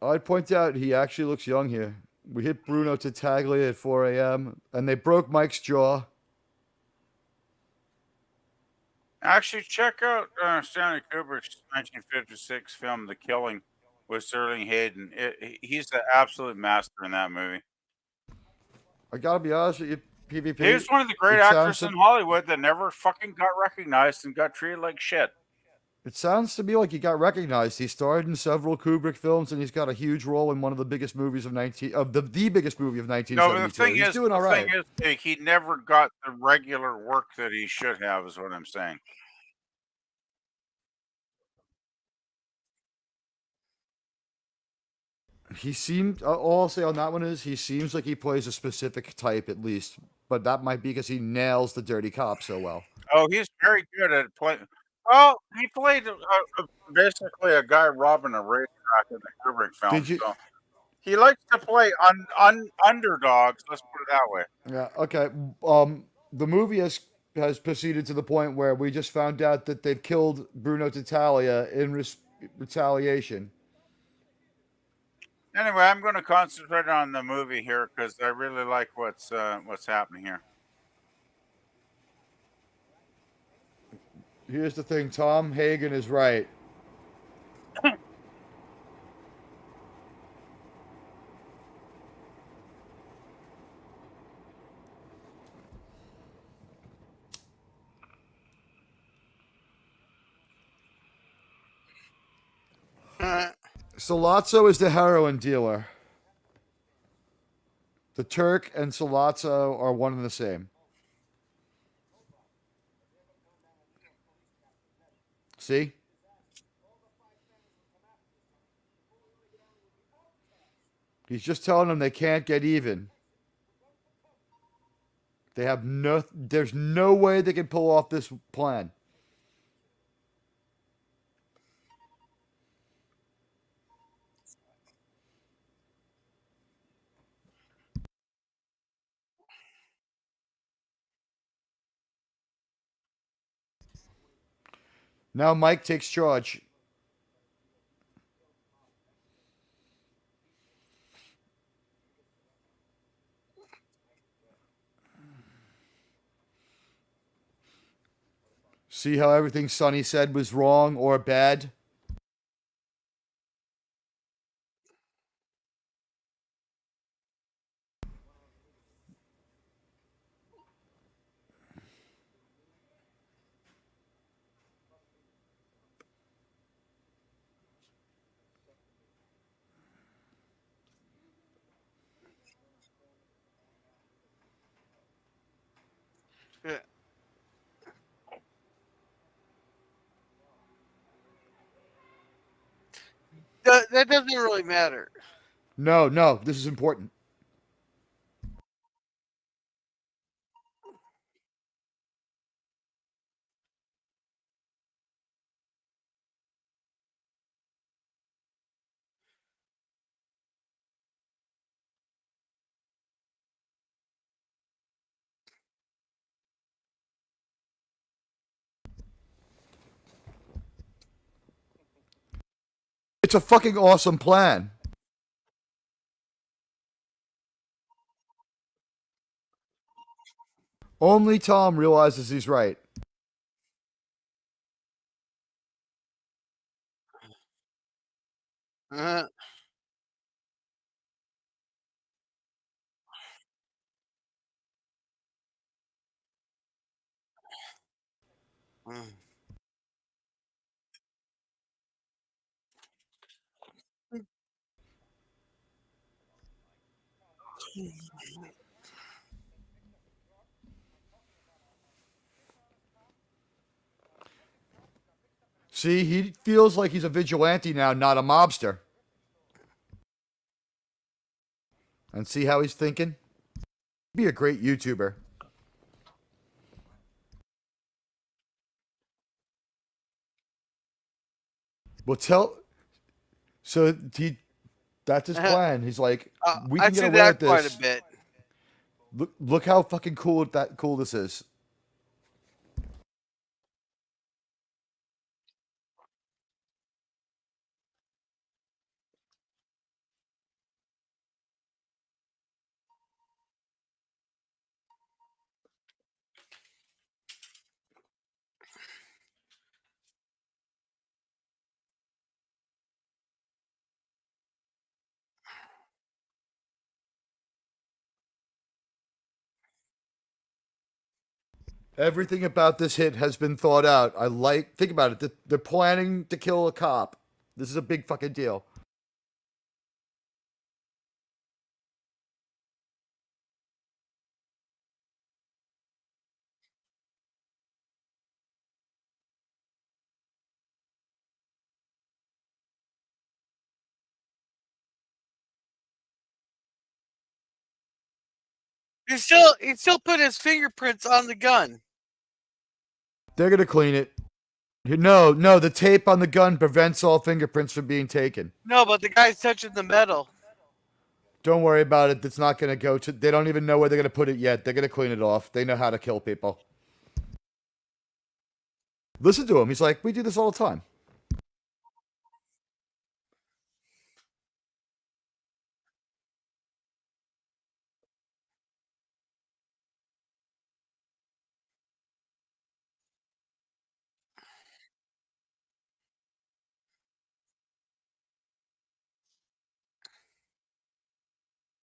I'd point out he actually looks young here. We hit Bruno Tattaglia at 4 a.m., and they broke Mike's jaw. Actually, check out Stanley Kubrick's 1956 film *The Killing* with Sterling Hayden. He's the absolute master in that movie. I gotta be honest with you, PvP. He was one of the great actors in Hollywood that never fucking got recognized and got treated like shit. It sounds to me like he got recognized. He starred in several Kubrick films, and he's got a huge role in one of the biggest movies of the biggest movie of 1972. No, but the thing he's is, doing all right. he never got the regular work that he should have. Is what I'm saying. He seemed. All I'll say on that one is he seems like he plays a specific type at least, but that might be because he nails the dirty cop so well. Oh, he's very good at playing. Well, he played basically a guy robbing a racetrack in the Kubrick film. Did you? So he likes to play underdogs. Let's put it that way. Yeah. Okay. The movie has proceeded to the point where we just found out that they've killed Bruno Tattaglia in retaliation. Anyway, I'm going to concentrate on the movie here because I really like what's happening here. Here's the thing, Tom Hagen is right. Sollozzo is the heroin dealer. The Turk and Sollozzo are one and the same. See? He's just telling them they can't get even. They have there's no way they can pull off this plan. Now Mike takes charge. See how everything Sonny said was wrong or bad? Yeah. That doesn't really matter. No, this is important. It's a fucking awesome plan. Only Tom realizes he's right. Uh, mm. See, he feels like he's a vigilante now, not a mobster. And see how he's thinking? Be a great YouTuber. Well, so that's his plan. He's like, we I can get see away that with quite a this. bit. Look how fucking cool this is. Everything about this hit has been thought out. Think about it. They're planning to kill a cop. This is a big fucking deal. He still put his fingerprints on the gun. They're gonna clean it. No, the tape on the gun prevents all fingerprints from being taken. No, but the guy's touching the metal. Don't worry about it. It's not gonna go to. They don't even know where they're gonna put it yet. They're gonna clean it off. They know how to kill people. Listen to him. He's like, we do this all the time.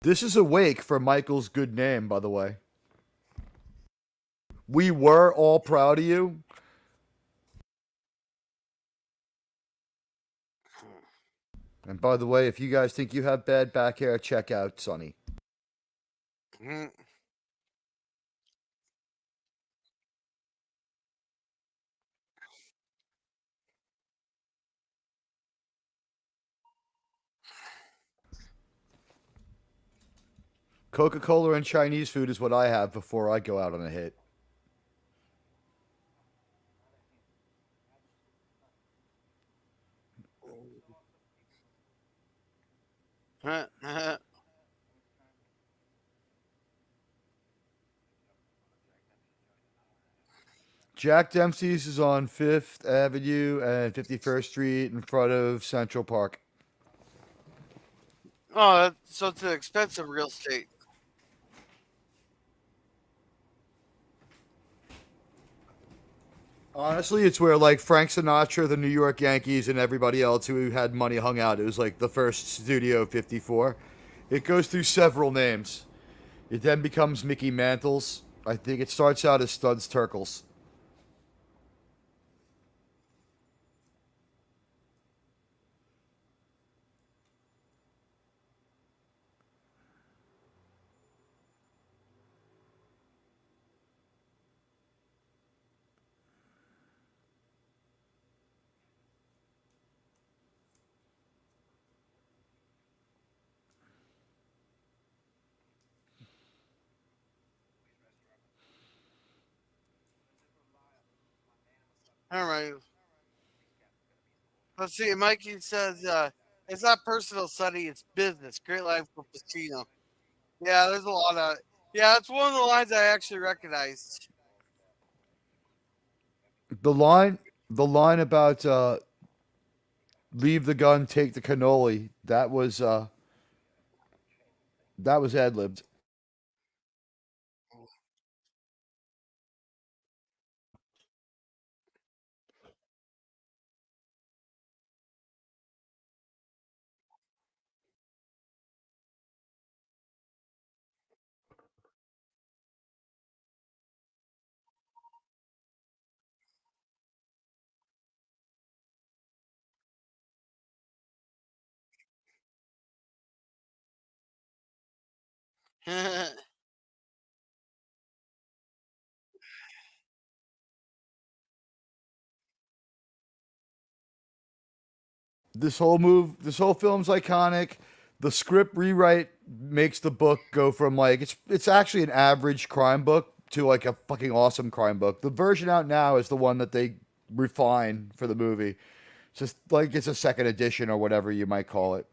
This is a wake for Michael's good name, by the way. We were all proud of you. And by the way, if you guys think you have bad back hair, check out Sonny. Mm. Coca-Cola and Chinese food is what I have before I go out on a hit. Jack Dempsey's is on 5th Avenue and 51st Street in front of Central Park. Oh, so it's an expensive real estate. Honestly, it's where like Frank Sinatra, the New York Yankees, and everybody else who had money hung out. It was like the first Studio 54. It goes through several names. It then becomes Mickey Mantle's. I think it starts out as Studs Terkel's. All right. Let's see. Mikey says, it's not personal, Sonny. It's business. Great life for Pacino. Yeah, there's a lot of. Yeah, that's one of the lines I actually recognized. The line about leave the gun, take the cannoli. That was ad libbed. This whole film's iconic. The script rewrite makes the book go from like it's actually an average crime book to like a fucking awesome crime book. The version out now is the one that they refine for the movie. It's just like it's a second edition or whatever you might call it.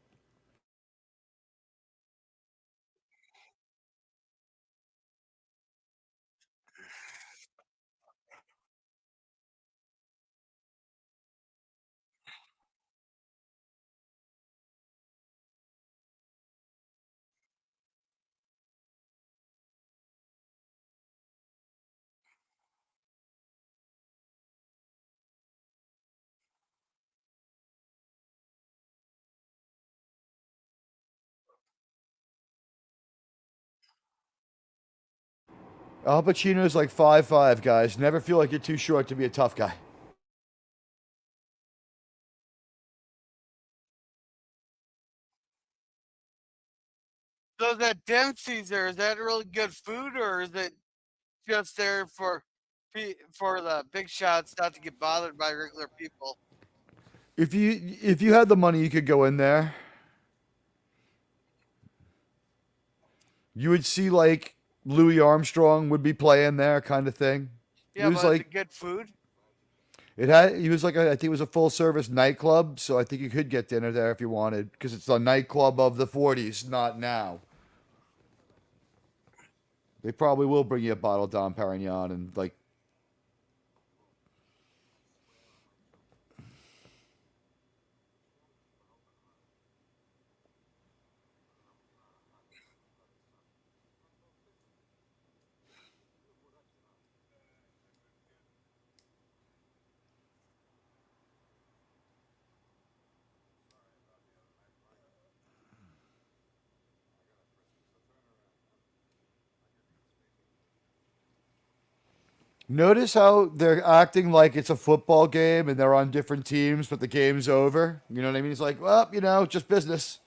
Al Pacino's like 5'5", guys. Never feel like you're too short to be a tough guy. So that Dempsey's there, is that really good food, or is it just there for the big shots not to get bothered by regular people? If you had the money, you could go in there. You would see like Louis Armstrong would be playing there, kind of thing. Yeah, it was but like is it good food? he was like I think it was a full service nightclub, so I think you could get dinner there if you wanted, because it's a nightclub of the 40s, not now. They probably will bring you a bottle of Dom Perignon and like. Notice how they're acting like it's a football game and they're on different teams, but the game's over. You know what I mean? It's like, well, just business.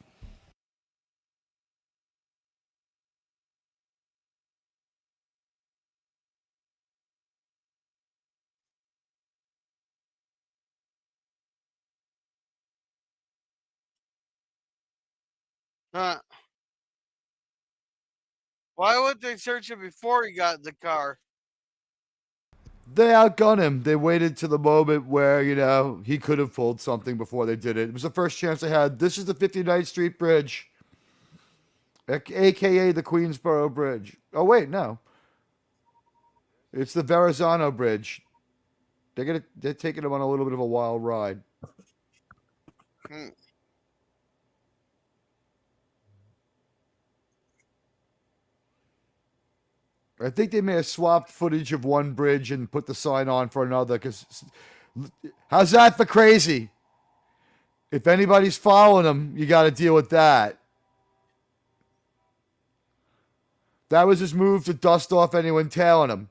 Huh. Why would they search him before he got in the car? They outgun him. They waited to the moment where, he could have pulled something before they did it. It was the first chance they had. This is the 59th Street Bridge, a.k.a. the Queensboro Bridge. Oh, wait, no. It's the Verrazano Bridge. They're taking him on a little bit of a wild ride. Hmm. I think they may have swapped footage of one bridge and put the sign on for another. Because how's that for crazy? If anybody's following them, you got to deal with that. That was his move to dust off anyone tailing him.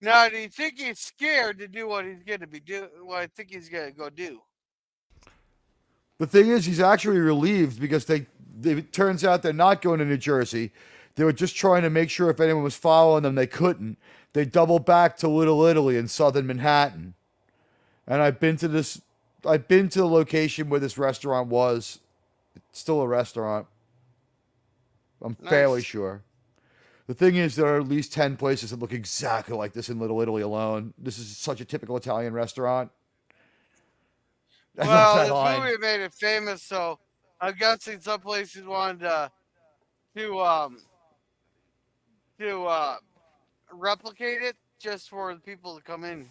Now, do you think he's scared to do what he's going to be doing? What I think he's going to go do? The thing is, he's actually relieved because it turns out they're not going to New Jersey. They were just trying to make sure if anyone was following them, they couldn't. They doubled back to Little Italy in southern Manhattan. And I've been to the location where this restaurant was. It's still a restaurant. I'm fairly sure. The thing is, there are at least 10 places that look exactly like this in Little Italy alone. This is such a typical Italian restaurant. Well, this movie made it famous, so I'm guessing some places wanted to replicate it just for the people to come in.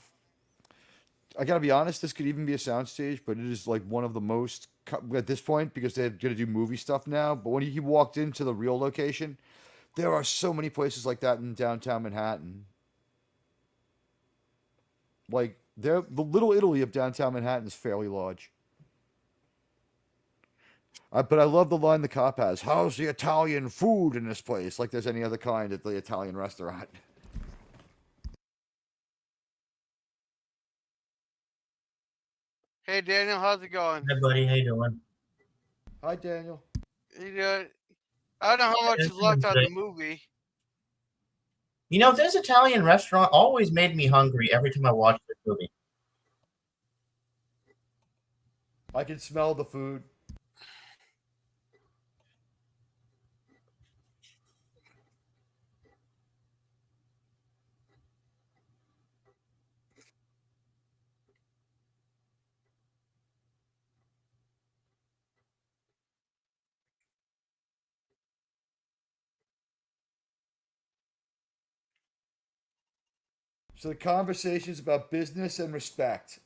I gotta be honest, this could even be a soundstage, but it is like one of the most at this point because they're gonna do movie stuff now. But when he walked into the real location, there are so many places like that in downtown Manhattan. Like the Little Italy of downtown Manhattan is fairly large. But I love the line the cop has. How's the Italian food in this place? Like there's any other kind at the Italian restaurant. Hey, Daniel, how's it going? Hey, buddy, how you doing? Hi, Daniel. You doing? I don't know how much is left on the movie. You know, this Italian restaurant always made me hungry every time I watched this movie. I can smell the food. So the conversation's about business and respect.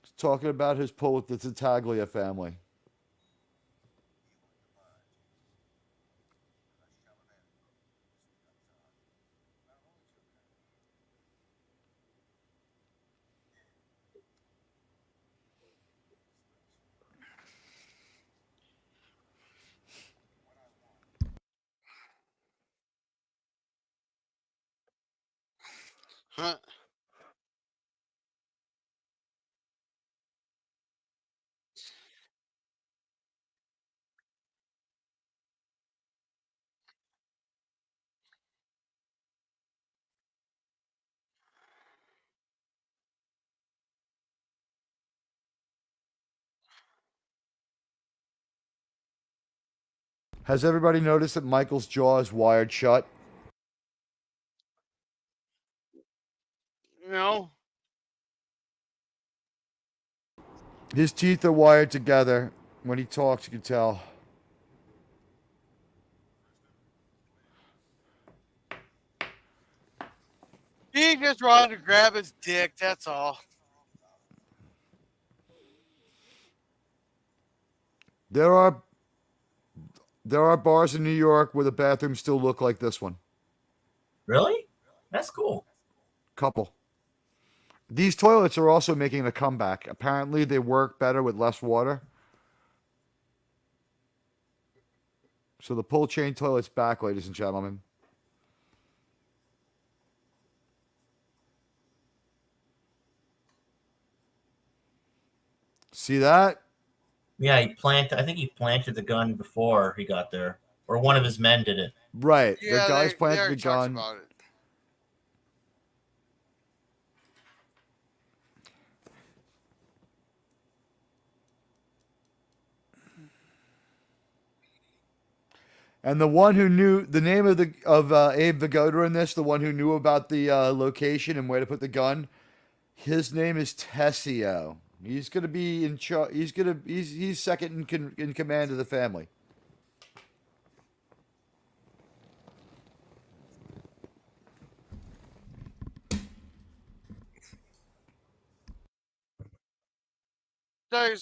He's talking about his pull with the Tattaglia family. Huh. Has everybody noticed that Michael's jaw is wired shut? No. His teeth are wired together. When he talks, you can tell. He just wanted to grab his dick, that's all. There are bars in New York where the bathrooms still look like this one. Really? That's cool. Couple. These toilets are also making a comeback. Apparently, they work better with less water. So the pull chain toilet's back, ladies and gentlemen. See that? Yeah, I think he planted the gun before he got there. Or one of his men did it. Right. Yeah, the guys they planted the already talked gun. about it. And the one who knew the name of Abe Vigoda in this, the one who knew about the location and where to put the gun, his name is Tessio. He's gonna be in charge. He's second in command of the family. I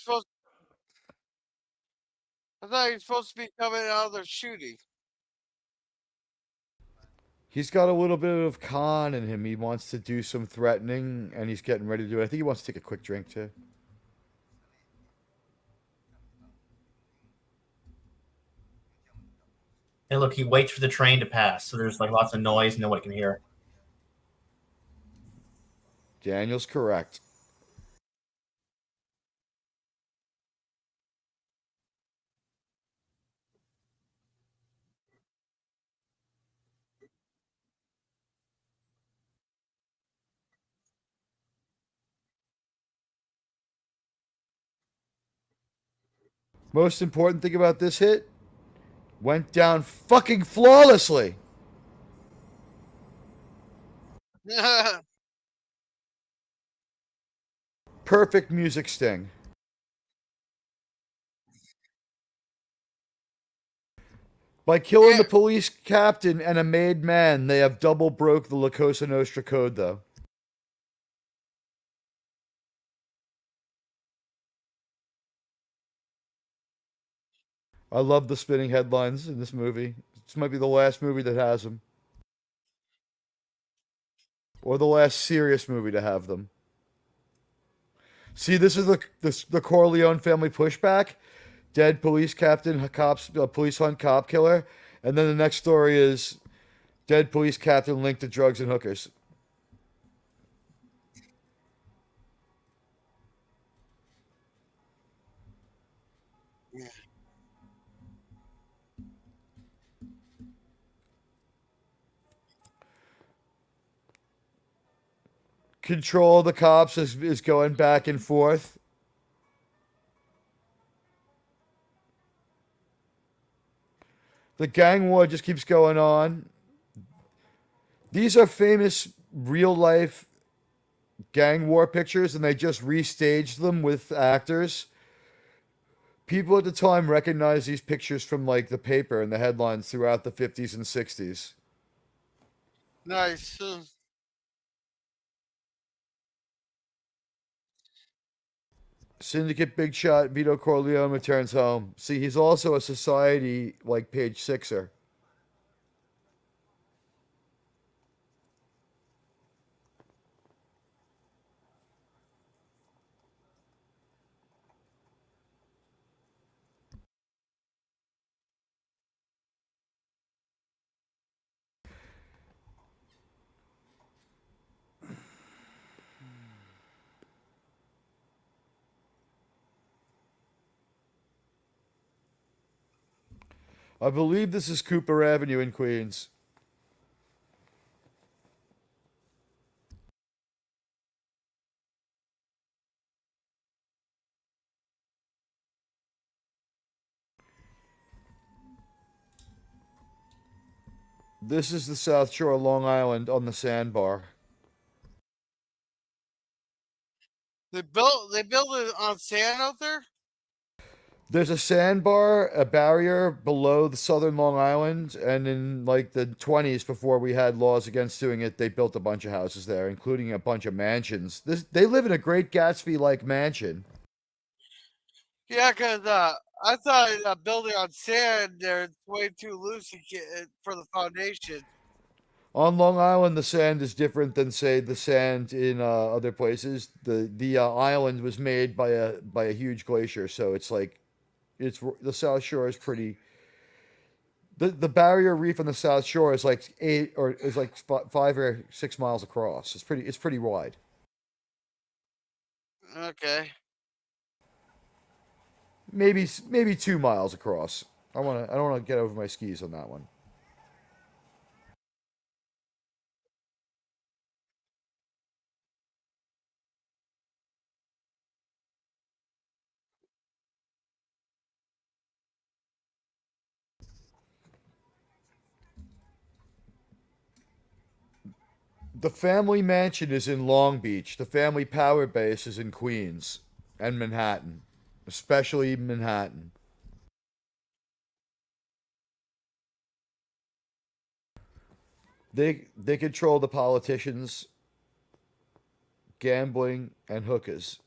thought he was supposed to be coming out of the shooting. He's got a little bit of Caan in him. He wants to do some threatening, and he's getting ready to do it. I think he wants to take a quick drink too. Hey, look, he waits for the train to pass, so there's like lots of noise nobody can hear. Daniel's correct. Most important thing about this hit, went down fucking flawlessly. Perfect music sting. By killing the police captain and a made man, they have double broke the La Cosa Nostra code, though. I love the spinning headlines in this movie. This might be the last movie that has them. Or the last serious movie to have them. See, this is the Corleone family pushback. Dead police captain, police hunt cop killer. And then the next story is Dead police captain linked to drugs and hookers. Control of the cops is going back and forth. The gang war just keeps going on. These are famous real life gang war pictures, and they just restaged them with actors. People at the time recognized these pictures from like the paper and the headlines throughout the 50s and 60s. Nice. Syndicate big shot Vito Corleone returns home. See, he's also a society like page sixer. I believe this is Cooper Avenue in Queens. This is the South Shore of Long Island on the sandbar. They built it on sand out there? There's a sandbar, a barrier below the southern Long Island, and in like the 20s, before we had laws against doing it, they built a bunch of houses there, including a bunch of mansions. They live in a Great Gatsby-like mansion. Yeah, because I thought a building on sand there's way too loose for the foundation. On Long Island, the sand is different than, say, the sand in other places. The island was made by a huge glacier, so it's like the South Shore is pretty. The barrier reef on the South Shore is like 5 or 6 miles across. It's pretty wide. Okay. Maybe 2 miles across. I don't want to get over my skis on that one. The family mansion is in Long Beach. The family power base is in Queens and Manhattan, especially Manhattan. They control the politicians, gambling, and hookers.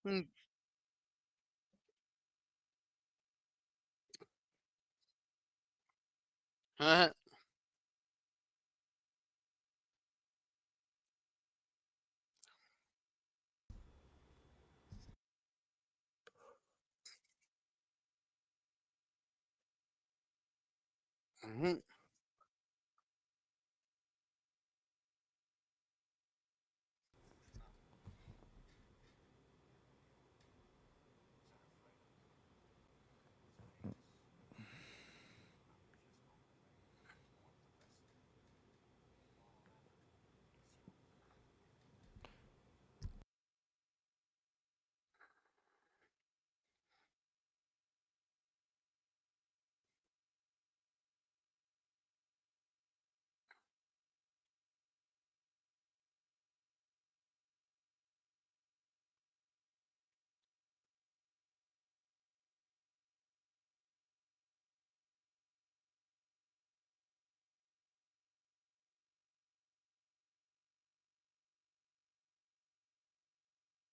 Hmm. Mhm.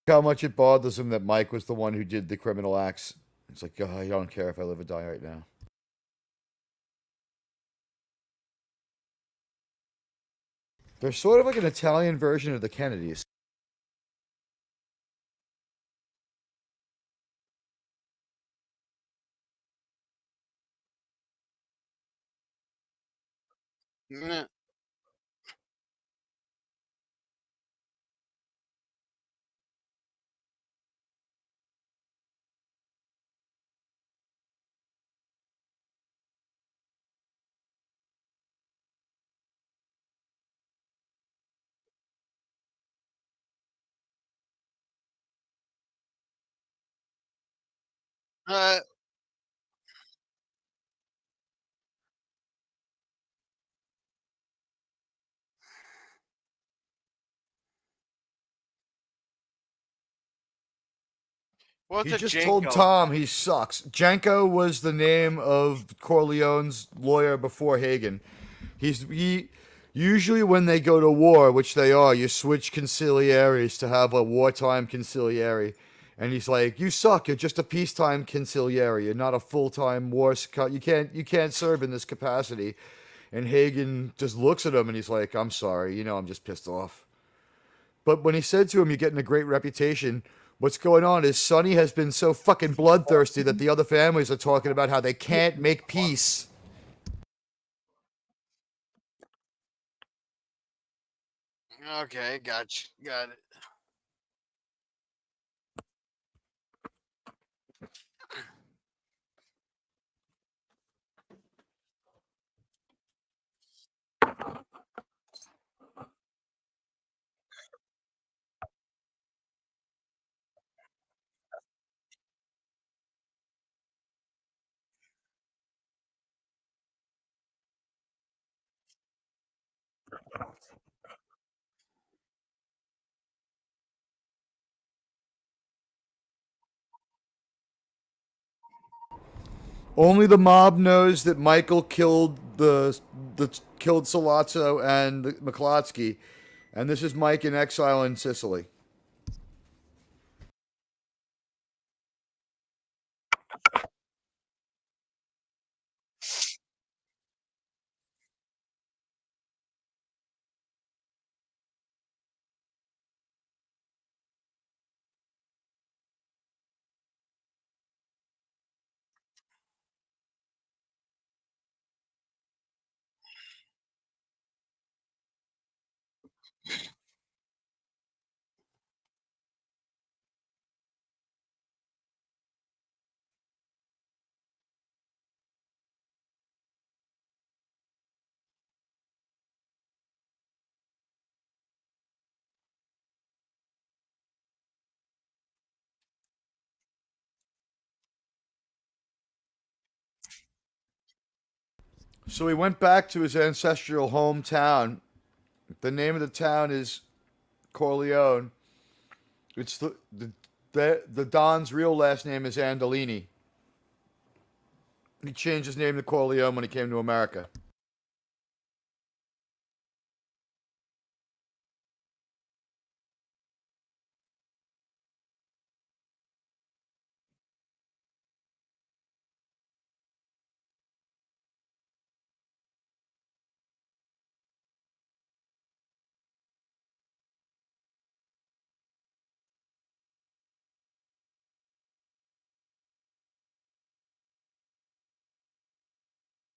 How much it bothers him that Mike was the one who did the criminal acts. It's like, oh, I don't care if I live or die right now. They're sort of like an Italian version of the Kennedys. Yeah. Uh, what's He a just told Janko? Tom he sucks. Janko was the name of Corleone's lawyer before Hagen. He usually when they go to war, which they are, you switch conciliaries to have a wartime conciliary. And he's like, "You suck. You're just a peacetime conciliary. You're not a full-time war. You can't serve in this capacity." And Hagen just looks at him and he's like, "I'm sorry. I'm just pissed off." But when he said to him, "You're getting a great reputation," what's going on is Sonny has been so fucking bloodthirsty that the other families are talking about how they can't make peace. Okay, got it. Only the mob knows that Michael killed killed Salazzo and McCloskey, and this is Mike in exile in Sicily. So he went back to his ancestral hometown. The name of the town is Corleone. It's the Don's real last name is Andolini. He changed his name to Corleone when he came to America.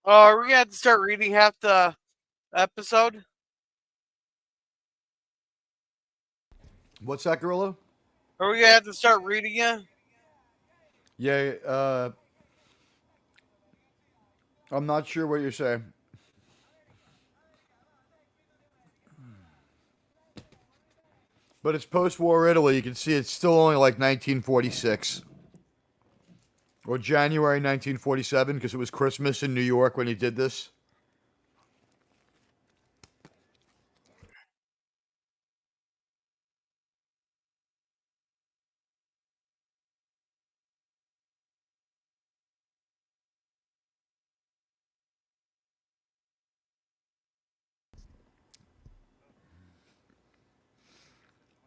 Are we gonna have to start reading half the episode? What's that, Gorilla? Are we gonna have to start reading it? Yeah, I'm not sure what you're saying. But it's post-war Italy. You can see it's still only like 1946 or January 1947 because it was Christmas in New York when he did this.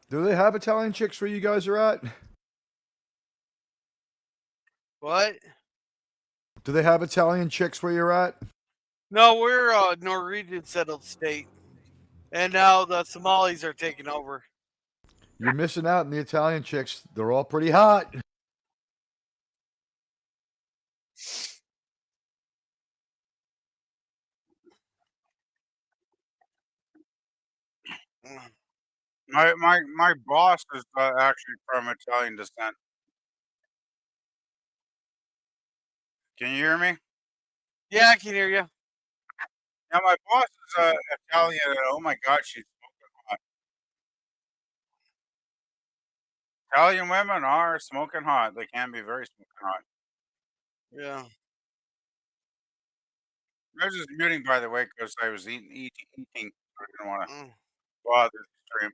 Do they have Italian chicks where you guys are at? What? Do they have Italian chicks where you're at? No, we're a Norwegian settled state, And now the Somalis are taking over. You're missing out on the Italian chicks. They're all pretty hot. My boss is actually from Italian descent. Can you hear me? Yeah, I can hear you. Yeah, my boss is Italian. And oh my God, she's smoking hot. Italian women are smoking hot. They can be very smoking hot. Yeah. I was just muting, by the way, because I was eating. I didn't want to Mm. bother the stream.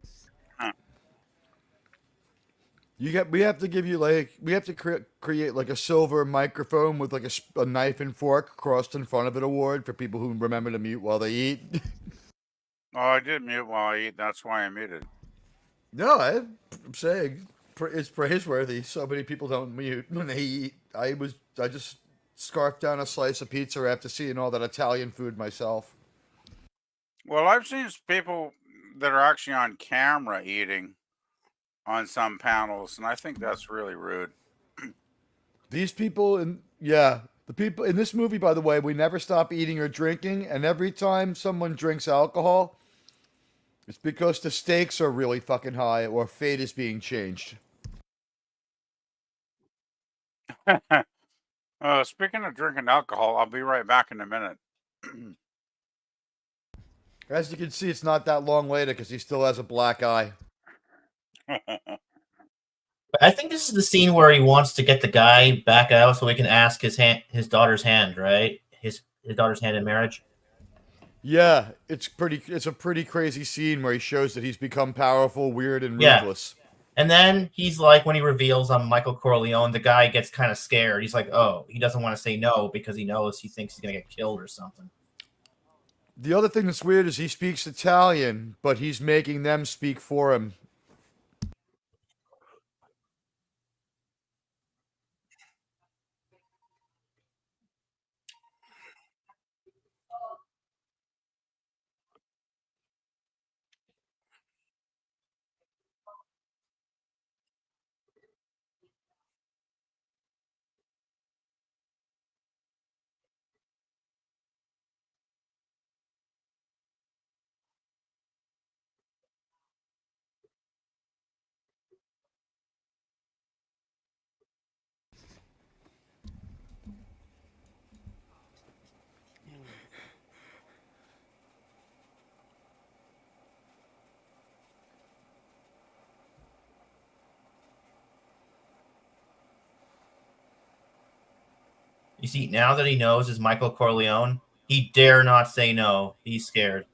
Huh. We have to give you like we have to create like a silver microphone with like a knife and fork crossed in front of it award for people who remember to mute while they eat. Oh, I did mute while I eat. That's why I muted. No, I'm saying it's praiseworthy. So many people don't mute when they eat. I just scarfed down a slice of pizza after seeing all that Italian food myself. Well, I've seen people that are actually on camera eating on some panels, and I think that's really rude. These people the people in this movie, by the way, we never stop eating or drinking, and every time someone drinks alcohol, it's because the stakes are really fucking high or fate is being changed. Speaking of drinking alcohol, I'll be right back in a minute. As you can see, it's not that long later because he still has a black eye. I think this is the scene where he wants to get the guy back out so he can ask his daughter's hand, right? His daughter's hand in marriage. Yeah, it's a pretty crazy scene where he shows that he's become powerful, weird, and ruthless. And then he's like, when he reveals I'm Michael Corleone, the guy gets kind of scared. He's like, oh, he doesn't want to say no because he thinks he's gonna get killed or something. The other thing that's weird is he speaks Italian, but he's making them speak for him. You see, now that he knows is Michael Corleone, he dare not say no. He's scared.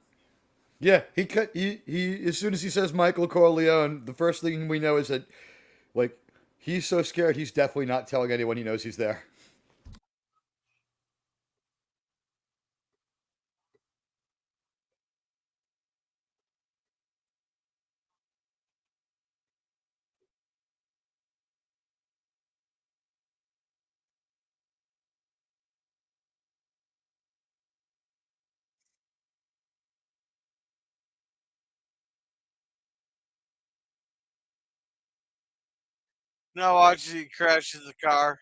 Yeah, he as soon as he says Michael Corleone, the first thing we know is that like he's so scared he's definitely not telling anyone he knows he's there. Now watch as he crashes the car.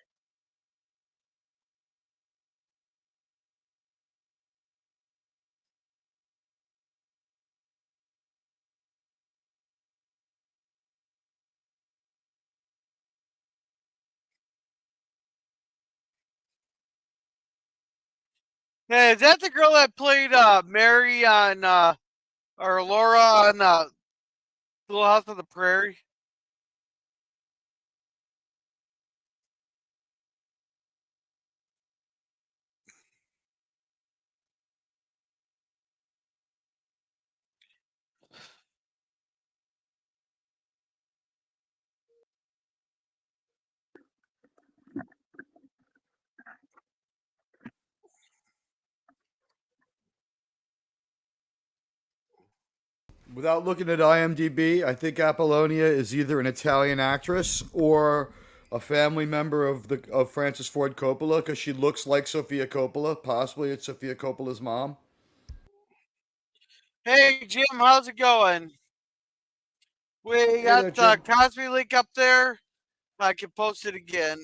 Hey, is that the girl that played Mary on or Laura on Little House on the Prairie? Without looking at IMDb, I think Apollonia is either an Italian actress or a family member of Francis Ford Coppola because she looks like Sofia Coppola. Possibly it's Sofia Coppola's mom. Hey, Jim, how's it going? We got the Cosby link up there. I can post it again.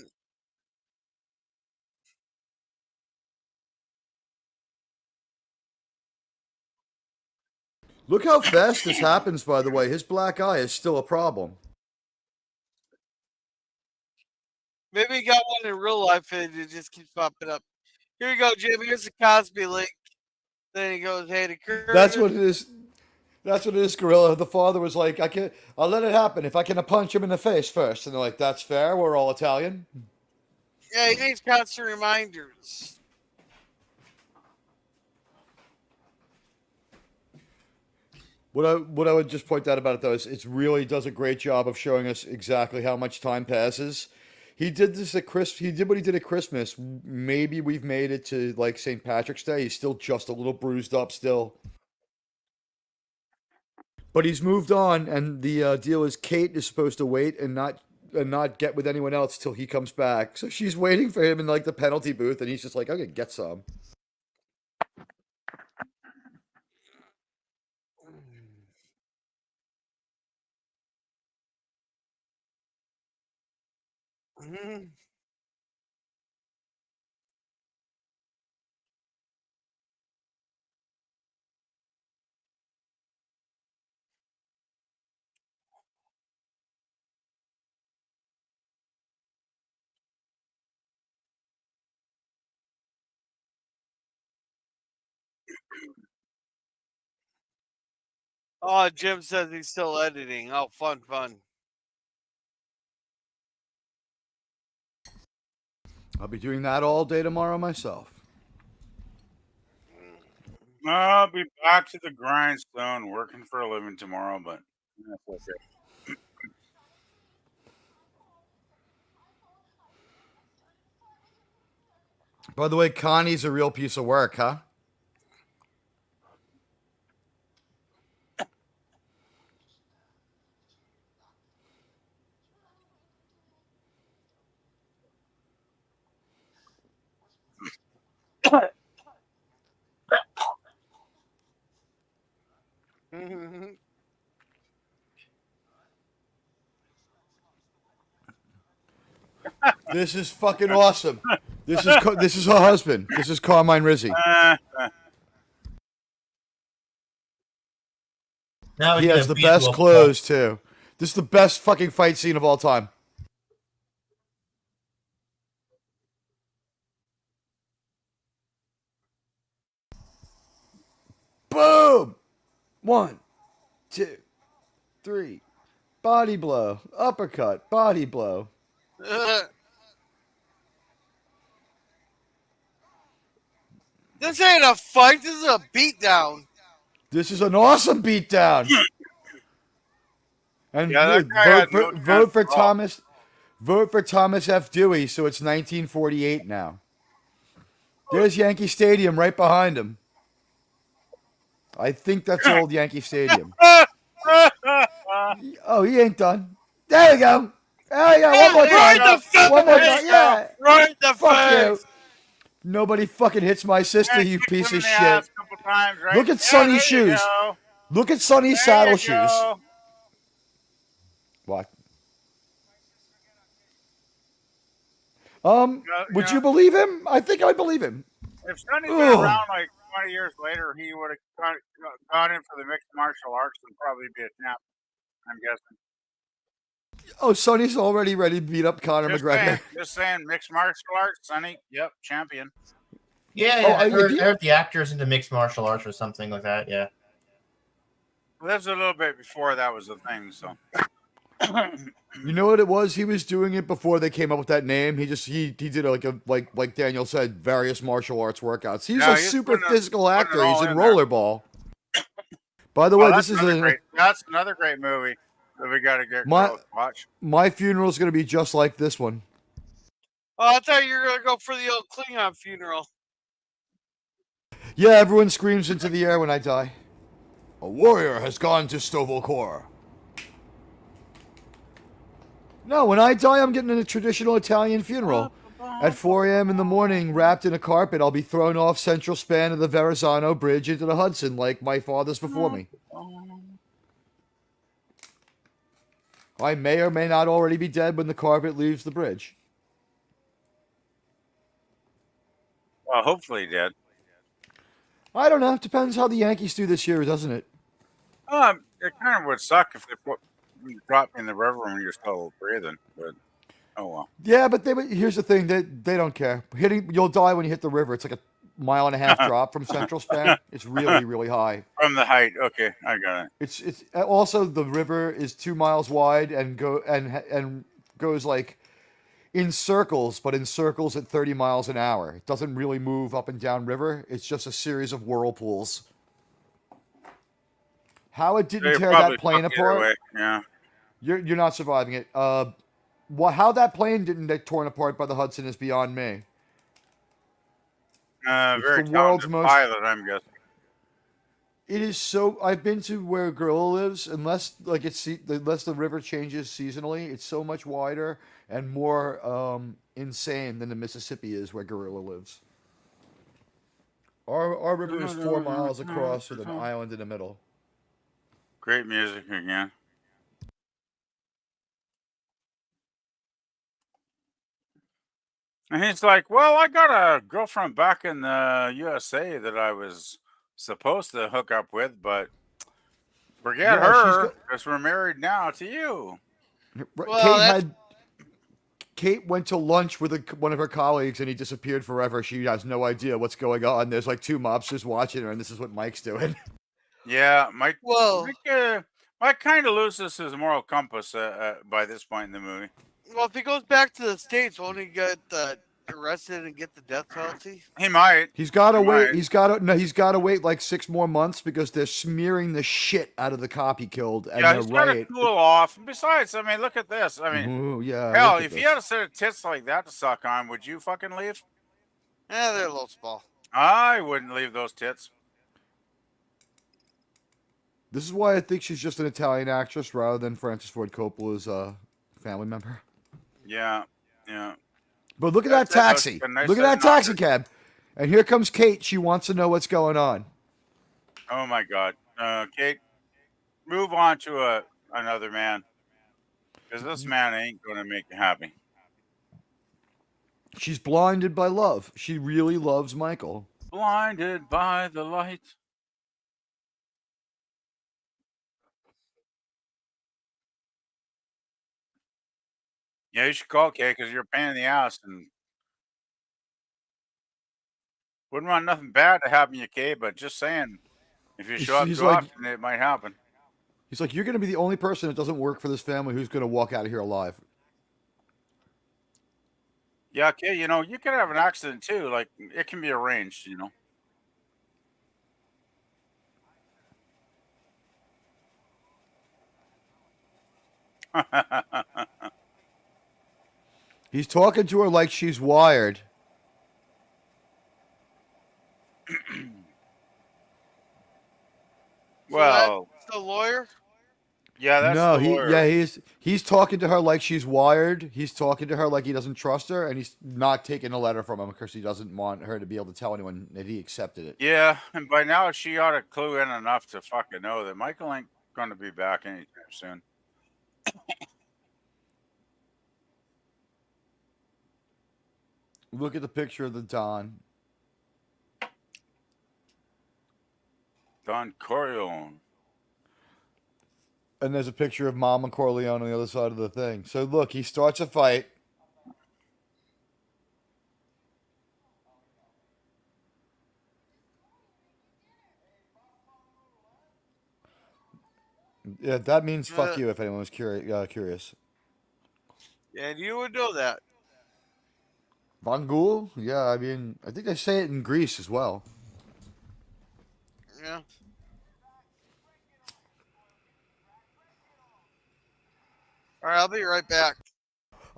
Look how fast this happens, by the way. His black eye is still a problem. Maybe he got one in real life and it just keeps popping up. Here you go, Jim. Here's the Cosby link. Then he goes, "Hey, to Curtis." That's what it is. That's what it is, Gorilla. The father was like, I'll let it happen if I can punch him in the face first. And they're like, that's fair. We're all Italian. Yeah, he needs constant reminders. What I would just point out about it, though, is it really does a great job of showing us exactly how much time passes. He did this at He did what he did at Christmas. Maybe we've made it to, like, St. Patrick's Day. He's still just a little bruised up still. But he's moved on, and the deal is Kate is supposed to wait and not get with anyone else till he comes back. So she's waiting for him in, like, the penalty booth, and he's just like, I'm gonna get some. Mm-hmm. Oh, Jim says he's still editing. Oh, fun. I'll be doing that all day tomorrow myself. I'll be back to the grindstone, working for a living tomorrow, but that's okay. By the way, Connie's a real piece of work, huh? This is fucking awesome. This is her husband. This is Carmine Rizzi. Now He has the best clothes too. This is the best fucking fight scene of all time. Boom! 1, 2, 3. Body blow. Uppercut. Body blow. This ain't a fight. This is a beatdown. This is an awesome beatdown. And vote for Thomas. Vote for Thomas F. Dewey, so it's 1948 now. There's Yankee Stadium right behind him. I think that's old Yankee Stadium. Oh, he ain't done. There we go. There we go. One more time. One more time. Yeah. Right in the Fuck face. you. Nobody fucking hits my sister, you piece of shit. Times, right? Look at Sonny's shoes. Look at Sonny's saddle shoes. What? Would you believe him? I think I would believe him. If Sonny's been around like 20 years later, he would have gone in for the mixed martial arts and probably be a champ, I'm guessing. Oh, Sonny's already ready to beat up Conor McGregor. Just saying, mixed martial arts, Sonny. Yep, champion. Yeah, I heard the actor's into mixed martial arts or something like that. Yeah. Well, that's a little bit before that was a thing. So, you know what it was? He was doing it before they came up with that name. He did like Daniel said, various martial arts workouts. He's a super physical actor. He's in rollerball. By the way, that's another great movie that we got to get watch. My funeral is going to be just like this one. Oh, I thought you were going to go for the old Klingon funeral. Yeah, everyone screams into the air when I die. A warrior has gone to Sto-vo-kor. No, when I die, I'm getting a traditional Italian funeral. At 4 a.m. in the morning, wrapped in a carpet, I'll be thrown off central span of the Verrazano Bridge into the Hudson like my fathers before me. I may or may not already be dead when the carpet leaves the bridge. Well, hopefully he did. I don't know. Depends how the Yankees do this year, doesn't it? It kind of would suck if they dropped me in the river when you're still breathing, but oh well. Yeah, but here's the thing: they don't care. You'll die when you hit the river. It's like a 1.5 mile drop from central span. It's really, really high. From the height, okay, I got it. It's also the river is 2 miles wide and goes like in circles, but in circles at 30 miles an hour. It doesn't really move up and down river. It's just a series of whirlpools. How it didn't tear that plane apart? Yeah, you're not surviving it. How that plane didn't get torn apart by the Hudson is beyond me. very talented pilot, I'm guessing. It is so. I've been to where Gorilla lives, unless the river changes seasonally. It's so much wider and more insane than the Mississippi is where Gorilla lives. Our river is 4 miles across with an island in the middle. Great music again. And he's like, well, I got a girlfriend back in the USA that I was supposed to hook up with, but forget her because we're married now to you. Well, Kate went to lunch with one of her colleagues and he disappeared forever. She has no idea what's going on. There's like 2 mobsters watching her, and this is what Mike's doing. Yeah, Mike kind of loses his moral compass by this point in the movie. Well, if he goes back to the States, won't he get arrested and get the death penalty? He might. He's got to wait. He's got to wait like 6 more months because they're smearing the shit out of the cop he killed. And yeah, he's got to cool off. Besides, I mean, look at this. I mean, hell, if you had a set of tits like that to suck on, would you fucking leave? Yeah, they're a little small. I wouldn't leave those tits. This is why I think she's just an Italian actress rather than Francis Ford Coppola's family member. Yeah, yeah. But look at that taxi. Look at that taxi cab. And here comes Kate. She wants to know what's going on. Oh, my God. Kate, move on to another man. Because this man ain't going to make you happy. She's blinded by love. She really loves Michael. Blinded by the light. Yeah, you should call Kate because you're a pain in the ass and wouldn't want nothing bad to happen to you, Kate, but just saying, if you show up too often, it might happen. He's like, you're going to be the only person that doesn't work for this family who's going to walk out of here alive. Yeah, Kate, you could have an accident too. Like, it can be arranged, He's talking to her like she's wired. Well, the lawyer. Yeah, that's the lawyer. He's talking to her like she's wired. He's talking to her like he doesn't trust her, and he's not taking a letter from him because he doesn't want her to be able to tell anyone that he accepted it. Yeah, and by now she ought to clue in enough to fucking know that Michael ain't going to be back anytime soon. Look at the picture of the Don. Don Corleone. And there's a picture of Mama Corleone on the other side of the thing. So look, he starts a fight. Yeah, that means fuck you if anyone was curious. And you would know that. Vangul? Yeah, I mean, I think they say it in Greece as well. Yeah. All right, I'll be right back.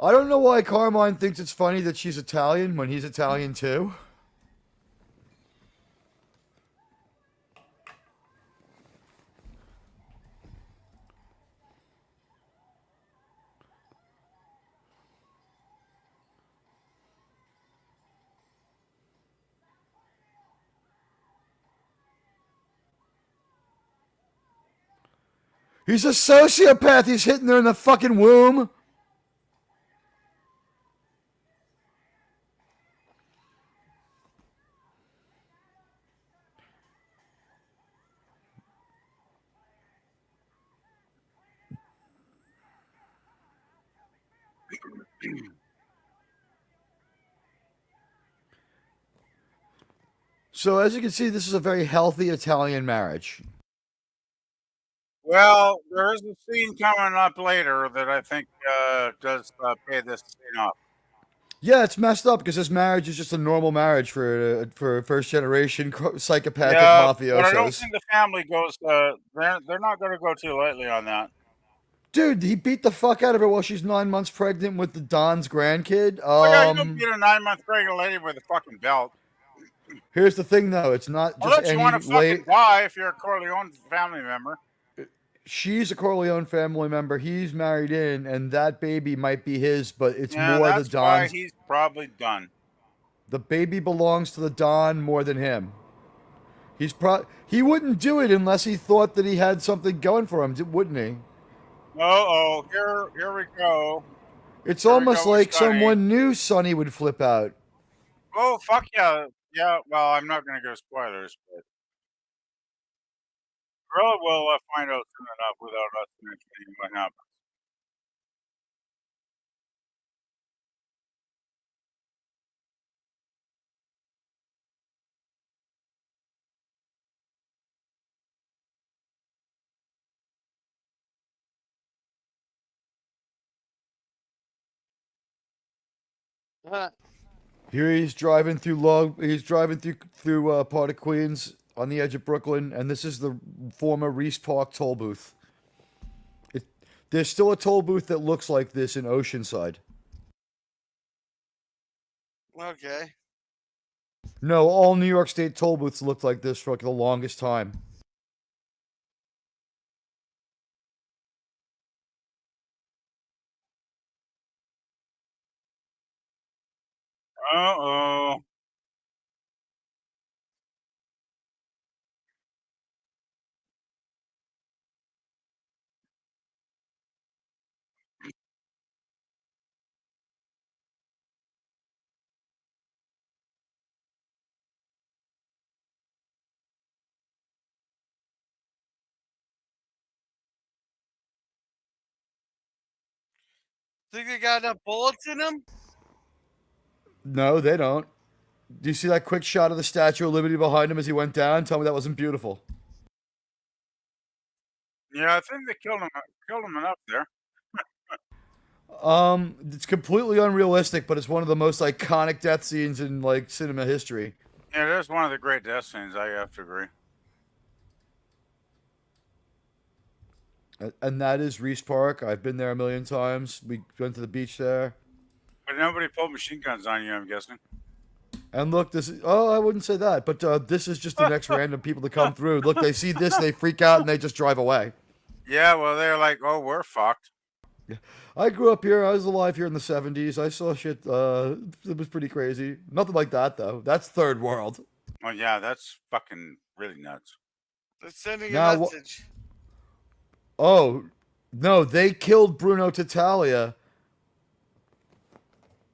I don't know why Carmine thinks it's funny that she's Italian when he's Italian too. He's a sociopath. He's hitting her in the fucking womb. So as you can see, this is a very healthy Italian marriage. Well, there is a scene coming up later that I think does pay this scene off. Yeah, it's messed up because this marriage is just a normal marriage for first generation psychopathic Yeah, but I don't mafiosos. think the family goes. They're not going to go too lightly on that. Dude, he beat the fuck out of her while she's 9 months pregnant with the Don's grandkid. Oh yeah, you don't beat a 9-month pregnant lady with a fucking belt. Here's the thing, though. It's not just Unless you want to fucking die if you're a Corleone family member. She's a Corleone family member. He's married in, and that baby might be his, but it's more the That's why Don's. he's probably done. The baby belongs to the Don more than him. He wouldn't do it unless he thought that he had something going for him, wouldn't he? Oh, here we go. It's Here we almost go with like Sonny. someone knew Sonny would flip out. Oh fuck yeah, yeah. Well, I'm not going to go spoilers, but Gorilla will find out soon enough without us mentioning what happened. Here he's driving through part of Queens on the edge of Brooklyn, and this is the former Reese Park toll booth. There's still a toll booth that looks like this in Oceanside. Okay. No, all New York State toll booths looked like this for like the longest time. Uh-oh. Think they got enough bullets in them? No, they don't. Do you see that quick shot of the Statue of Liberty behind him as he went down? Tell me that wasn't beautiful. Yeah, I think they killed him enough there. It's completely unrealistic, but it's one of the most iconic death scenes in like cinema history. Yeah, it is one of the great death scenes. I have to agree. And that is Reese Park. I've been there a million times. We went to the beach there. But nobody pulled machine guns on you, I'm guessing. And look, this is, oh, I wouldn't say that, but this is just the next random people to come through. Look, they see this, they freak out, and they just drive away. Yeah, well, they're like, oh, we're fucked. I grew up here. I was alive here in the 70s. I saw shit. It was pretty crazy. Nothing like that, though. That's third world. Well, yeah, that's fucking really nuts. They're sending Now, a message. Oh, no, they killed Bruno Tattaglia.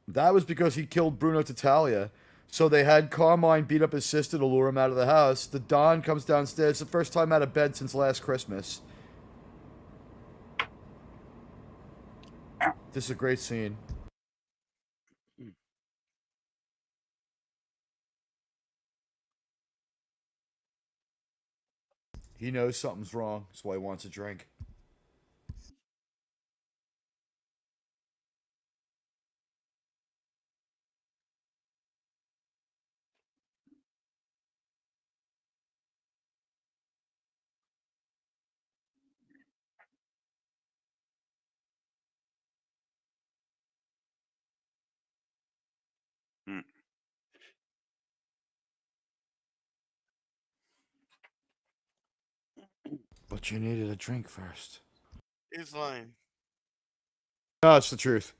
That was because he killed Bruno Tattaglia. So they had Carmine beat up his sister to lure him out of the house. The Don comes downstairs. It's the first time out of bed since last Christmas. This is a great scene. He knows something's wrong. That's why he wants a drink. Hmm. But you needed a drink first. He's lying. No, it's the truth.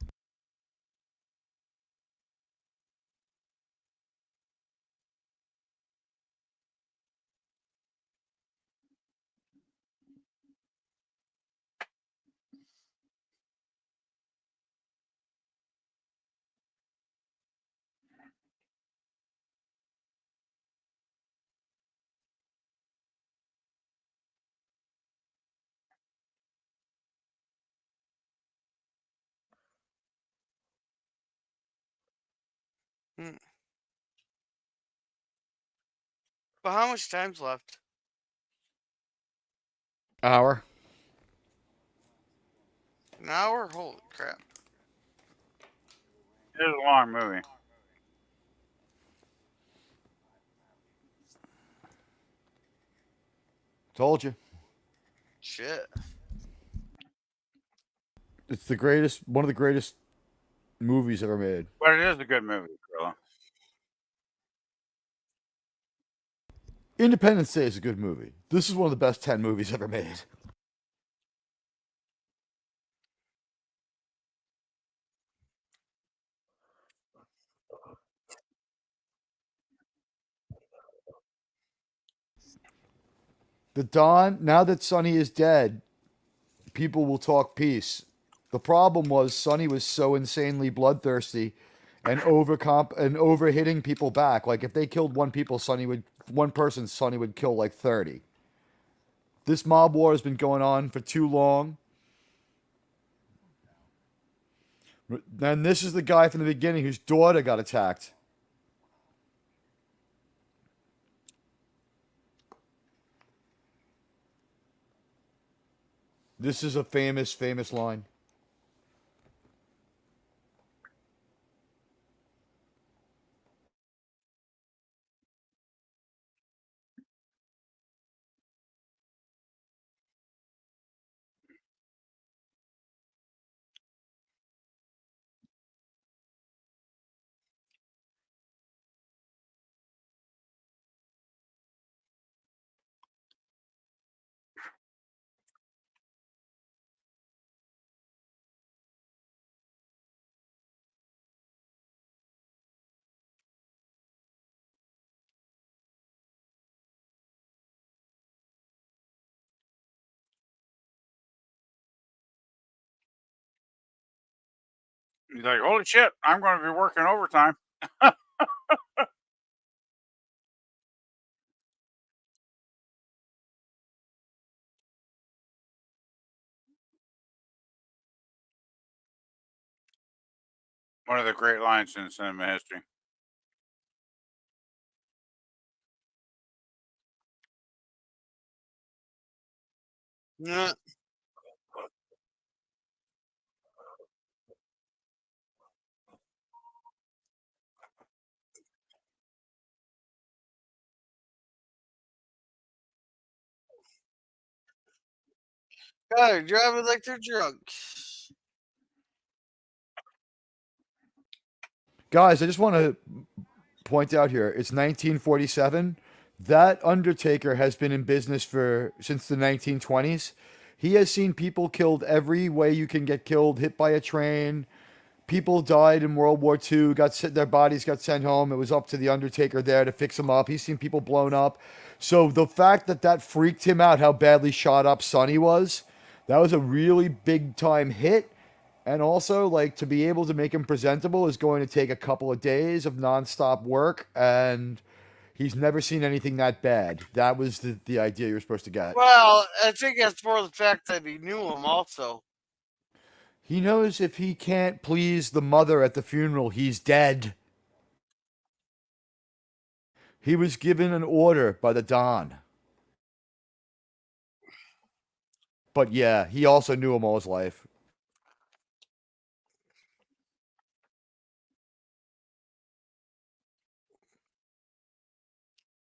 Hmm. But how much time's left? Hour. An hour? Holy crap. It is a long movie. Told you. Shit. It's the greatest, one of the greatest movies ever made. But it is a good movie, Gorilla. Independence Day is a good movie. This is one of the best 10 movies ever made. The Don, now that Sonny is dead, people will talk peace. The problem was Sonny was so insanely bloodthirsty and over hitting people back. Like if they killed one person, Sonny would kill like 30. This mob war has been going on for too long. And this is the guy from the beginning whose daughter got attacked. This is a famous, famous line. He's like, holy shit, I'm going to be working overtime. One of the great lines in cinema history. Yeah. God, they're driving like they're drunk. Guys, I just want to point out here, it's 1947. That Undertaker has been in business since the 1920s. He has seen people killed every way you can get killed, hit by a train. People died in World War II, their bodies got sent home. It was up to the Undertaker there to fix them up. He's seen people blown up. So the fact that freaked him out, how badly shot up Sonny was, that was a really big time hit. And also, like, to be able to make him presentable is going to take a couple of days of nonstop work, and he's never seen anything that bad. That was the idea you were supposed to get. Well, I think that's more the fact that he knew him also. He knows if he can't please the mother at the funeral, he's dead. He was given an order by the Don. But yeah, he also knew him all his life.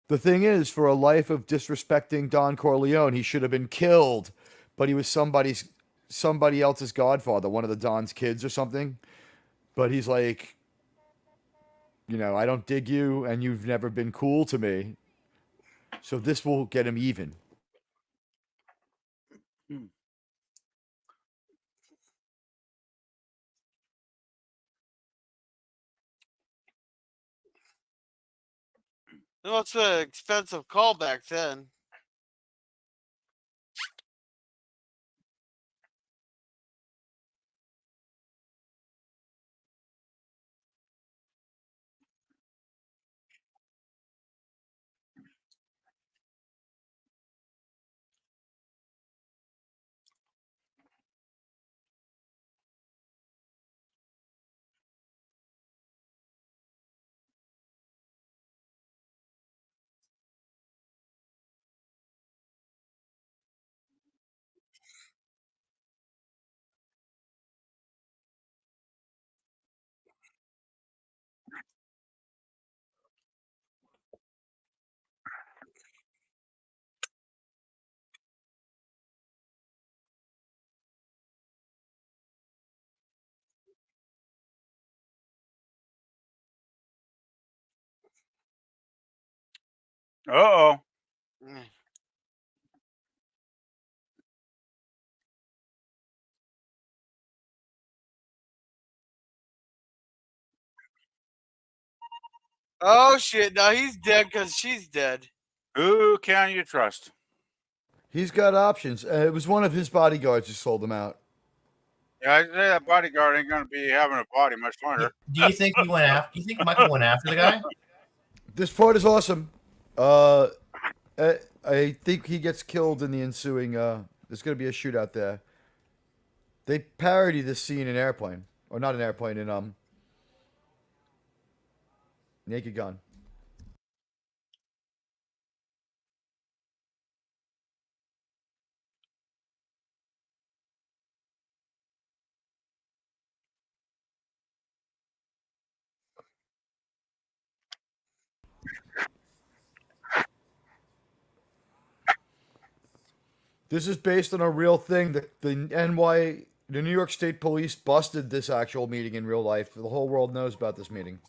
The thing is, for a life of disrespecting Don Corleone, he should have been killed. But he was somebody else's godfather, one of the Don's kids or something. But he's like, I don't dig you, and you've never been cool to me. So this will get him even. It must have been an expensive call back then. Uh-oh. Oh shit! Now he's dead because she's dead. Who can you trust? He's got options. It was one of his bodyguards who sold him out. Yeah, I say that bodyguard ain't gonna be having a body much longer. Do you think he went after? Do you think Michael went after the guy? This part is awesome. I think he gets killed in the ensuing. There's going to be a shootout there. They parody this scene in Airplane, or not in Airplane, in Naked Gun. This is based on a real thing. The New York State Police busted this actual meeting in real life. The whole world knows about this meeting.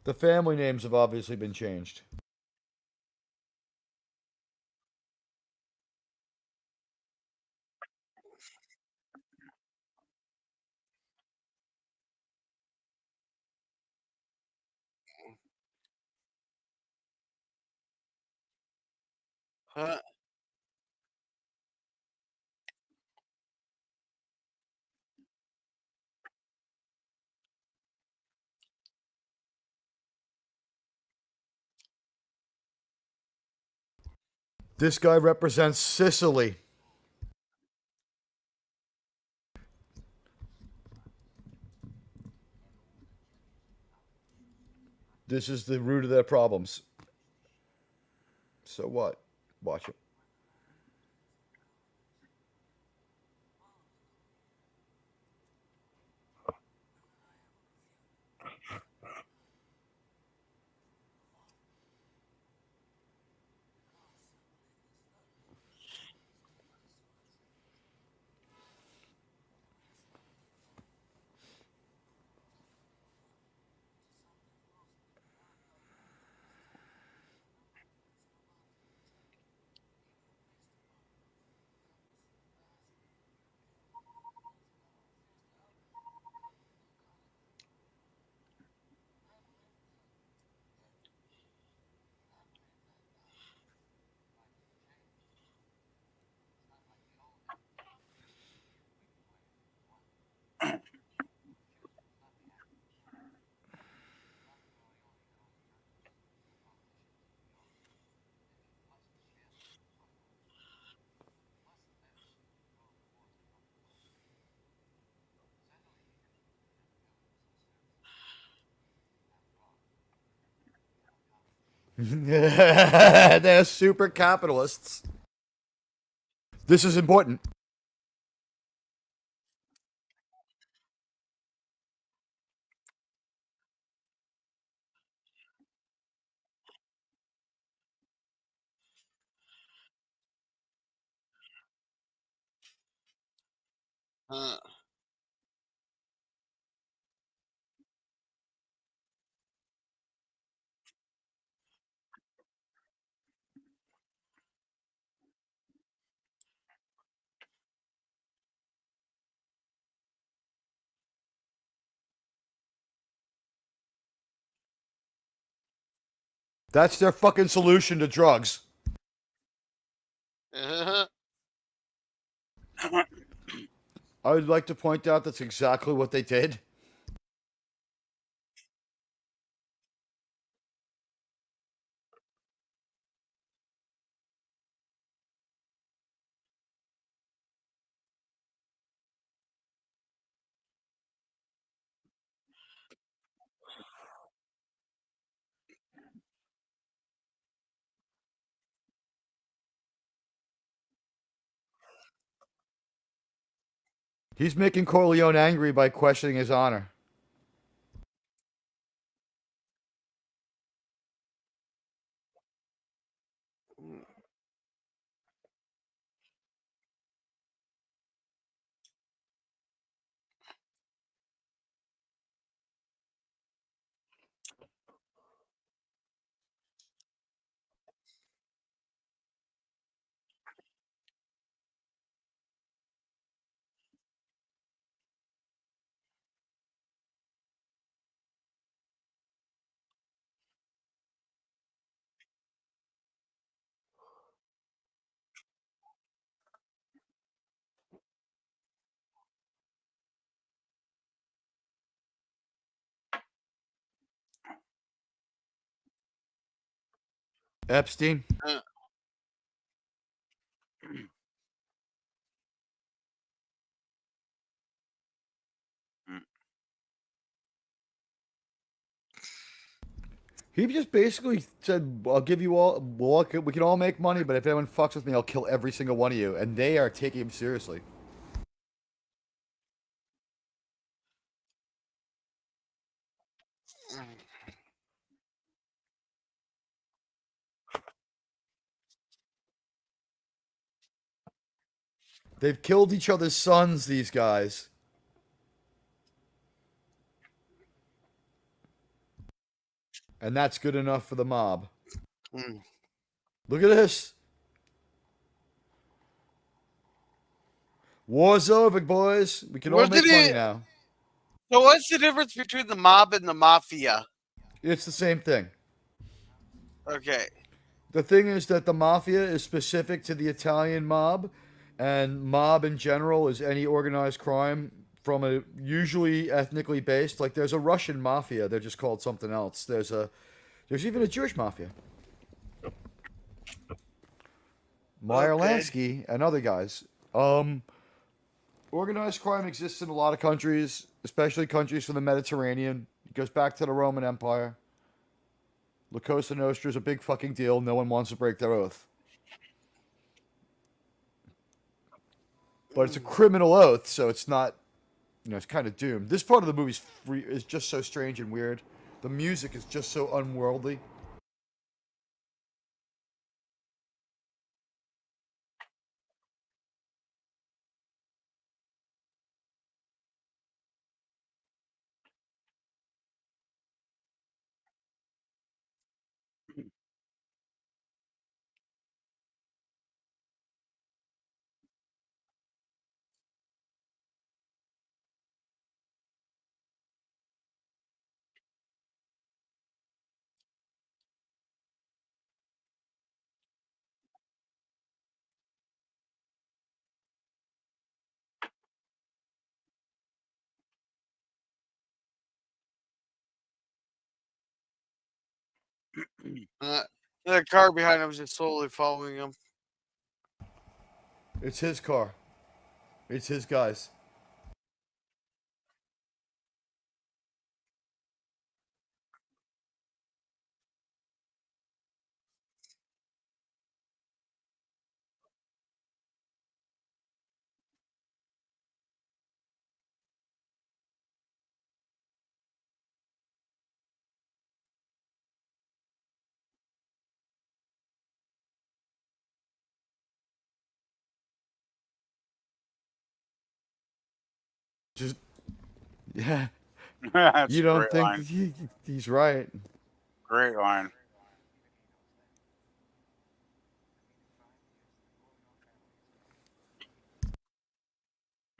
The family names have obviously been changed. Huh? This guy represents Sicily. This is the root of their problems. So what? Watch it. They're super capitalists. This is important. Huh? That's their fucking solution to drugs. Uh-huh. I would like to point out that's exactly what they did. He's making Corleone angry by questioning his honor. Epstein. He just basically said, "I'll give you all. We can all make money, but if anyone fucks with me, I'll kill every single one of you." And they are taking him seriously. They've killed each other's sons. These guys. And that's good enough for the mob. Look at this. War's over, boys. We can all make money now. So what's the difference between the mob and the mafia? It's the same thing. Okay. The thing is that the mafia is specific to the Italian mob, and mob in general is any organized crime from a usually ethnically based. Like there's a Russian mafia, they're just called something else. There's even a Jewish mafia. Meyer Lansky and other guys. Organized crime exists in a lot of countries, especially countries from the Mediterranean. It goes back to the Roman Empire. La Cosa Nostra is a big fucking deal. No one wants to break their oath. But it's a criminal oath, so it's not, it's kind of doomed. This part of the movie is just so strange and weird. The music is just so unworldly. The car behind him was just slowly following him. It's his car. It's his guys. Just, yeah. That's You a don't great think line. he's right. Great line.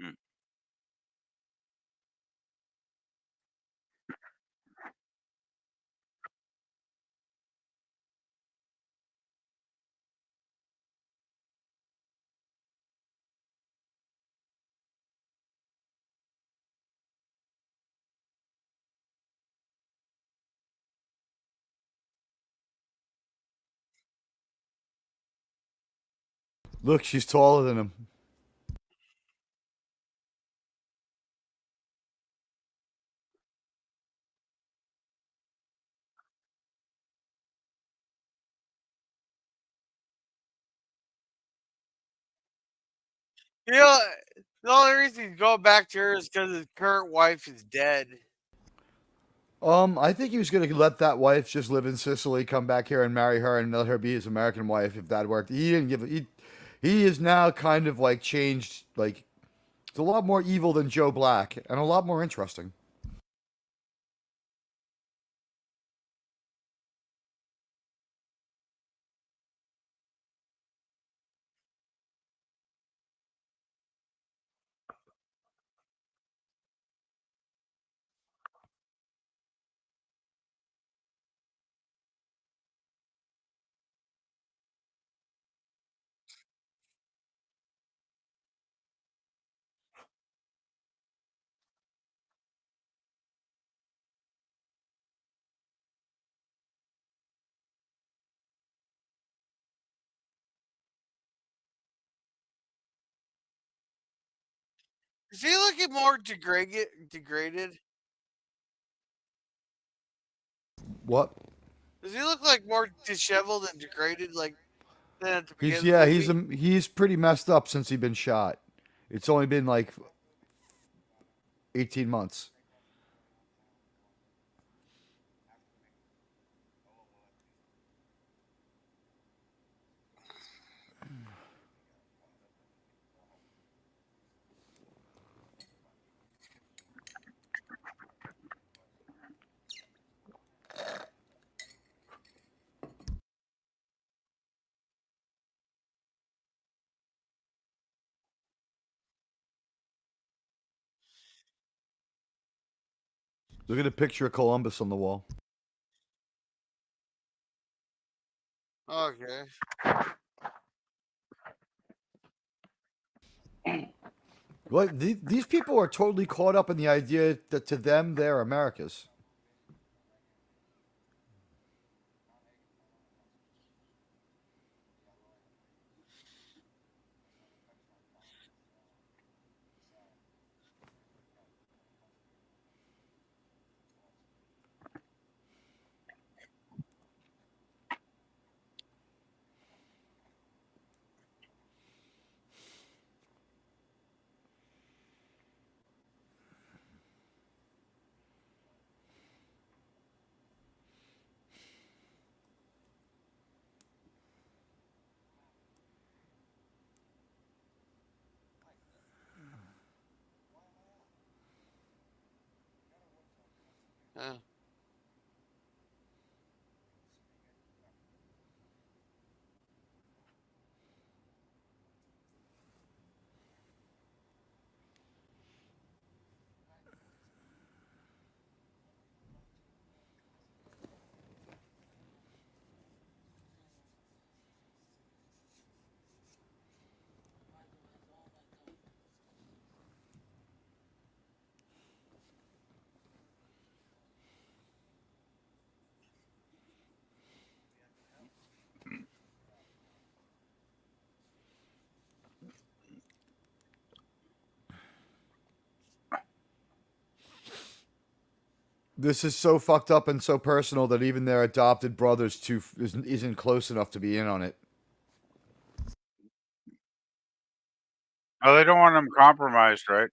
Mm. Look, she's taller than him. You know, the only reason he's going back to her is because his current wife is dead. I think he was gonna let that wife just live in Sicily, come back here and marry her, and let her be his American wife if that worked. He didn't give. He is now kind of like changed. Like, it's a lot more evil than Joe Black, and a lot more interesting. Is he looking more degraded? What? Does he look like more disheveled and degraded, like than at the He's beginning of the movie? he's pretty messed up since he's been shot. It's only been like 18 months. Look at a picture of Columbus on the wall. Okay. Like these people are totally caught up in the idea that to them they're Americas. Yeah. This is so fucked up and so personal that even their adopted brothers too isn't close enough to be in on it. Oh, they don't want him compromised, right?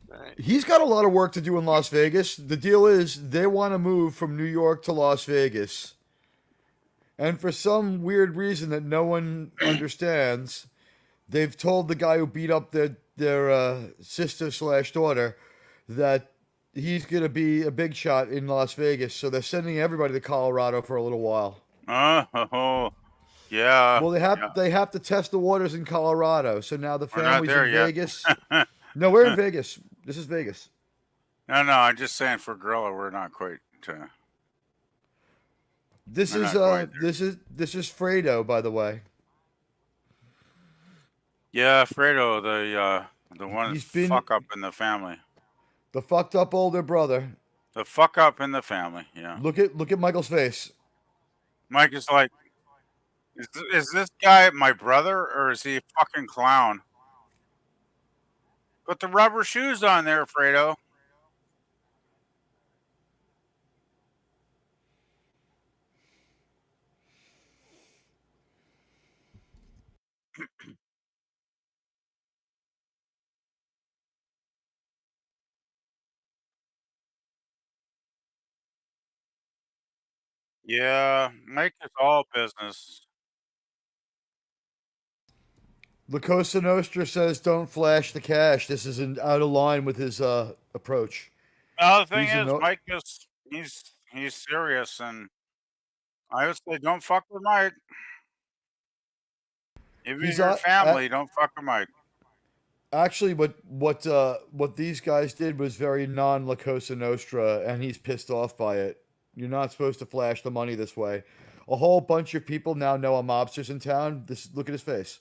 Right. He's got a lot of work to do in Las Vegas. The deal is they want to move from New York to Las Vegas. And for some weird reason that no one understands, they've told the guy who beat up their sister slash daughter that he's gonna be a big shot in Las Vegas. So they're sending everybody to Colorado for a little while. Oh, yeah. Well, Yeah. they have to test the waters in Colorado. So now the We're not family's there in yet. Vegas. No, we're in Vegas. This is Vegas. No, I'm just saying for Gorilla, we're not quite. This We're is not quite there. this is Fredo, by the way. Yeah, Fredo, the one He's been fuck up in the family. the fucked up older brother. The fuck up in the family. Yeah. Look at Michael's face. Mike is like, is this guy my brother or is he a fucking clown? Put the rubber shoes on there, Fredo. Yeah, Mike is all business. La Cosa Nostra says don't flash the cash. This is out of line with his approach. Well, the thing He's is, an Mike is he's serious, and I would say don't fuck with Mike. Even he's your family, don't fuck with Mike. actually what these guys did was very non La Cosa Nostra, and he's pissed off by it. You're not supposed to flash the money this way. A whole bunch of people now know a mobster's in town. This look at his face.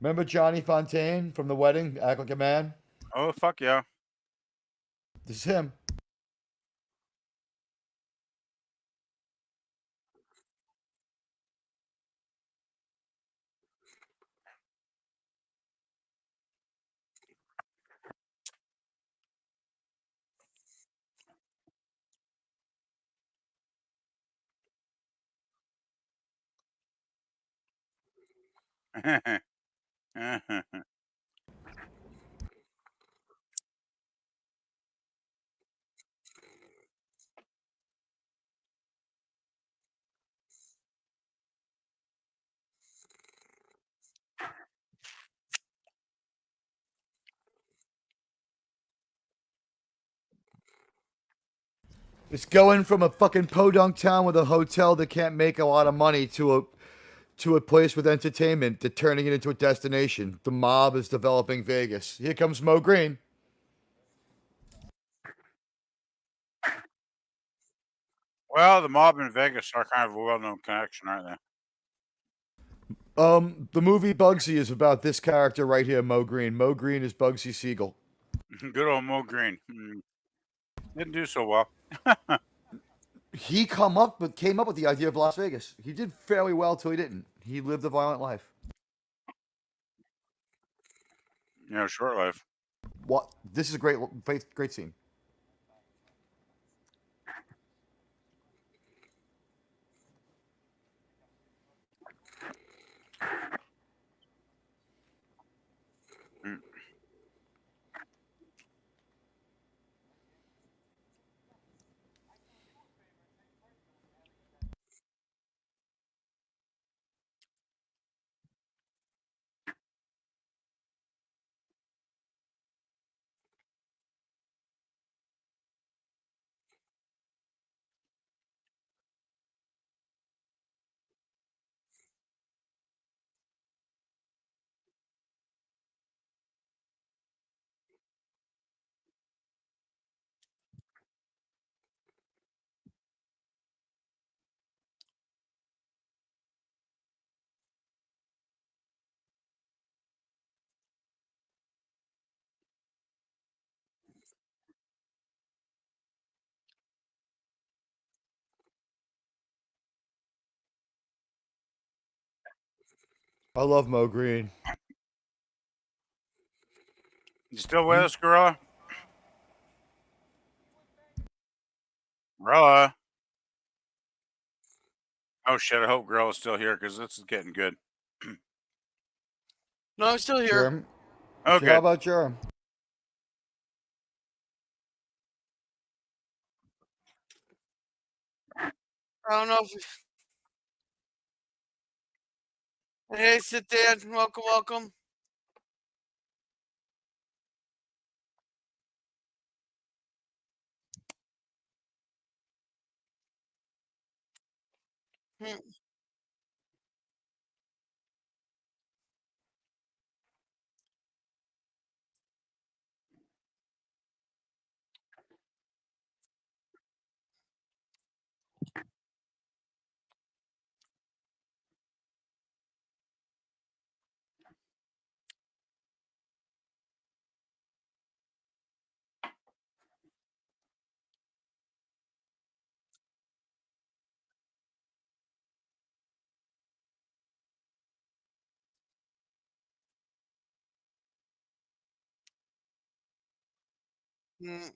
Remember Johnny Fontaine from The Wedding? Act Like a Man? Oh, fuck yeah. This is him. It's going from a fucking podunk town with a hotel that can't make a lot of money to a place with entertainment to turning it into a destination. The mob is developing Vegas. Here comes Mo Green. Well, the mob in Vegas are kind of a well-known connection, aren't they? The movie Bugsy is about this character right here, Mo Green. Mo Green is Bugsy Siegel. Good old Mo Green. Didn't do so well. He came up with the idea of Las Vegas. He did fairly well till he didn't. He lived a violent life. Yeah, short life. What? This is a great scene. Mm. I love Mo Green. You still with us, Gorilla? Gorilla. Oh shit! I hope Gorilla's still here because this is getting good. No, I'm still here. Jerem. Oh, So how good. about Jerem? I don't know if. Hey, sit down. Welcome, welcome. Hmm. Hmm.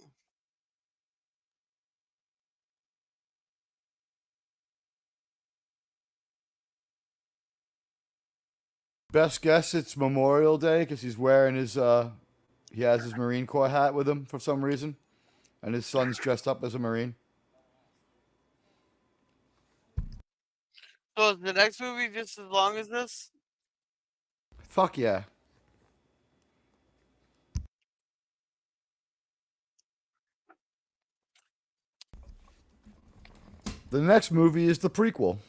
Best guess it's Memorial Day because he's wearing his he has his Marine Corps hat with him for some reason, and his son's dressed up as a Marine. So is the next movie just as long as this? Fuck yeah. The next movie is the prequel.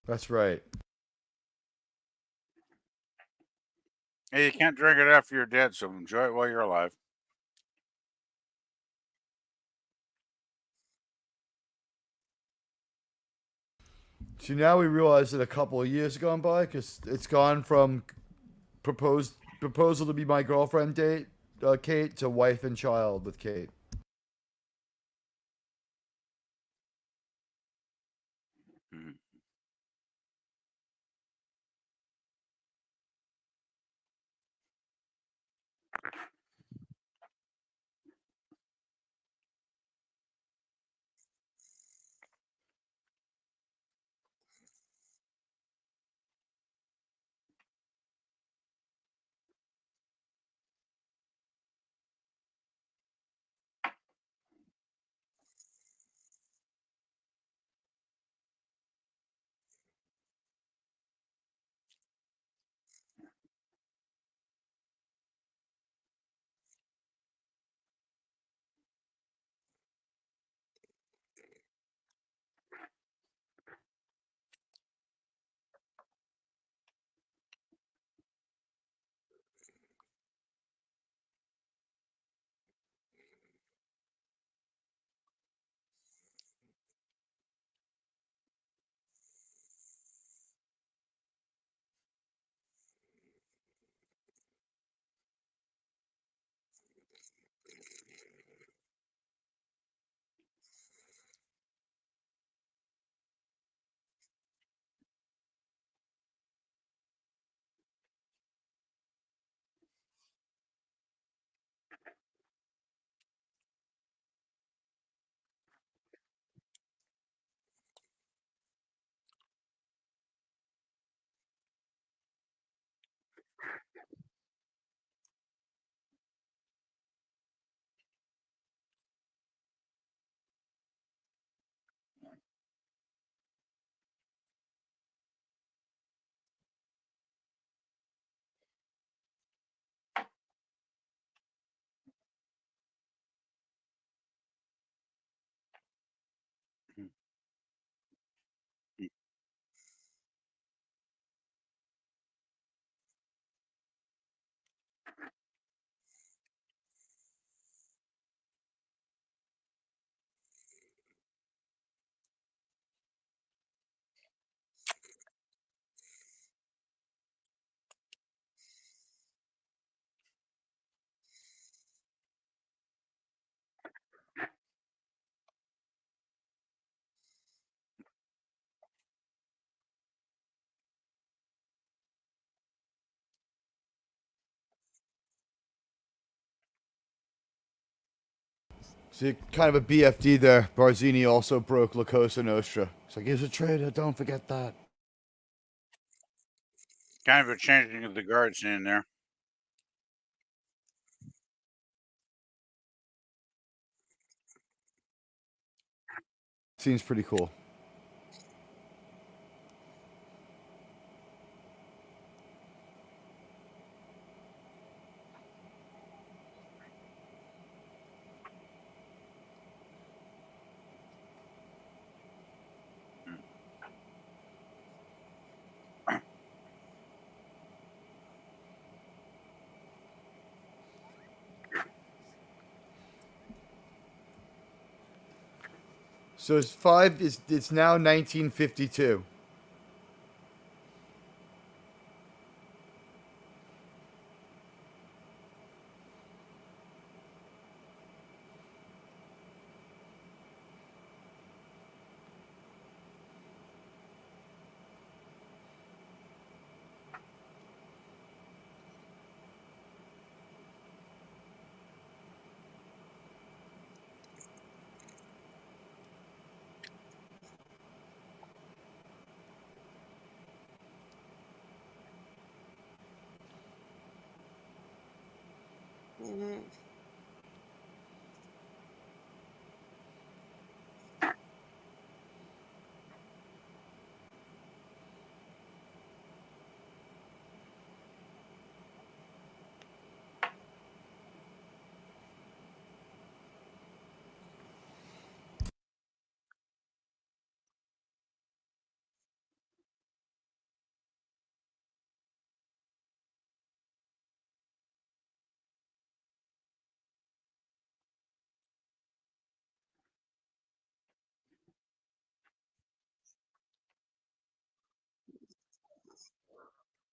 That's right. Hey, you can't drink it after you're dead, so enjoy it while you're alive. See, now we realize that a couple of years gone by, because it's gone from proposal to be my girlfriend date, Kate, to wife and child with Kate. Mhm. See, kind of a BFD there. Barzini also broke La Cosa Nostra. It's like, he's a traitor, don't forget that. Kind of a changing of the guard scene there. Seems pretty cool. So it's now 1952. Mhm.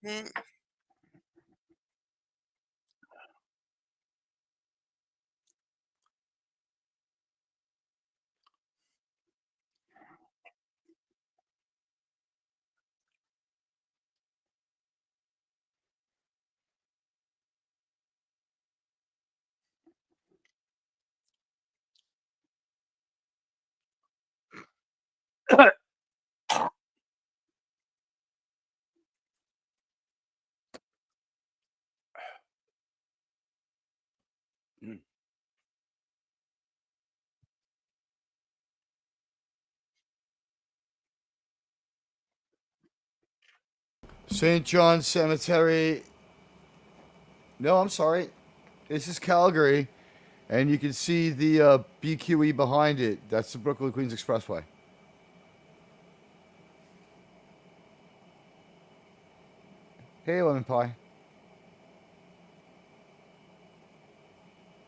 Mm. St. John's Cemetery. No, I'm sorry. This is Calgary, and you can see the BQE behind it. That's the Brooklyn Queens Expressway. Hey, Lemon Pie.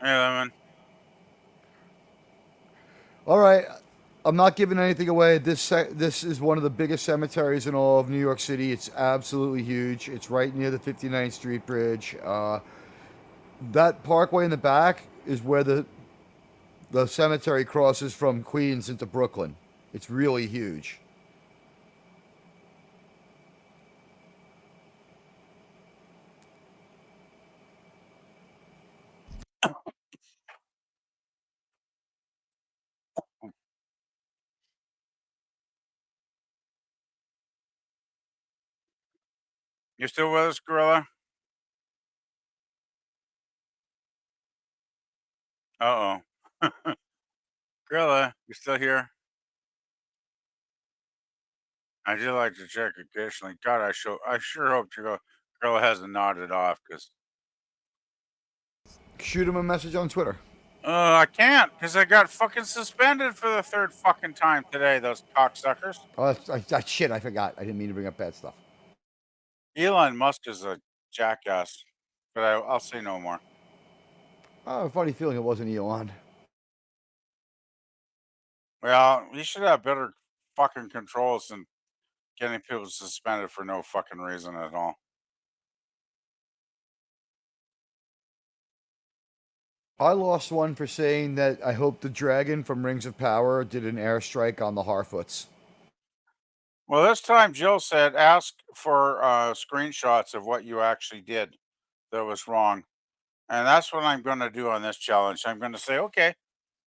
Hey, Lemon. All right, I'm not giving anything away. This is one of the biggest cemeteries in all of New York City. It's absolutely huge. It's right near the 59th Street Bridge. That parkway in the back is where the cemetery crosses from Queens into Brooklyn. It's really huge. You still with us, Gorilla? Uh oh. Gorilla, you still here? I do like to check occasionally. God, I sure hope Gorilla hasn't nodded off because Shoot him a message on Twitter. I can't because I got fucking suspended for the third fucking time today. Those cocksuckers. Oh, shit! I forgot. I didn't mean to bring up bad stuff. Elon Musk is a jackass, but I'll say no more. I have a funny feeling it wasn't Elon. Well, he should have better fucking controls than getting people suspended for no fucking reason at all. I lost one for saying that I hope the dragon from Rings of Power did an airstrike on the Harfoots. Well, this time Jill said, ask for screenshots of what you actually did that was wrong. And that's what I'm going to do on this challenge. I'm going to say, okay,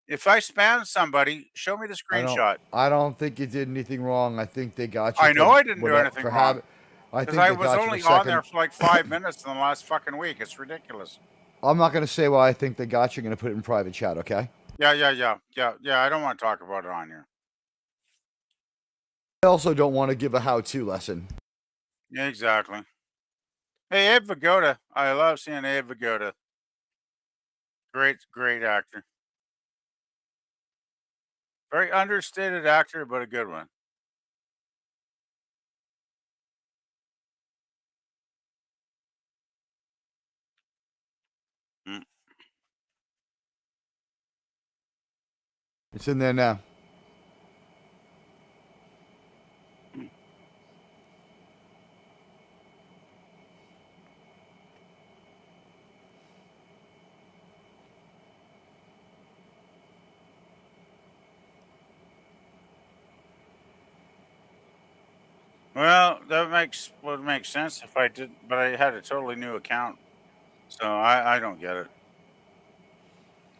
if I spam somebody, show me the screenshot. I don't think you did anything wrong. I think they got you. I know I didn't do anything wrong. Because I was only on there for like 5 minutes in the last fucking week. It's ridiculous. I'm not going to say why I think they got you. I'm going to put it in private chat, okay? Yeah. I don't want to talk about it on here. I also don't want to give a how-to lesson. Yeah, exactly. Hey, Abe Vigoda. I love seeing Abe Vigoda. Great actor. Very understated actor, but a good one. Mm. It's in there now. Well, that would make sense if I did, but I had a totally new account, so I don't get it.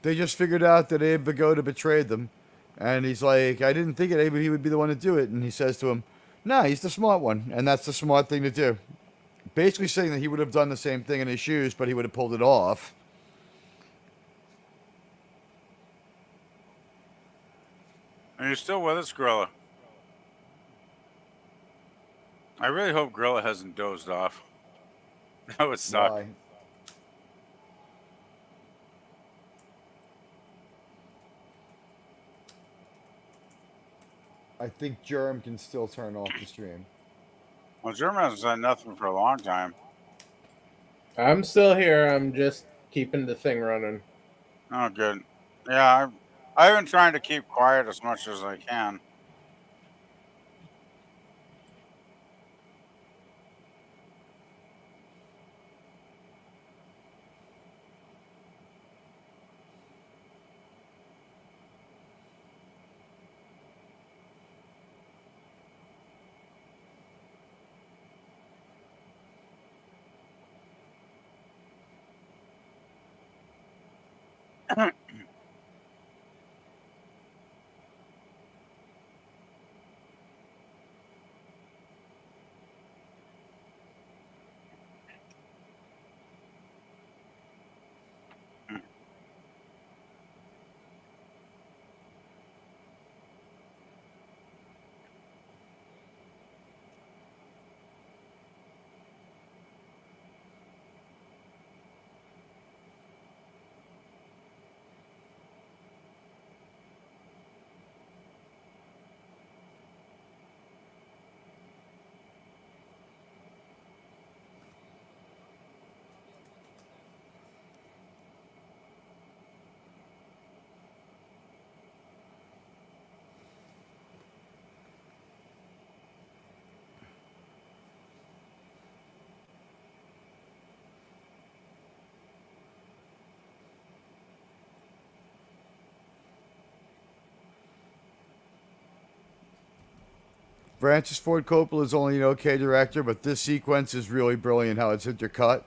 They just figured out that Abe Vigoda betrayed them, and he's like, I didn't think he would be the one to do it, and he says to him, nah, he's the smart one, and that's the smart thing to do. Basically saying that he would have done the same thing in his shoes, but he would have pulled it off. Are you still with us, Gorilla? I really hope Gorilla hasn't dozed off. That would suck. Why? I think Germ can still turn off the stream. Well, German hasn't done nothing for a long time. I'm still here. I'm just keeping the thing running. Oh, good. Yeah, I've been trying to keep quiet as much as I can. Francis Ford Coppola is only an okay director, but this sequence is really brilliant how it's intercut.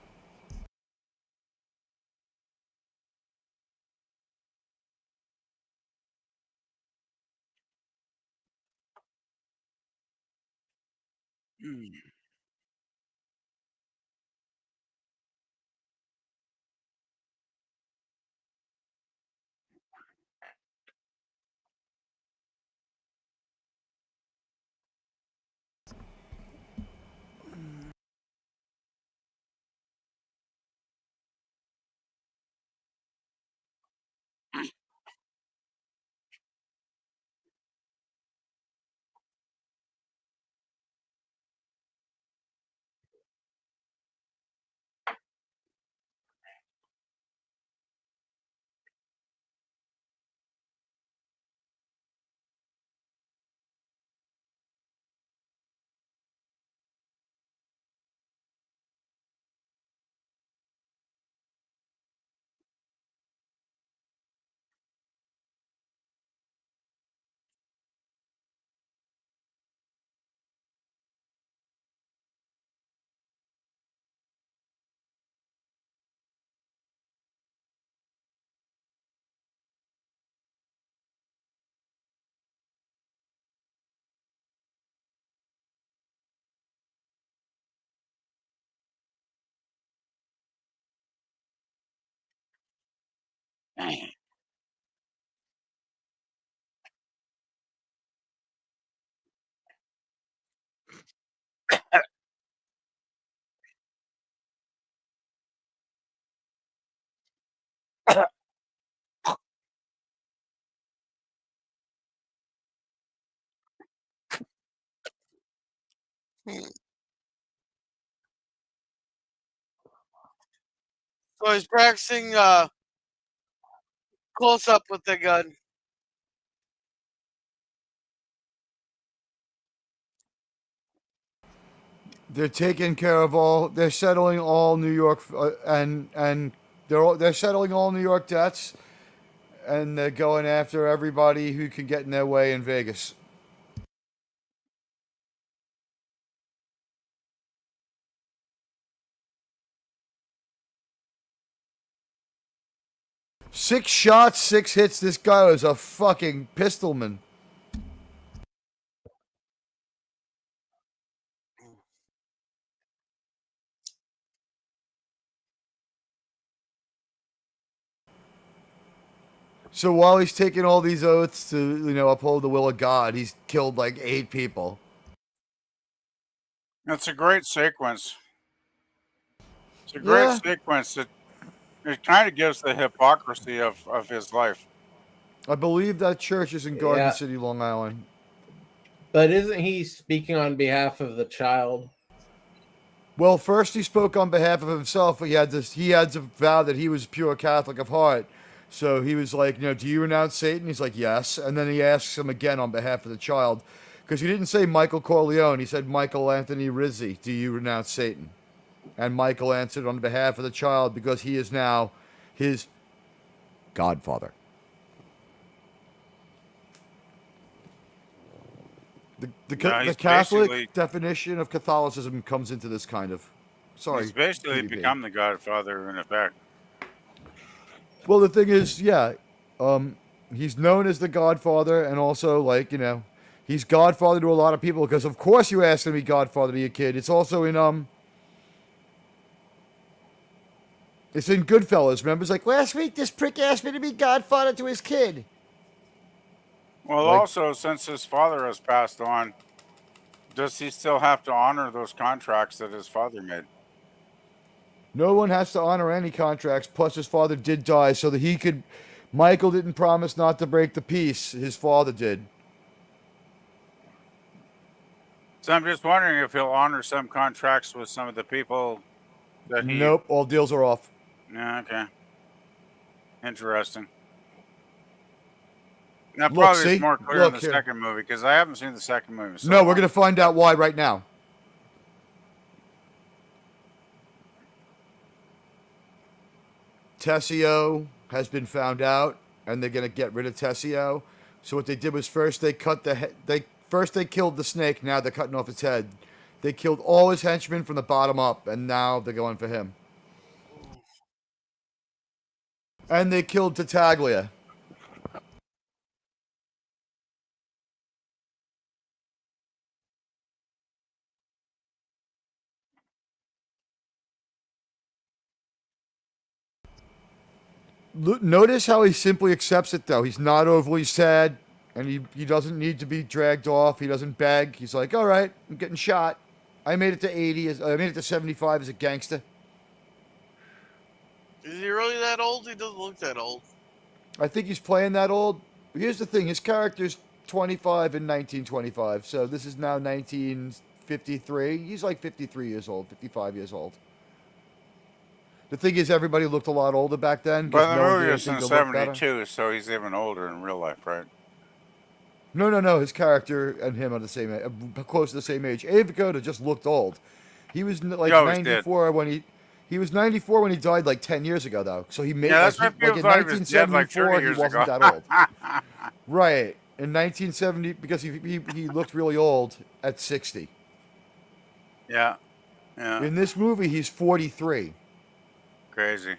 So he's practicing close up with the gun. They're taking care of all. They're settling all New York and they're settling all New York debts, and they're going after everybody who can get in their way in Vegas. Six shots, 6 hits. This guy was a fucking pistolman. So while he's taking all these oaths to, uphold the will of God, he's killed like 8 people. That's a great sequence. It's a great sequence. It kind of gives the hypocrisy of his life. I believe that church is in Garden City, Long Island. But isn't he speaking on behalf of the child? Well, first he spoke on behalf of himself. He had to vow that he was pure Catholic of heart. So he was like, do you renounce Satan? He's like, yes. And then he asks him again on behalf of the child. Because he didn't say Michael Corleone. He said Michael Anthony Rizzi. Do you renounce Satan? And Michael answered on behalf of the child because he is now his godfather. The Catholic definition of Catholicism comes into this kind of... Sorry. He's basically become the Godfather in effect. Well, the thing is, yeah, he's known as the Godfather, and also he's Godfather to a lot of people because, of course, you asked him to be Godfather to your kid. It's also in it's in Goodfellas. Remember, it's like last week this prick asked me to be Godfather to his kid. Well, Like, also, since his father has passed on, does he still have to honor those contracts that his father made? no one has to honor any contracts. Plus, his father did die, so that he could. Michael didn't promise not to break the peace. His father did. So I'm just wondering if he'll honor some contracts with some of the people that he. Nope, all deals are off. Yeah, okay. Interesting. That Look, probably see? is more clear Look in the here. second movie because I haven't seen the second movie. So No, we're going to find out why right now. Tessio has been found out, and they're going to get rid of Tessio. So what they did was first they cut the head. First they killed the snake. Now they're cutting off its head. They killed all his henchmen from the bottom up, and now they're going for him. And they killed Tartaglia. Notice how he simply accepts it, though. He's not overly sad, and he doesn't need to be dragged off. He doesn't beg. He's like, all right, I'm getting shot. I made it to 80. I made it to 75 as a gangster. Is he really that old? He doesn't look that old. I think he's playing that old. Here's the thing. His character's 25 in 1925, so this is now 1953. He's like 53 years old, 55 years old. The thing is, everybody looked a lot older back then. But the no one movie did was in anything to look better. 72, so he's even older in real life, right? No. His character and him are the same age, close to the same age. Abe Vigoda just looked old. He was like 94 when he was 94 when he died like 10 years ago, though. So he made that's like why in people thought he was dead like 30 1974 he years wasn't ago. that old. Right. In 1970, because he looked really old at 60. Yeah. In this movie, he's 43. Crazy.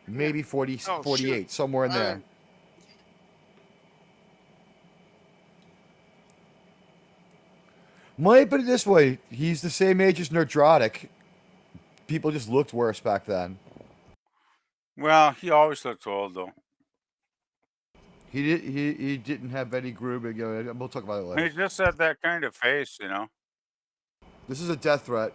Maybe 40, Oh, 48, shoot. somewhere in there. Might put it this way: he's the same age as Nerdrotic. People just looked worse back then. Well, he always looked old, though. He didn't have any grooming. We'll talk about it later. He just had that kind of face, you know. This is a death threat.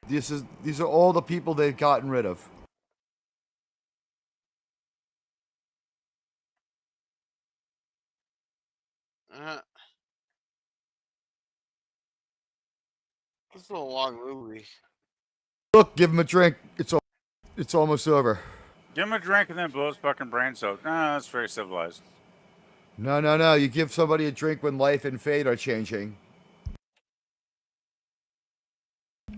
These are all the people they've gotten rid of. This is a long movie. Look, give him a drink. It's almost over. Give him a drink and then blow his fucking brains out. Nah, that's very civilized. No. You give somebody a drink when life and fate are changing.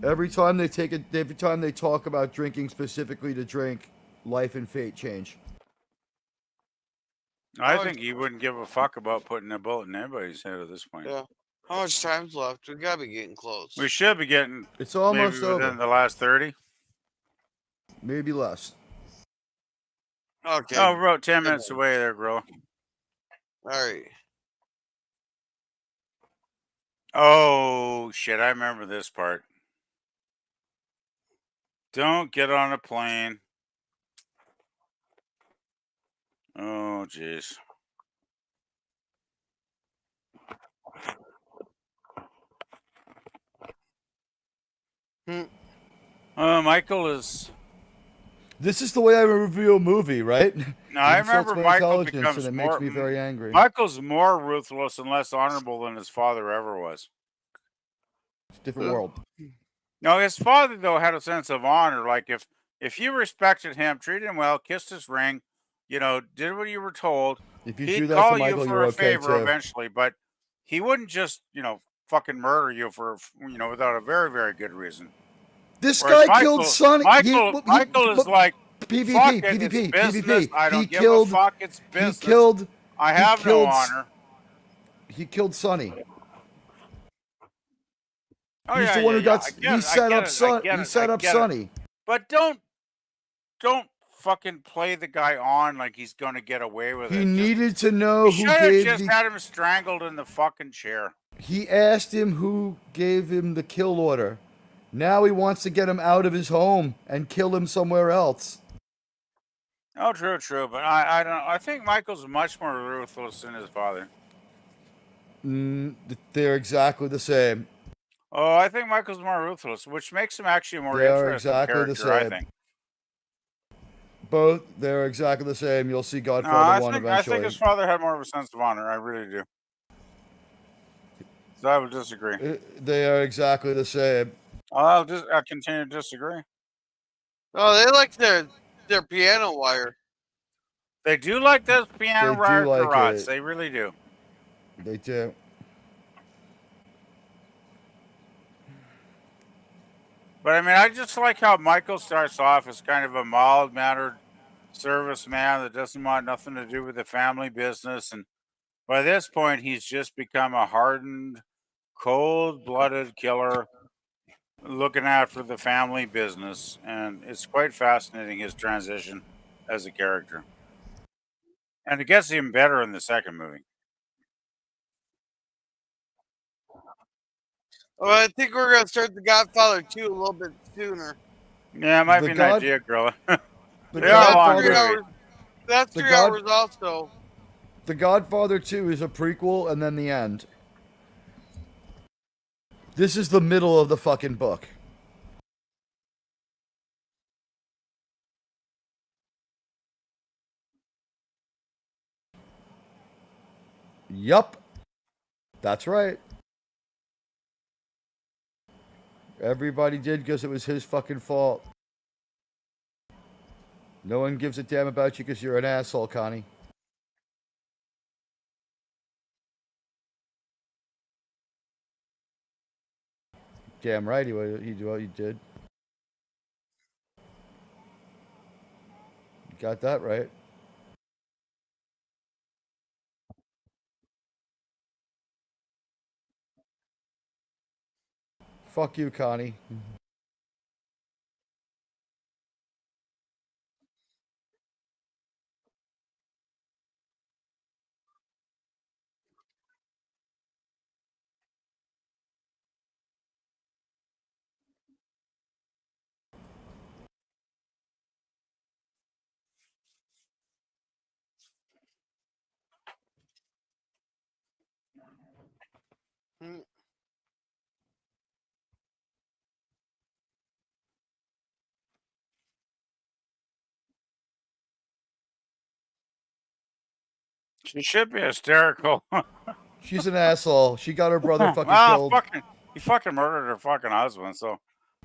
Every time they talk about drinking specifically to drink, life and fate change. I think he wouldn't give a fuck about putting a bullet in anybody's head at this point. Yeah. How much time's left? We gotta be getting close. We should be getting. It's almost maybe within over. the last 30. Maybe less. Okay. Oh, we're about 10 minutes away there, bro. All right. Oh, shit. I remember this part. Don't get on a plane. Oh, jeez. Michael is. This is the way I review a movie, right? No, I remember Michael becomes and it more. makes me very angry. Michael's more ruthless and less honorable than his father ever was. It's a different world. No, his father though had a sense of honor. Like if you respected him, treated him well, kissed his ring, you know, did what you were told, If you he'd do that call to Michael, you for you're a okay favor too. eventually. But he wouldn't just, you know, fucking murder you for, you know, without a very, very good reason. This Whereas guy killed Sonny. Michael is like, PvP, fuck it, PvP, it's business. PvP. I don't He give killed. a fuck. It's business. He killed. I have no honor. He killed Sonny. Oh He's yeah, the one yeah, who yeah. got. I get He it. I set get up it. I Son. get He it. I set up get it. Sonny. But don't fucking play the guy on like he's going to get away with He it. needed to know You who should have gave just the. had him strangled in the fucking chair. He asked him who gave him the kill order. Now he wants to get him out of his home and kill him somewhere else. Oh, true, true. But I don't. I think Michael's much more ruthless than his father. They're exactly the same. Oh, I think Michael's more ruthless, which makes him actually a more They are interesting exactly the character. I same. think. Both, they're exactly the same. You'll see No, Godfather 1 I eventually. think his father had more of a sense of honor. I really do. So I would disagree. They are exactly the same. I'll continue to disagree. Oh, they like their piano wire. They do like those piano They do wire like karats. it. They really do. They do. But I mean, I just like how Michael starts off as kind of a mild-mannered serviceman that doesn't want nothing to do with the family business, and by this point, he's just become a hardened, cold-blooded killer looking after the family business, and it's quite fascinating his transition as a character. And it gets even better in the second movie. Well, I think we're gonna start the Godfather 2 a little bit sooner. Yeah, it might The be an God- idea, Grilla. The They are long Godfather, movies. That's The 3 God- hours also. The Godfather 2 is a prequel and then the end. This is the middle of the fucking book. Yup. That's right. Everybody did because it was his fucking fault. No one gives a damn about you because you're an asshole, Connie. Damn right he did. You got that right. Fuck you, Connie. Hmm. She should be hysterical. She's an asshole. She got her brother fucking Well, killed. he fucking murdered her fucking husband, so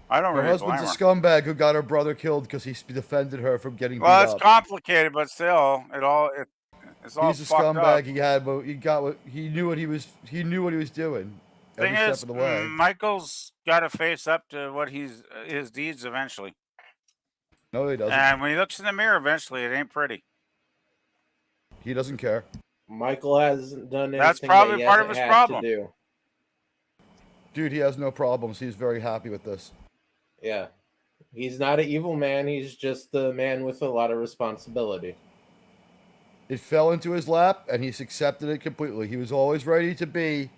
I don't Her really blame husband's her. a scumbag who got her brother killed because he defended her from getting Well, beat it's up. complicated, but still, it's all He's a fucked scumbag. up. He had what he got. What he knew what he was. He knew what he was doing. Thing Every is, step of the way. Michael's got to face up to what his deeds eventually. No, he doesn't. And when he looks in the mirror, eventually, it ain't pretty. He doesn't care. Michael hasn't done anything. That's probably that he part of hasn't his had problem. To do. Dude, he has no problems. He's very happy with this. Yeah, he's not an evil man. He's just a man with a lot of responsibility. It fell into his lap, and he's accepted it completely. He was always ready to be.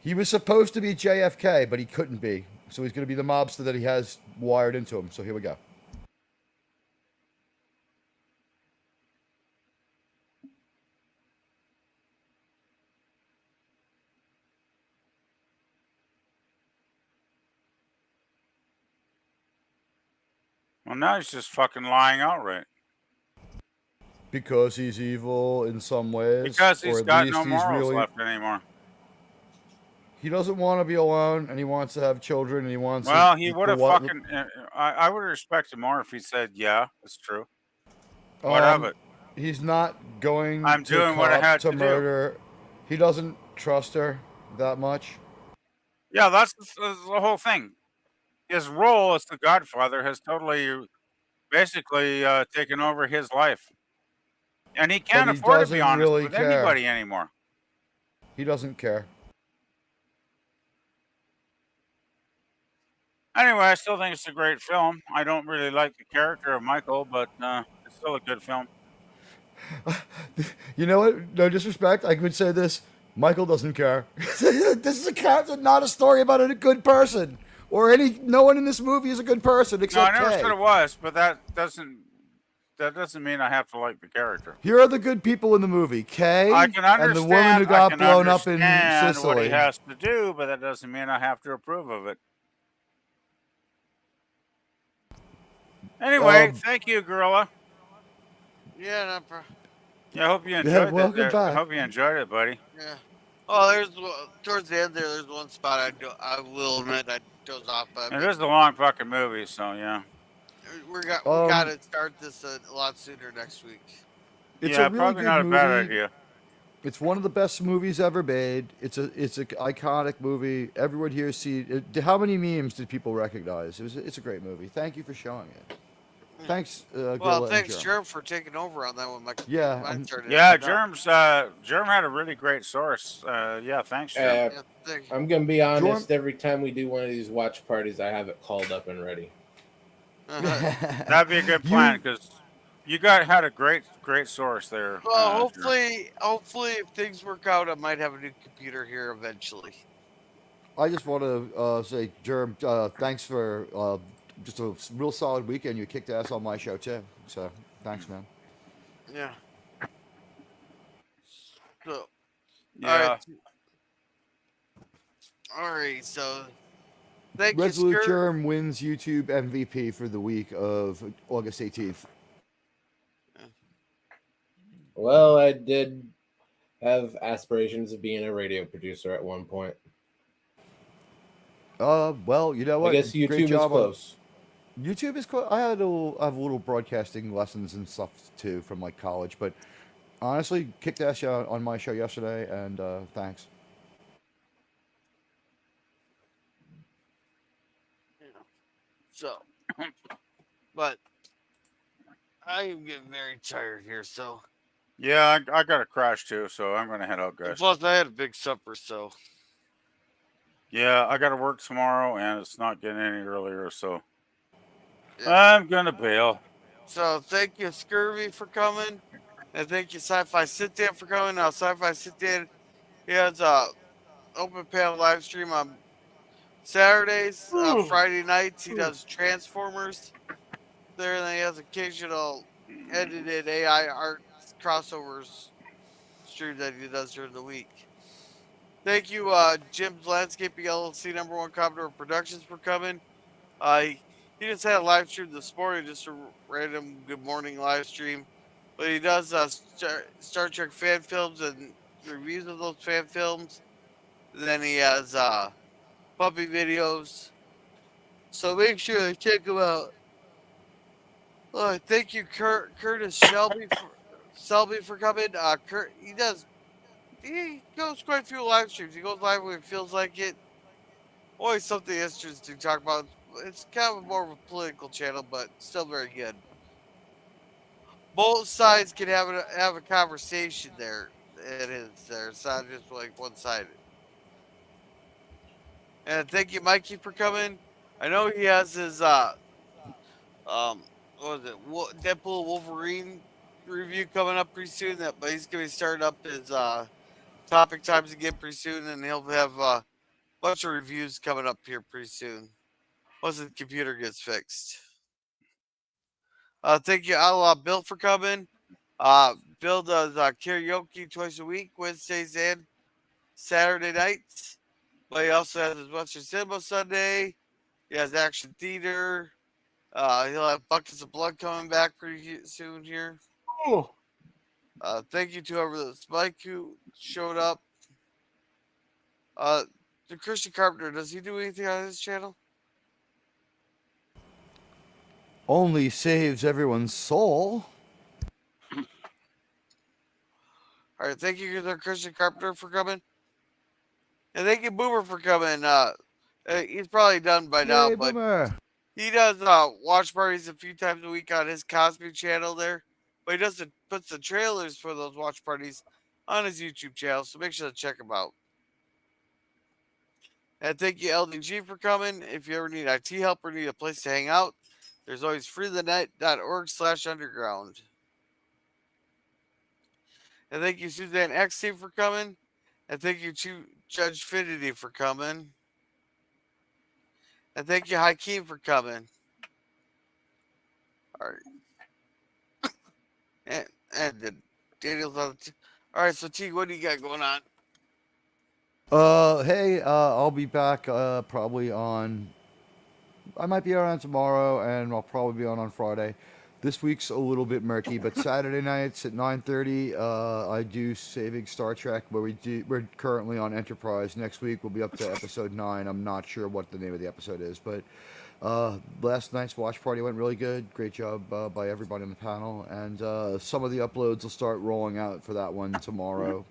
He was supposed to be JFK, but he couldn't be. So he's going to be the mobster that he has wired into him. So here we go. Well, now he's just fucking lying outright. Because he's evil in some ways. Because or he's at got least no he's morals really, left anymore. He doesn't want to be alone, and he wants to have children, and he wants. Well, he would have fucking. I would have respected more if he said, "Yeah, it's true." What of it? He's not going. I'm to doing what I cop had to to murder. He doesn't trust her that much. Yeah, that's the whole thing. His role as the Godfather has totally, basically, taken over his life, and he can't But he afford to be doesn't honest really with care. anybody anymore. He doesn't care. Anyway, I still think it's a great film. I don't really like the character of Michael, but it's still a good film. You know what? No disrespect. I could say this. Michael doesn't care. This is a character, not a story about a good person. Or no one in this movie is a good person No, I except never Kay. said it was, but that doesn't mean I have to like the character. Here are the good people in the movie: Kay I can and the woman who got blown up in Sicily. what he has to do, but that doesn't mean I have to approve of it. Anyway, thank you, Gorilla. Yeah, no problem. Yeah, I hope you enjoyed it. welcome back. I hope you enjoyed it, buddy. Yeah. Oh, towards the end there's one spot I will admit I dozed off, but It is a long fucking movie, so yeah. we got to start this a lot sooner next week. It's yeah, a really probably good not a movie. bad idea. It's one of the best movies ever made. It's an iconic movie. Everyone here how many memes did people recognize? It's a great movie. Thank you for showing it. Thanks. Well, thanks, Germ, for taking over on that one. Germ had a really great source. Yeah, thanks, Germ. I'm gonna be honest. Every time we do one of these watch parties, I have it called up and ready. That'd be a good plan because you had a great source there. Well, hopefully, if things work out, I might have a new computer here eventually. I just want to say, Germ, thanks for just a real solid weekend. You kicked ass on my show too. So thanks, man. Yeah. So. Yeah. All right. So. Thank Resolute you, Germ wins YouTube MVP for the week of August 18th. Well, I did have aspirations of being a radio producer at one point. Well, you know what? I guess YouTube is close. YouTube is close. I have little broadcasting lessons and stuff too from like college, but honestly, kicked ass on my show yesterday, and thanks. So, but I am getting very tired here, so. Yeah, I got a crash too, so I'm gonna head out, guys. Plus, I had a big supper, so. Yeah, I got to work tomorrow, and it's not getting any earlier, so I'm gonna bail. So thank you, Scurvy, for coming, and thank you, Sci-Fi Sit Down, for coming. Now, Sci-Fi Sit Down, he has a open panel live stream on Saturdays, Friday nights. He does Transformers there, and then he has occasional edited AI art crossovers stream that he does during the week. Thank you, Jim's Landscaping LLC, #1 Commodore Productions, for coming. He just had a live stream this morning, just a random good morning live stream. But he does Star Trek fan films and reviews of those fan films. Then he has puppy videos. So make sure to check him out. Thank you, Curtis Selby for coming. He goes quite a few live streams. He goes live when he feels like it. Always something interesting to talk about. It's kind of more of a political channel, but still very good. Both sides can have a conversation there. It is there. It's not just like one-sided. And thank you, Mikey, for coming. I know he has his what was it? Deadpool Wolverine review coming up pretty soon. But he's gonna be starting up his topic times again pretty soon, and he'll have a bunch of reviews coming up here pretty soon once the computer gets fixed. Thank you, Outlaw Bill, for coming. Bill does karaoke twice a week, Wednesdays and Saturday nights. But he also has his Western Cinema Sunday. He has Action Theater. He'll have Buckets of Blood coming back pretty soon here. Oh. Thank you to whoever this Mike who showed up. The Christian Carpenter, does he do anything on his channel? Only saves everyone's soul. All right, thank you to Christian Carpenter for coming. And thank you, Boomer, for coming. He's probably done by now, Yay, but Boomer. he does watch parties a few times a week on his Cosby channel there. But he puts the trailers for those watch parties on his YouTube channel, so make sure to check him out. And thank you, LDG, for coming. If you ever need IT help or need a place to hang out, there's always freethenet.org/underground. And thank you, Suzanne X Team, for coming. And thank you to Judge Finity for coming. And thank you, Hakeem, for coming. All right. And Daniel's on the all right, so T, what do you got going on? Hey, I'll be back probably on. I might be around tomorrow, and I'll probably be on Friday. This week's a little bit murky, but Saturday nights at 9:30, I do Saving Star Trek, where we're currently on Enterprise. Next week we'll be up to episode 9. I'm not sure what the name of the episode is, but last night's watch party went really good. Great job by everybody on the panel, and some of the uploads will start rolling out for that one tomorrow.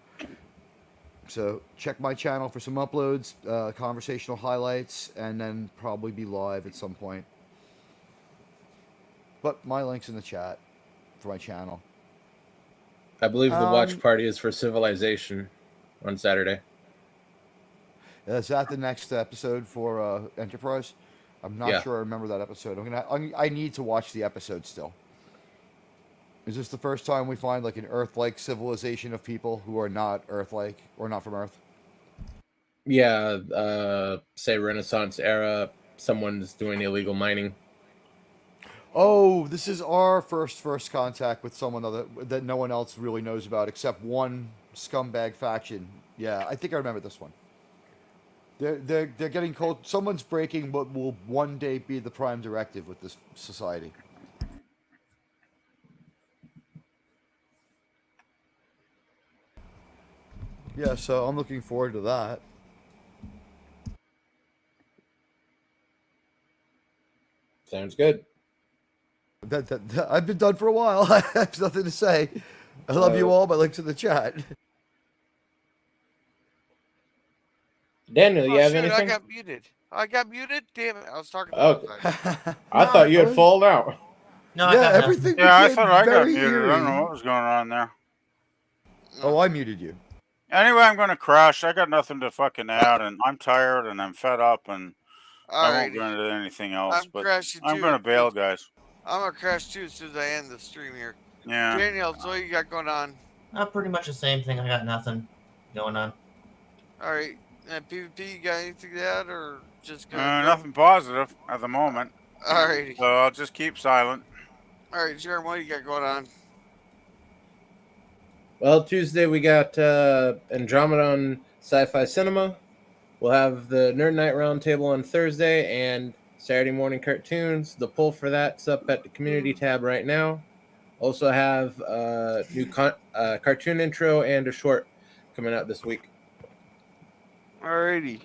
So check my channel for some uploads, conversational highlights, and then probably be live at some point. But my link's in the chat for my channel. I believe the watch party is for Civilization on Saturday. Is that the next episode for Enterprise? I'm not sure I remember that episode. I need to watch the episode still. Is this the first time we find like an Earth-like civilization of people who are not Earth-like or not from Earth? Yeah, say Renaissance era, someone's doing illegal mining. Oh, this is our first contact with someone that no one else really knows about except one scumbag faction. Yeah, I think I remember this one. They're getting cold. Someone's breaking what will one day be the prime directive with this society. Yeah, so I'm looking forward to that. Sounds good. I've been done for a while. I have nothing to say. I love you all. My link's in the chat. Daniel, you have anything? I got muted. Damn it! I was talking. I thought you had fallen out. No, yeah, everything. Yeah, I thought I got very muted. eerie. I don't know what was going on there. Oh, I muted you. Anyway, I'm going to crash. I got nothing to fucking add, and I'm tired, and I'm fed up, and I won't go into anything else. But I'm going to bail, guys. I'm going to crash too as soon as I end the stream here. Yeah. Daniel, so what you got going on? Pretty much the same thing. I got nothing going on. All right. And PvP, you got anything to add, or just nothing positive at the moment. All right. So I'll just keep silent. All right, Jeremy, what you got going on? Well, Tuesday we got Andromeda on Sci-Fi Cinema. We'll have the Nerd Night Roundtable on Thursday and Saturday morning cartoons. The poll for that's up at the community tab right now. Also have a new cartoon intro and a short coming out this week. Alrighty.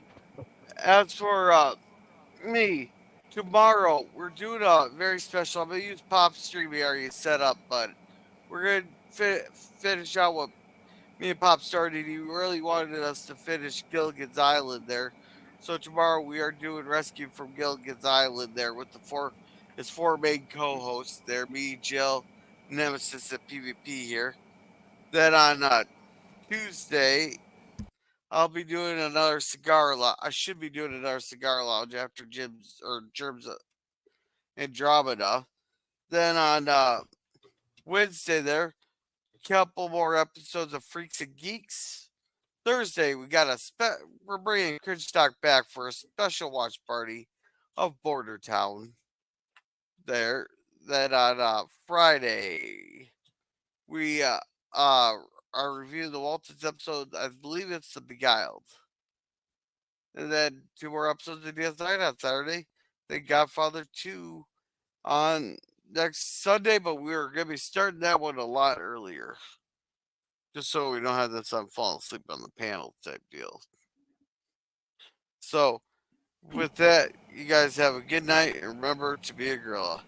As for me, tomorrow we're doing a very special. I'm gonna use Pop Stream we already set up, but we're gonna finish out what me and Pop started. He really wanted us to finish Gilligan's Island there. So tomorrow we are doing Rescue from Gilligan's Island there with his four main co-hosts there, me, Jill, Nemesis, and PvP here. Then on Tuesday, I'll be doing another cigar lounge. I should be doing another cigar lounge after Germs Andromeda. Then on Wednesday there, a couple more episodes of Freaks and Geeks. Thursday we got we're bringing Cringe Talk back for a special watch party of Border Town. There. Then on Friday we are reviewing the Waltons episode. I believe it's The Beguiled. And then 2 more episodes of DS9 on Saturday. Then Godfather 2 on next Sunday, but we're going to be starting that one a lot earlier. Just so we don't have this on falling asleep on the panel type deal. So, with that, you guys have a good night and remember to be a gorilla.